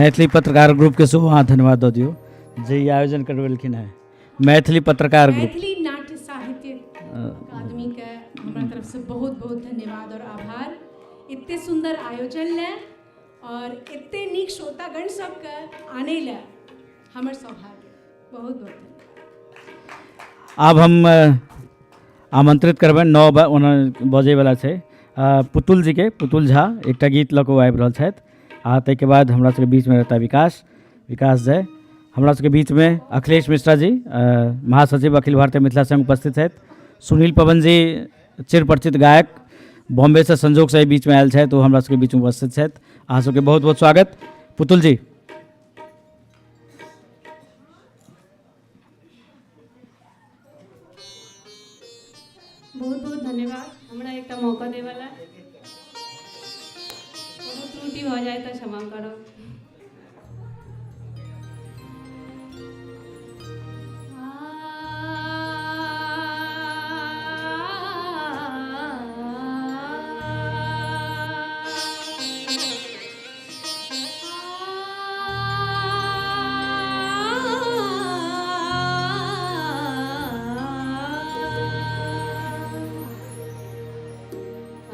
मैथिली पत्रकार ग्रुप के सेहो अहाँ धन्यवाद दऽ दियौ। जी आयोजन करवेलखिन है मैथिली पत्रकार ग्रुप। मैथिली नाट्य साहित्य अकादमी के हमारा तरफ से बहुत बहुत धन्यवाद और आभार इतने सुंदर आयोजन ले और इतने नीक श्रोतागण सबके आने ले हमर सौभाग्य बहुत बहुत धन्यवाद। आब हम आमंत्रित करबनि 9 बजे वाला छै पुतुल जी के, पुतुल झा एकटा गीत लऽ कऽ आबि रहल छथि आ ताहिके बाद हमरा सबके बीच में रहता विकास जय। हमरा सबके बीच में अखिलेश मिश्रा जी महासचिव अखिल भारतीय मिथिला संघ उपस्थित छथि। सुनील पवन जी चिरपरिचित गायक बॉम्बे से संजोग से बीच में आयल छथि, ओ हमरा सबके बीच में उपस्थित छथि। अहाँ सबके बहुत बहुत स्वागत। पुतुल जी बहुत बहुत धन्यवाद हमरा एक मौका देवाला। कोनो त्रुटि हो जाए तो क्षमा करो।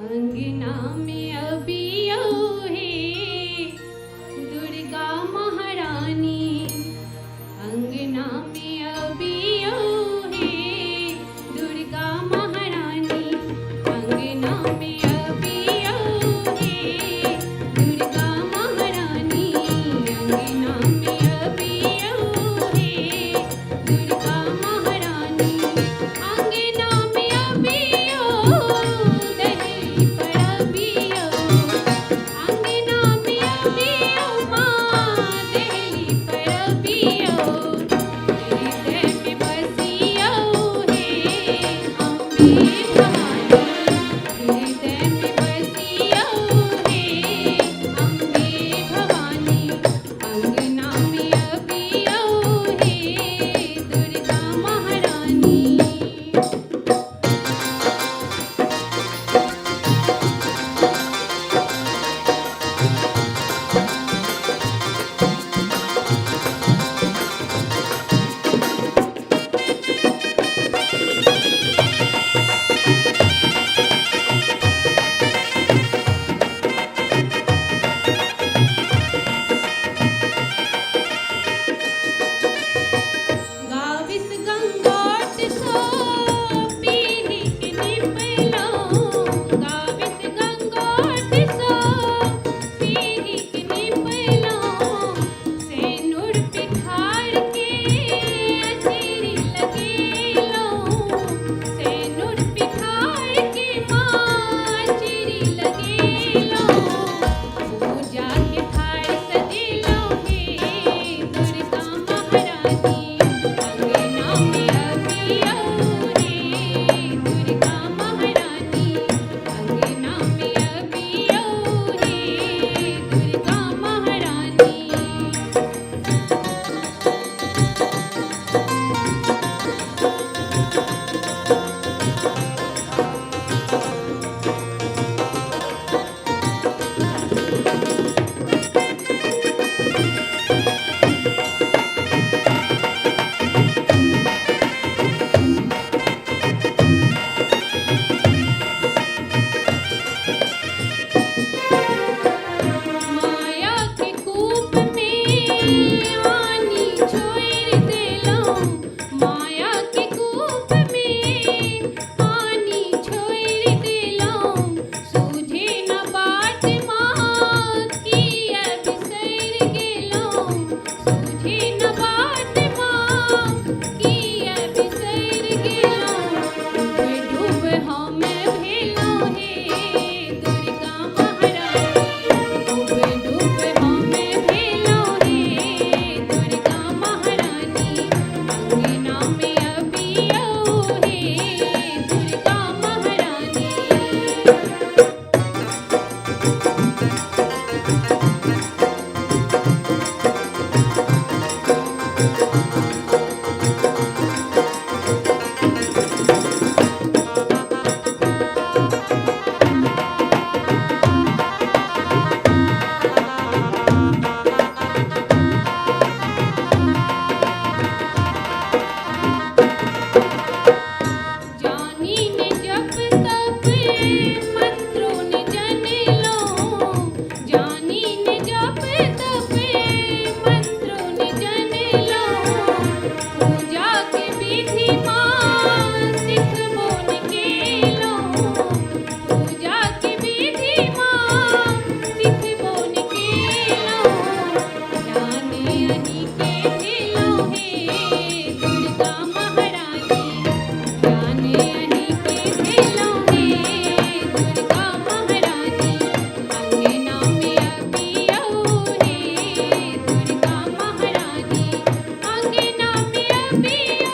अंगना में अभी है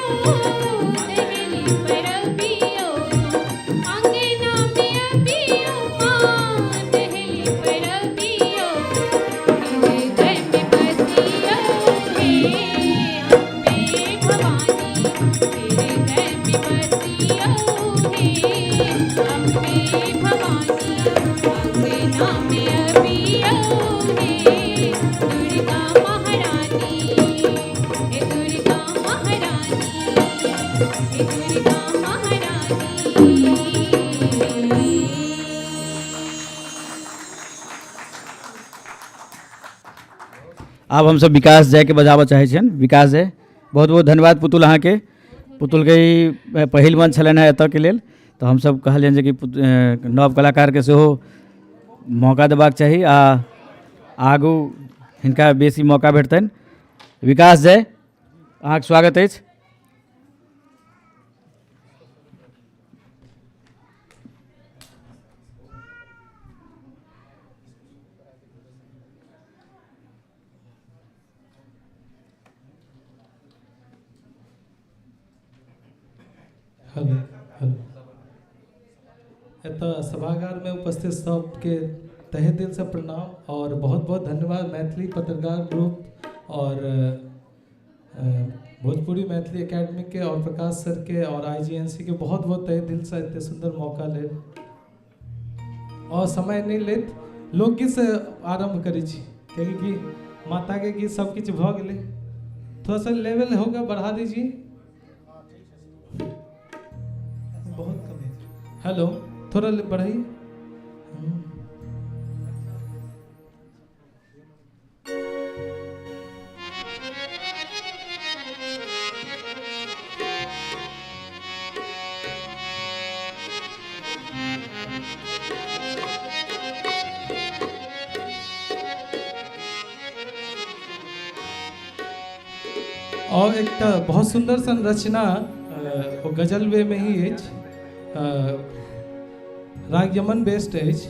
दहली पर पियो अंगना में पियो दहली पर पियो हृदय में बसियो हे अम्बे भवानी हृदय में बसियो हे अम्बे भवानी अंगना में पियो हे दुर्गा महारानी हे दुर्गा महारानी हे दुर्गा महारानी। आब हमसब विकास जय के बजाबऽ चाहै छियनि। विकास जय, बहुत बहुत धन्यवाद पुतुल अहाँके। पुतुलके ई पहिल मंच छलनि हेँ एतऽके लेल, तऽ हमसब कहलियनि जे कि नव कलाकारके सेहो मौका देबाक चाही आ आगू हिनका बेसी मौका भेटतनि। विकास जय, अहाँके स्वागत अछि। हेलो हेलो एतऽ सभागार में उपस्थित सबके तहे दिल से प्रणाम और बहुत बहुत धन्यवाद मैथिली पत्रकार ग्रुप और भोजपुरी मैथिली एकेडमी के और प्रकाश सर के और IGNC के बहुत बहुत तहे दिल से इतने सुंदर मौका ले और समय नहीं लेत लोकगीत से आरंभ करी छी क्योंकि माता के गीत सब किछ भ गेलै, थोड़ा सा लेवल होगा बढ़ा दीजिए, बहुत कम है। हेलो थोड़ा बढ़ाइए। और एक बहुत सुंदर संरचना वो गजल वे में ही राग यमन बेस्ड अछि।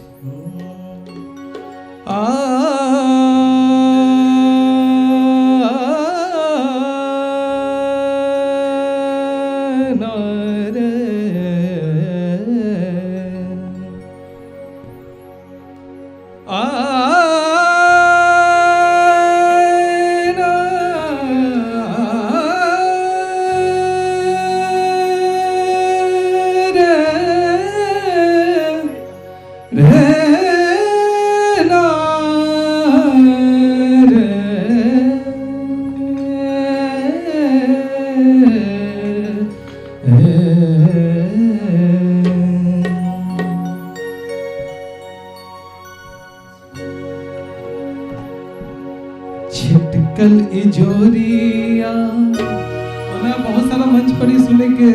छिटकल इजोरिया ओना बहुत सारा मंच पर ही सुने के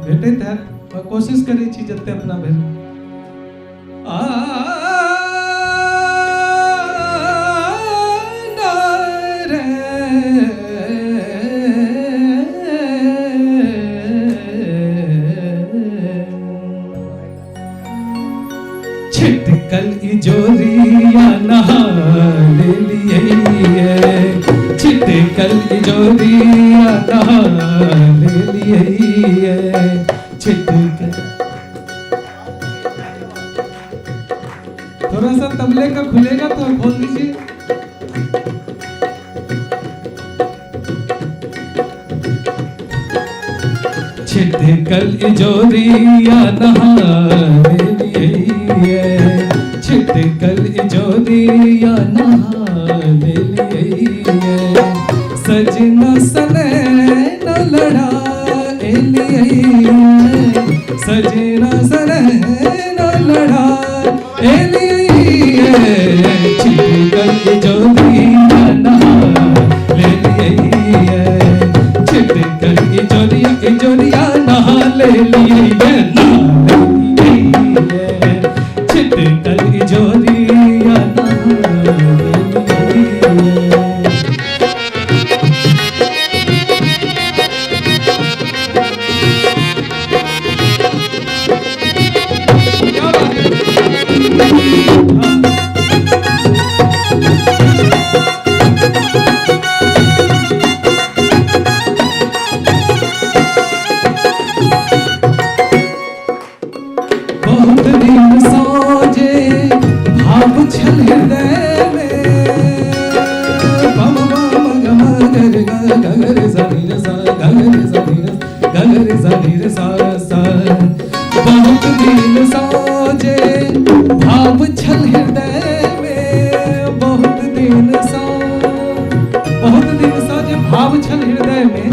भेटैत है, कोशिश करै छी जते अपना भेल। छिटकल इजोरिया नहा ले लिए, छिटकल इजोरिया नहा ले लिए, छिटकल। थोड़ा सा तबले का खुलेगा तो खोल दीजिए। छिटकल इजोरिया नहा ले लिए, छिटकल इजोरिया नहा ले लिए, सजना सने न लड़ा लिए, सजना सने न लड़ा लिए, छिटकल इजोरिया नहा ले लिए, छिटकल इजोरिया इजोरिया नहा ले लिए, छिटकल इजोरिया नहा ले लिए। रे गा रे सा नी रे सा सा। बहुत दिन साजे भाव छल हृदय में, बहुत दिन साजे भाव छल हृदय में।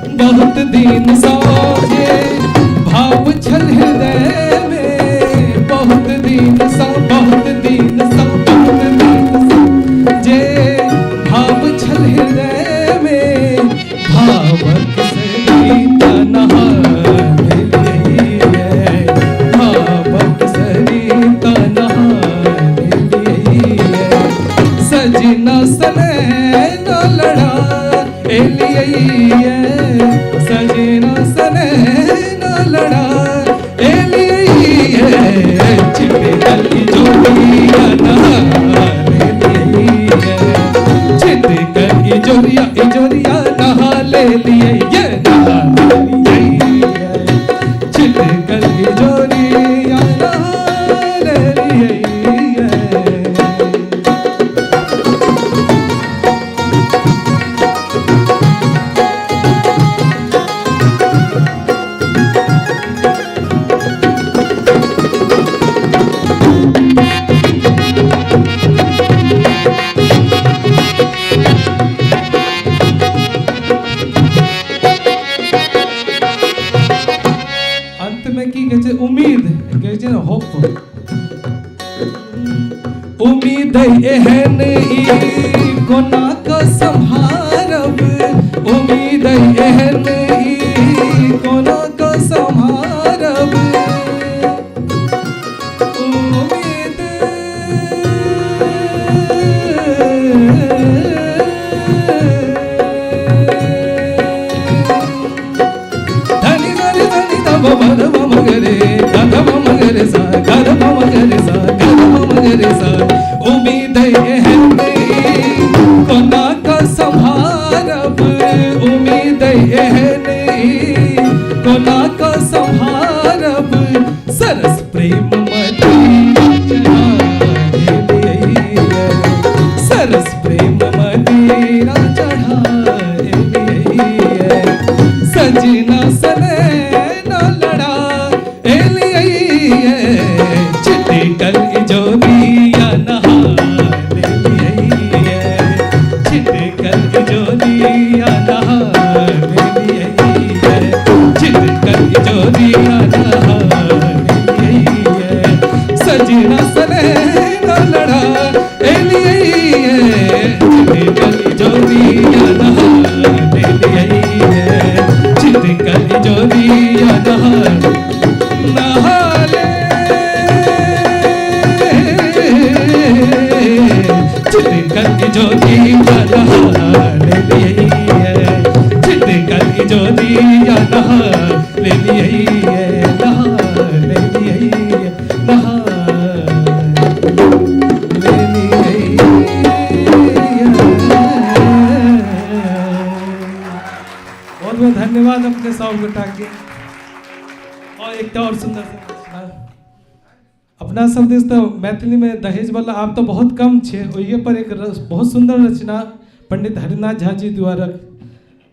बहुत दिन साजे भाव छल हृदय में, बहुत दिन जे भाव छल हृदय में, भावक सरिता नहा लेलियै, भावक सरिता नहा लेलियै। सजना सने न लड़ा एलियै, सजना सने न लड़ा एलियै। छिटकल जोड़िया नहा लेलियै, छिटकल जोड़िया नहा लेलियै, नहा लेलियै। छिटकल जोड़िया नहा लेलियै। अंत में की कहै छै उम्मीद, कहै छै ना होप। उम्मीद एहन ई कोना क सम्हारब, उम्मीद एहन ई कोना क सम्हारब। उम्मीद धनी धनी धनी तब मर मगरे गम मगरे सा गम मगरे सा गम मगरे सा। उम्मीद एहन कोना का संभारब, उम्मीद एहन कोना का संभारब। सरस प्रेम मदीरा चढ़ा एलियै, सरस प्रेम मदीरा चढ़ा एलियै। सजना सने न लड़ा एलियै, छिटकल जोड़िया नहा लेलियै, छिटकल जोड़िया नहा लेलियै, छिटकल जोड़िया नहा लेलियै। सजना सने न लड़ा एलियै, छिटकल जोड़िया नहा लेलियै, छिटकल जोड़िया नहा ले। छिटकल जोड़िया नहा लेलियै, छिटकल जोड़िया नहा लेलियै, नहा लेलियै, नहा बहुत बहुत धन्यवाद अपने सब गोटा के। और एक और सुंदर सा रचना अपना सब देश तो मैथिली में दहेज वाला आप तो बहुत कम छे, ओहि पर एक बहुत सुंदर रचना पंडित हरिनाथ झा जी द्वारा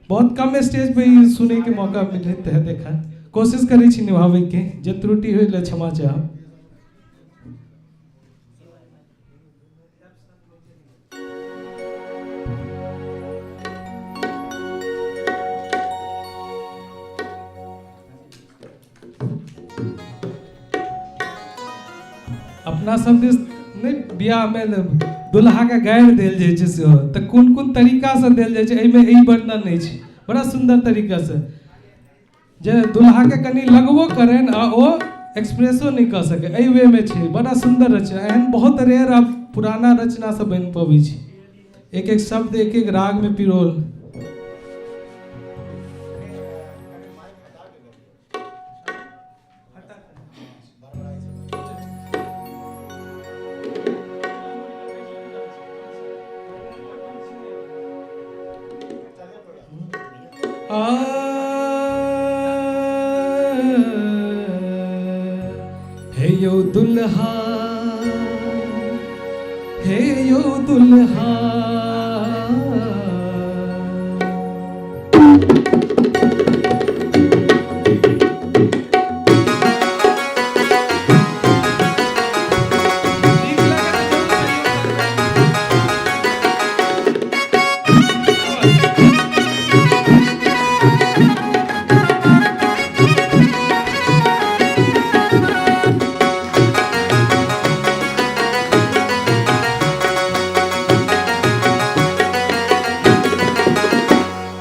बहुत कम स्टेज पे ही सुने के मौका मिलते है। देखा कोशिश करै छी निभावे के, जे त्रुटि होय ले क्षमा चाहब। अपना सब दिस नहीं बियाह में दुल्हा के गारि देल जाइ छै सेहो, तऽ कोन कोन तरीका से देल जाइ छै एहिमे ई वर्णन नहि छै। बड़ा सुंदर तरीका से जे दुल्हा के कनि लगबो करनि आ ओ एक्सप्रेसो नहीं कऽ सके, एहि वे में छै। बड़ा सुंदर रचना, एहन बहुत रेयर अब पुराना रचना सब बनि पबै छै। एक एक शब्द एक एक राग में पिरोल। हे यो दुल्हा, हे यो दुल्हा,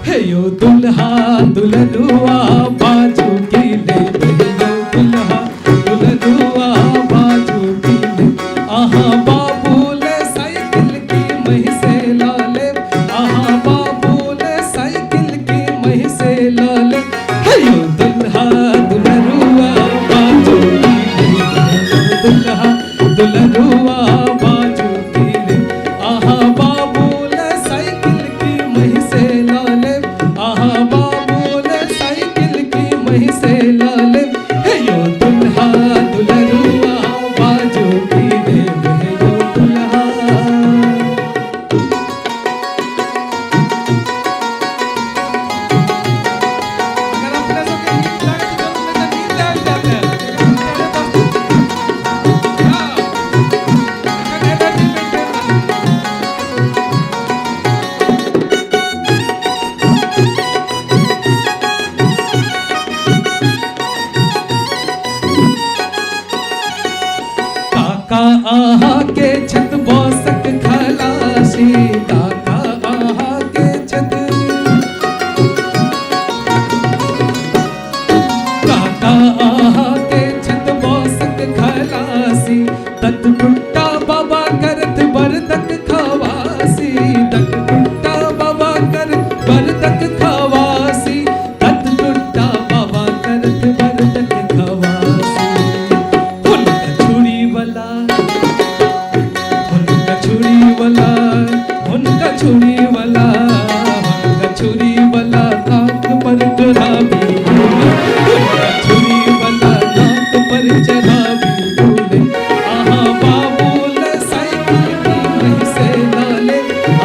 हे यो दुल्हा दुल्हनुआ बाजू की ले, हे यो दुल्हा दुल्हनुआ बाजू की ले, आहा बाबू ले साइकिल की मही से लाले, आहा बाबू ले साइकिल की मही से लाले। हे यो दुल्हा दुल्हनुआ बाजू की ले, हे यो दुल्हा दुल्हनुआ बाजू की ले, आहा बाबू ले साइकिल की मही से लाले, आहा बाबू ले साइकिल की मही से लाले। हे यो दुल्हा दुल्हनुआ बाजू की ले, हे यो दुल्हा। अगर अपने सब के गीत लागे तो अपने तो गीत गा जाते हैं। हाँ, एनर्जी मेंटेन। काका आहा के छत बौसक खलासी, काका आहा के छत, काका आहा के छत बौसक खलासी, तत टुट्टा बाबा करत बरदक खवासी, तत टुट्टा बाबा करत बरदक खवासी, तत टुट्टा बाबा करत बरदक खवासी। हुनका छुरी वाला, हुनका छुरी वाला, हुनका छुरी वाला, हुनका छुरी वाला नाक पर चढ़ावी बोले, हुनका छुरी वाला नाक पर चढ़ावी बोले, आहा बाबू ले साइकिल की मही से लाले,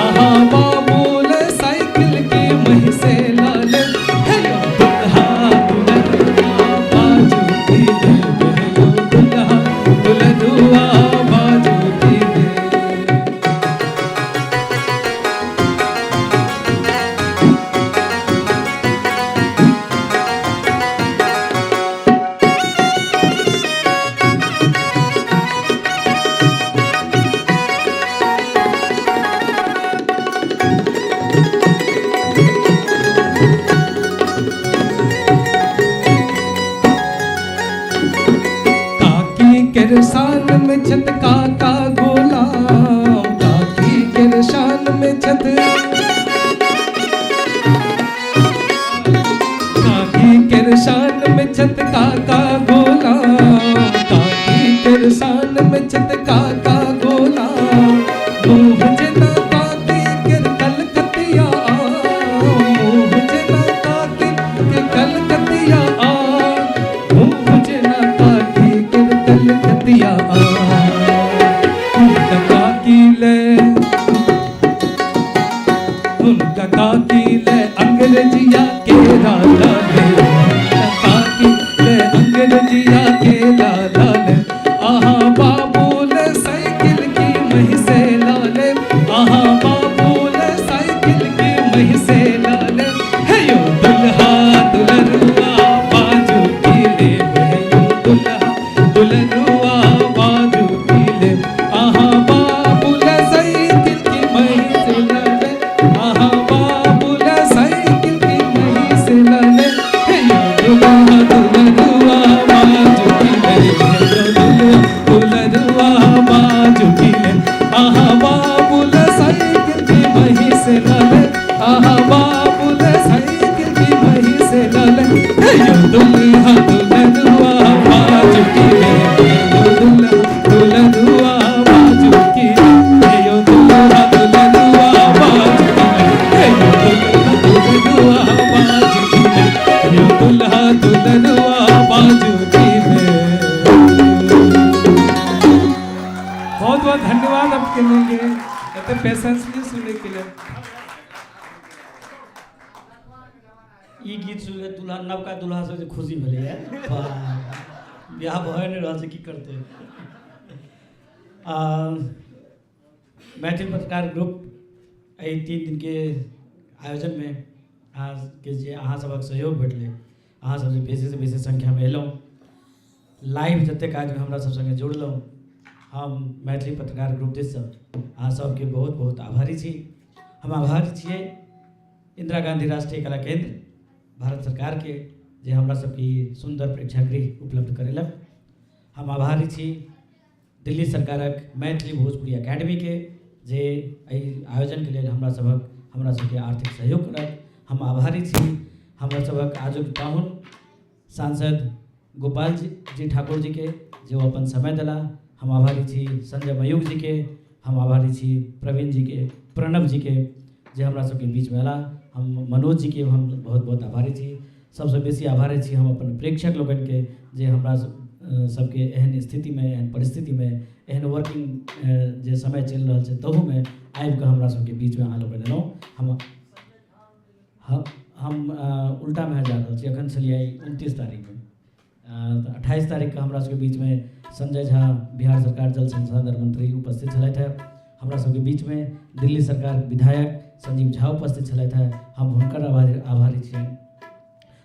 आहा बाबू ले साइकिल की मही से लाले। हे यो दुल्हा दुल्हनुआ बाजू की ले, हे यो दुल्हा दुल्हनुआ बाजू की ले। काकी किरसान में छत काका गुलाम, काकी किरसान में छत, काकी किरसान में छत काका गुलाम, काकी किरसान में छत काका गुलाम। मुँह जना काकी किर कलकतिया मुँह जना काकी के कलकतिया मुँह जना काकी किर कलकतिया उनका काकी ले, उनका काकी ले अंग्रेजिया के लाला ले, उनका काकी ले अंग्रेजिया के लाला ले, आहा बाबू ले साइकिल की मही से लाले, आहा बाबू ले साइकिल की मही से लाले। हे यो दुल्हा दुल्हनुआ बाजू की ले, हे यो दुल्हा दुल्हनुआ बाजू की ले, आहा बाबू ले साइकिल की मही से लाले, आहा बाबू ले साइकिल की मही से लाले। हे यो दुल्हा दुल्हनुआ बाजू की ले, हे यो दुल्हा दुल्हनुआ बाजू की ले, आहा बाबू ले साइकिल की मही से लाले, आहा ई गीत सुन के दुल्हा नवका दुल्हा से जे खुशी भेलै है ब्याह भए नहीं रहा की करते। मैथिल पत्रकार ग्रुप 3 दिन के आयोजन में आज के जे अहाँ सबक सहयोग भेटले, अहाँ सब जे बेसी से बेसी संख्या में एलहुँ, लाइव जते काज में हमरा सब संगे जुड़लहुँ, हम मैथिली पत्रकार ग्रुप दिससँ अहाँ सबके बहुत बहुत आभारी छी। हम आभारी छियै इंदिरा गांधी राष्ट्रीय कला केंद्र भारत सरकार के जे हमरा सबके ई सुंदर प्रेक्षागृह उपलब्ध करेलक। हम आभारी छी दिल्ली सरकारक मैथिली भोजपुरी अकेडमी के जे एहि आयोजन के लेल हमरा सबके आर्थिक सहयोग करत। हम आभारी छी हमरा सबक आजुक पाहुन सांसद गोपाल जी ठाकुर जी के जो अपन समय दिला। हम आभारी छी संजय मयूख जी के, हम आभारी छी प्रवीण जी के, प्रणव जी के जे हमरा सबके बीच में अला। हम मनोज जी के हम बहुत बहुत आभारी छी। सबसे बेसी आभारी छी हम अपन प्रेक्षक लोगन के जे हमरा सबके एहन स्थिति में, एहन परिस्थिति में, एहन वर्किंग जे समय चल रहा है तहू में आबि कऽ हमरा सबके बीच में अहाँ लोग एलहुँ। हम उल्टा में जा रहा छी। अखन छलियै 29 तारीख में, 28 तारीख के हमरा सबके बीच में संजय झा बिहार सरकार जल संसाधन मंत्री उपस्थित छलथि है। हमरा सबके बीच में दिल्ली सरकार विधायक संजीव झा उपस्थित छलथि है। हम हुनकर आभारी छियनि।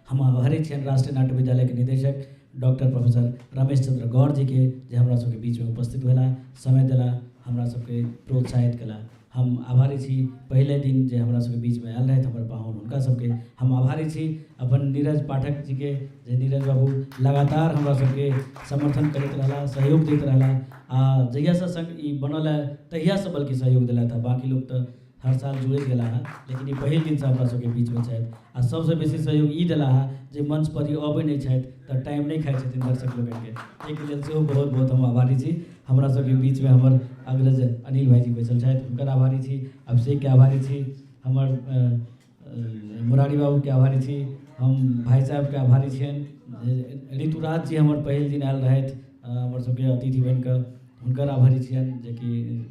हम आभारी छियनि राष्ट्रीय नाट्य विद्यालय के निदेशक डॉक्टर प्रोफेसर रमेश चंद्र गौड़ जी के जे हमरा सबके बीच में उपस्थित भेला, समय दिला, हमरा सबके प्रोत्साहित कला। हम आभारी छी पहले दिन जे हमरा सबके बीच में आयल रहे हमर पाहुन हुनका सबके। हम आभारी छी अपन नीरज पाठक जी के जे नीरज बाबू लगातार हमरा सबके समर्थन करते रहला, सहयोग देते रहला। आ जहिया से संग ई बनल है तहिया से बल्कि सहयोग दिला था। बाकी लोग तो हर साल जुड़े गेला है, लेकिन ये पहिल दिन से हमरा सबके बीच में छथि। आ सबसे बेसी सहयोग ई दिला है जे मंच पर ही अबै नहीं छथि तो टाइम नहीं खाइ छथिन दर्शक लोगन के। एहिके लेल सेहो बहुत बहुत हम आभारी छी। हमरा सबके बीच में हमर अग्रज अनिल भाईजी बैसल छथि, हुनकर आभारी छी। अभिषेक के आभारी छी, हमर मुरारी बाबू के आभारी छी, हम भाई साहब के आभारी छियनि। ऋतुराज जी हमर पहिल दिन आयल रहथि हमर सबके अतिथि बनि कऽ, हुनकर आभारी छियनि जे कि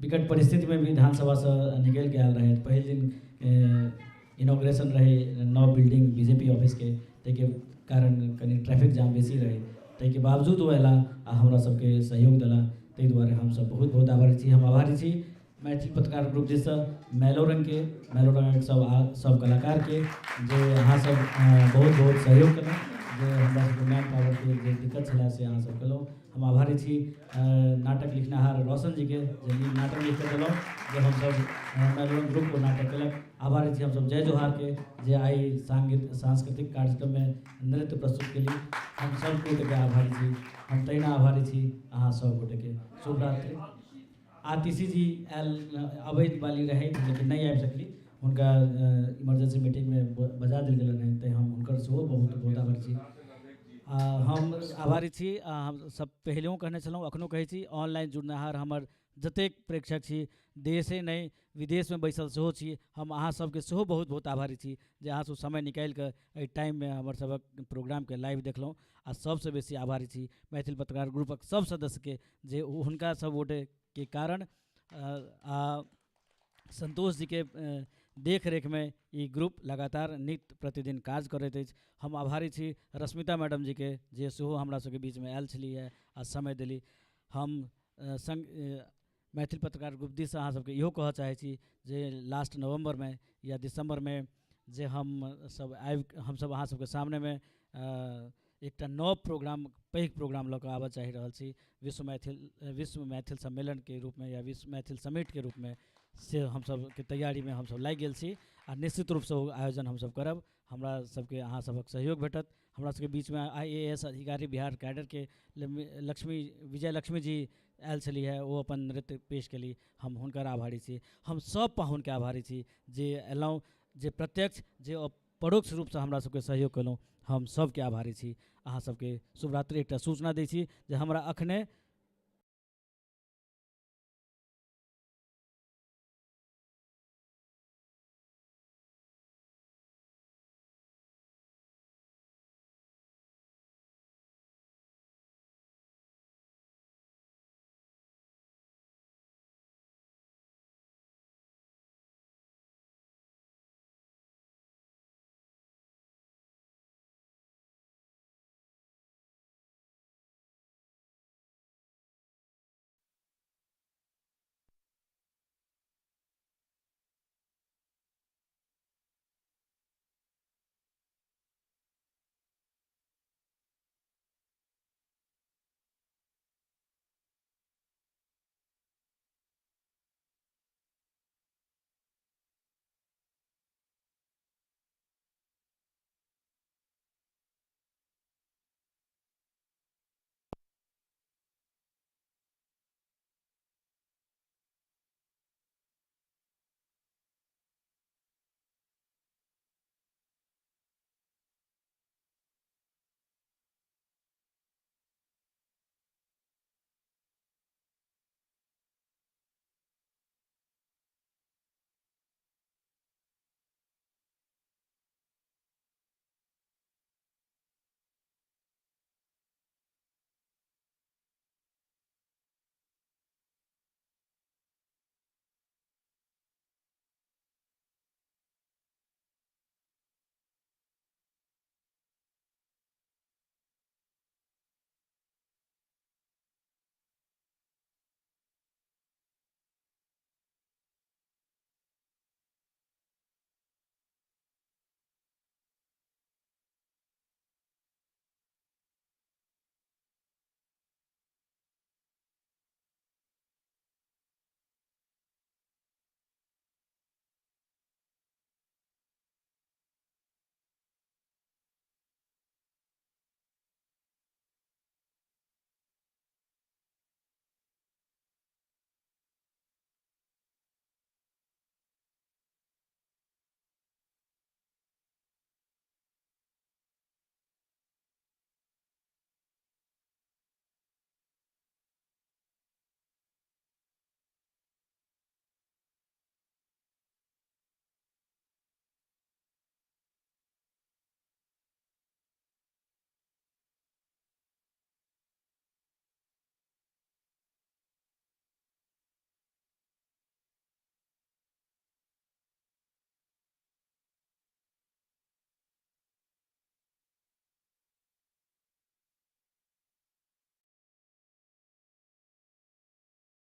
विकट परिस्थिति में भी विधानसभा से निकल के आयल रहे। पहिल दिन इनॉग्रेशन रहे नव बिल्डिंग बीजेपी ऑफिस के, ताहि कारण कनी ट्रैफिक जाम बेसी रहे, ताहि बावजूद वो अला आ हमरा सबके सहयोग दिला। ताहि दुआरे हम सब बहुत बहुत आभारी छी। हम आभारी छी मैथिली पत्रकार ग्रुप दिससँ मैलोरंग के, मैलोरंग सब कलाकार के जे अहाँ सब बहुत बहुत सहयोग केलहुँ, जे हमरा सबके मैन पावर के जे दिक्कत छलै से अहाँ सब केलहुँ। हम आभारी छी नाटक लिखनिहार रोशन जी के जे नाटक लिख के देलहुँ, जे हमसब मैलोरंग ग्रुप को नाटक केलक। आभारी छी हमसब जय जोहार के जे आई सांस्कृतिक कार्यक्रम में नृत्य प्रस्तुत केली। हम सब गोटे के आभारी छी। हम तहिना आभारी छी अहाँ सब गोटे के। शुभ रात्रि। आतिशी जी अबै वाली रहे लेकिन नहीं आबि सकली, हुनका इमरजेंसी मीटिंग में बजा देल गेल रहे, तो हम हुनकर सेहो बहुत बहुत आभारी छी। हम आभारी छी। हम सब पहलेओ कहने छलहुँ, अखनो कहै छी, ऑनलाइन जुड़निहार हमर जतेक प्रेक्षक छी, देशे नहीं विदेश में बैसल सेहो छी, हम अहाँ सबके सेहो बहुत बहुत आभारी छी जे अहाँ सब समय निकालि कऽ एहि टाइम में हमर सबक प्रोग्राम के लाइव देखलहुँ। आ सबसे बेसी आभारी छी मैथिल पत्रकार ग्रुपक सब सदस्य के जे हुनका सब गोटे के कारण आ संतोष जी के देख रेख में ई ग्रुप लगातार नित्य प्रतिदिन काज करैत अछि। हम आभारी छी रश्मिता मैडम जी के जे सेहो हमरा सबके बीच में आयल छली है आ समय दिली। हम संग मैथिल पत्रकार ग्रुप दिस अहाँ सबके इहो कहऽ चाहै छी जे लास्ट नवंबर में या दिसंबर में जे हम सब अहाँ सबके सामने में एकटा नव प्रोग्राम, पैघ प्रोग्राम लऽ कऽ आबऽ चाहि रहल छी, विश्व मैथिल सम्मेलन के रूप में या विश्व मैथिल समिट के रूप में से हम सब के तैयारी में हम सब लागि गेल छी। आ निश्चित रूप से ओ आयोजन हम सब करब। हमरा सबके अहाँ सबक सहयोग भेटत। हमरा सबके बीच में IAS अधिकारी बिहार कैडर के विजय लक्ष्मी जी आयल छली है, वो अपन नृत्य पेश केली, हम हुनकर आभारी छी। हम सब पाहुन के आभारी छी जे एलहुँ, जे प्रत्यक्ष जे परोक्ष रूप से हमरा सबके सहयोग केलहुँ, हम सबके आभारी छी। अहाँ सबके शुभ रात्रि। एकटा सूचना दै छी जे हमरा अखने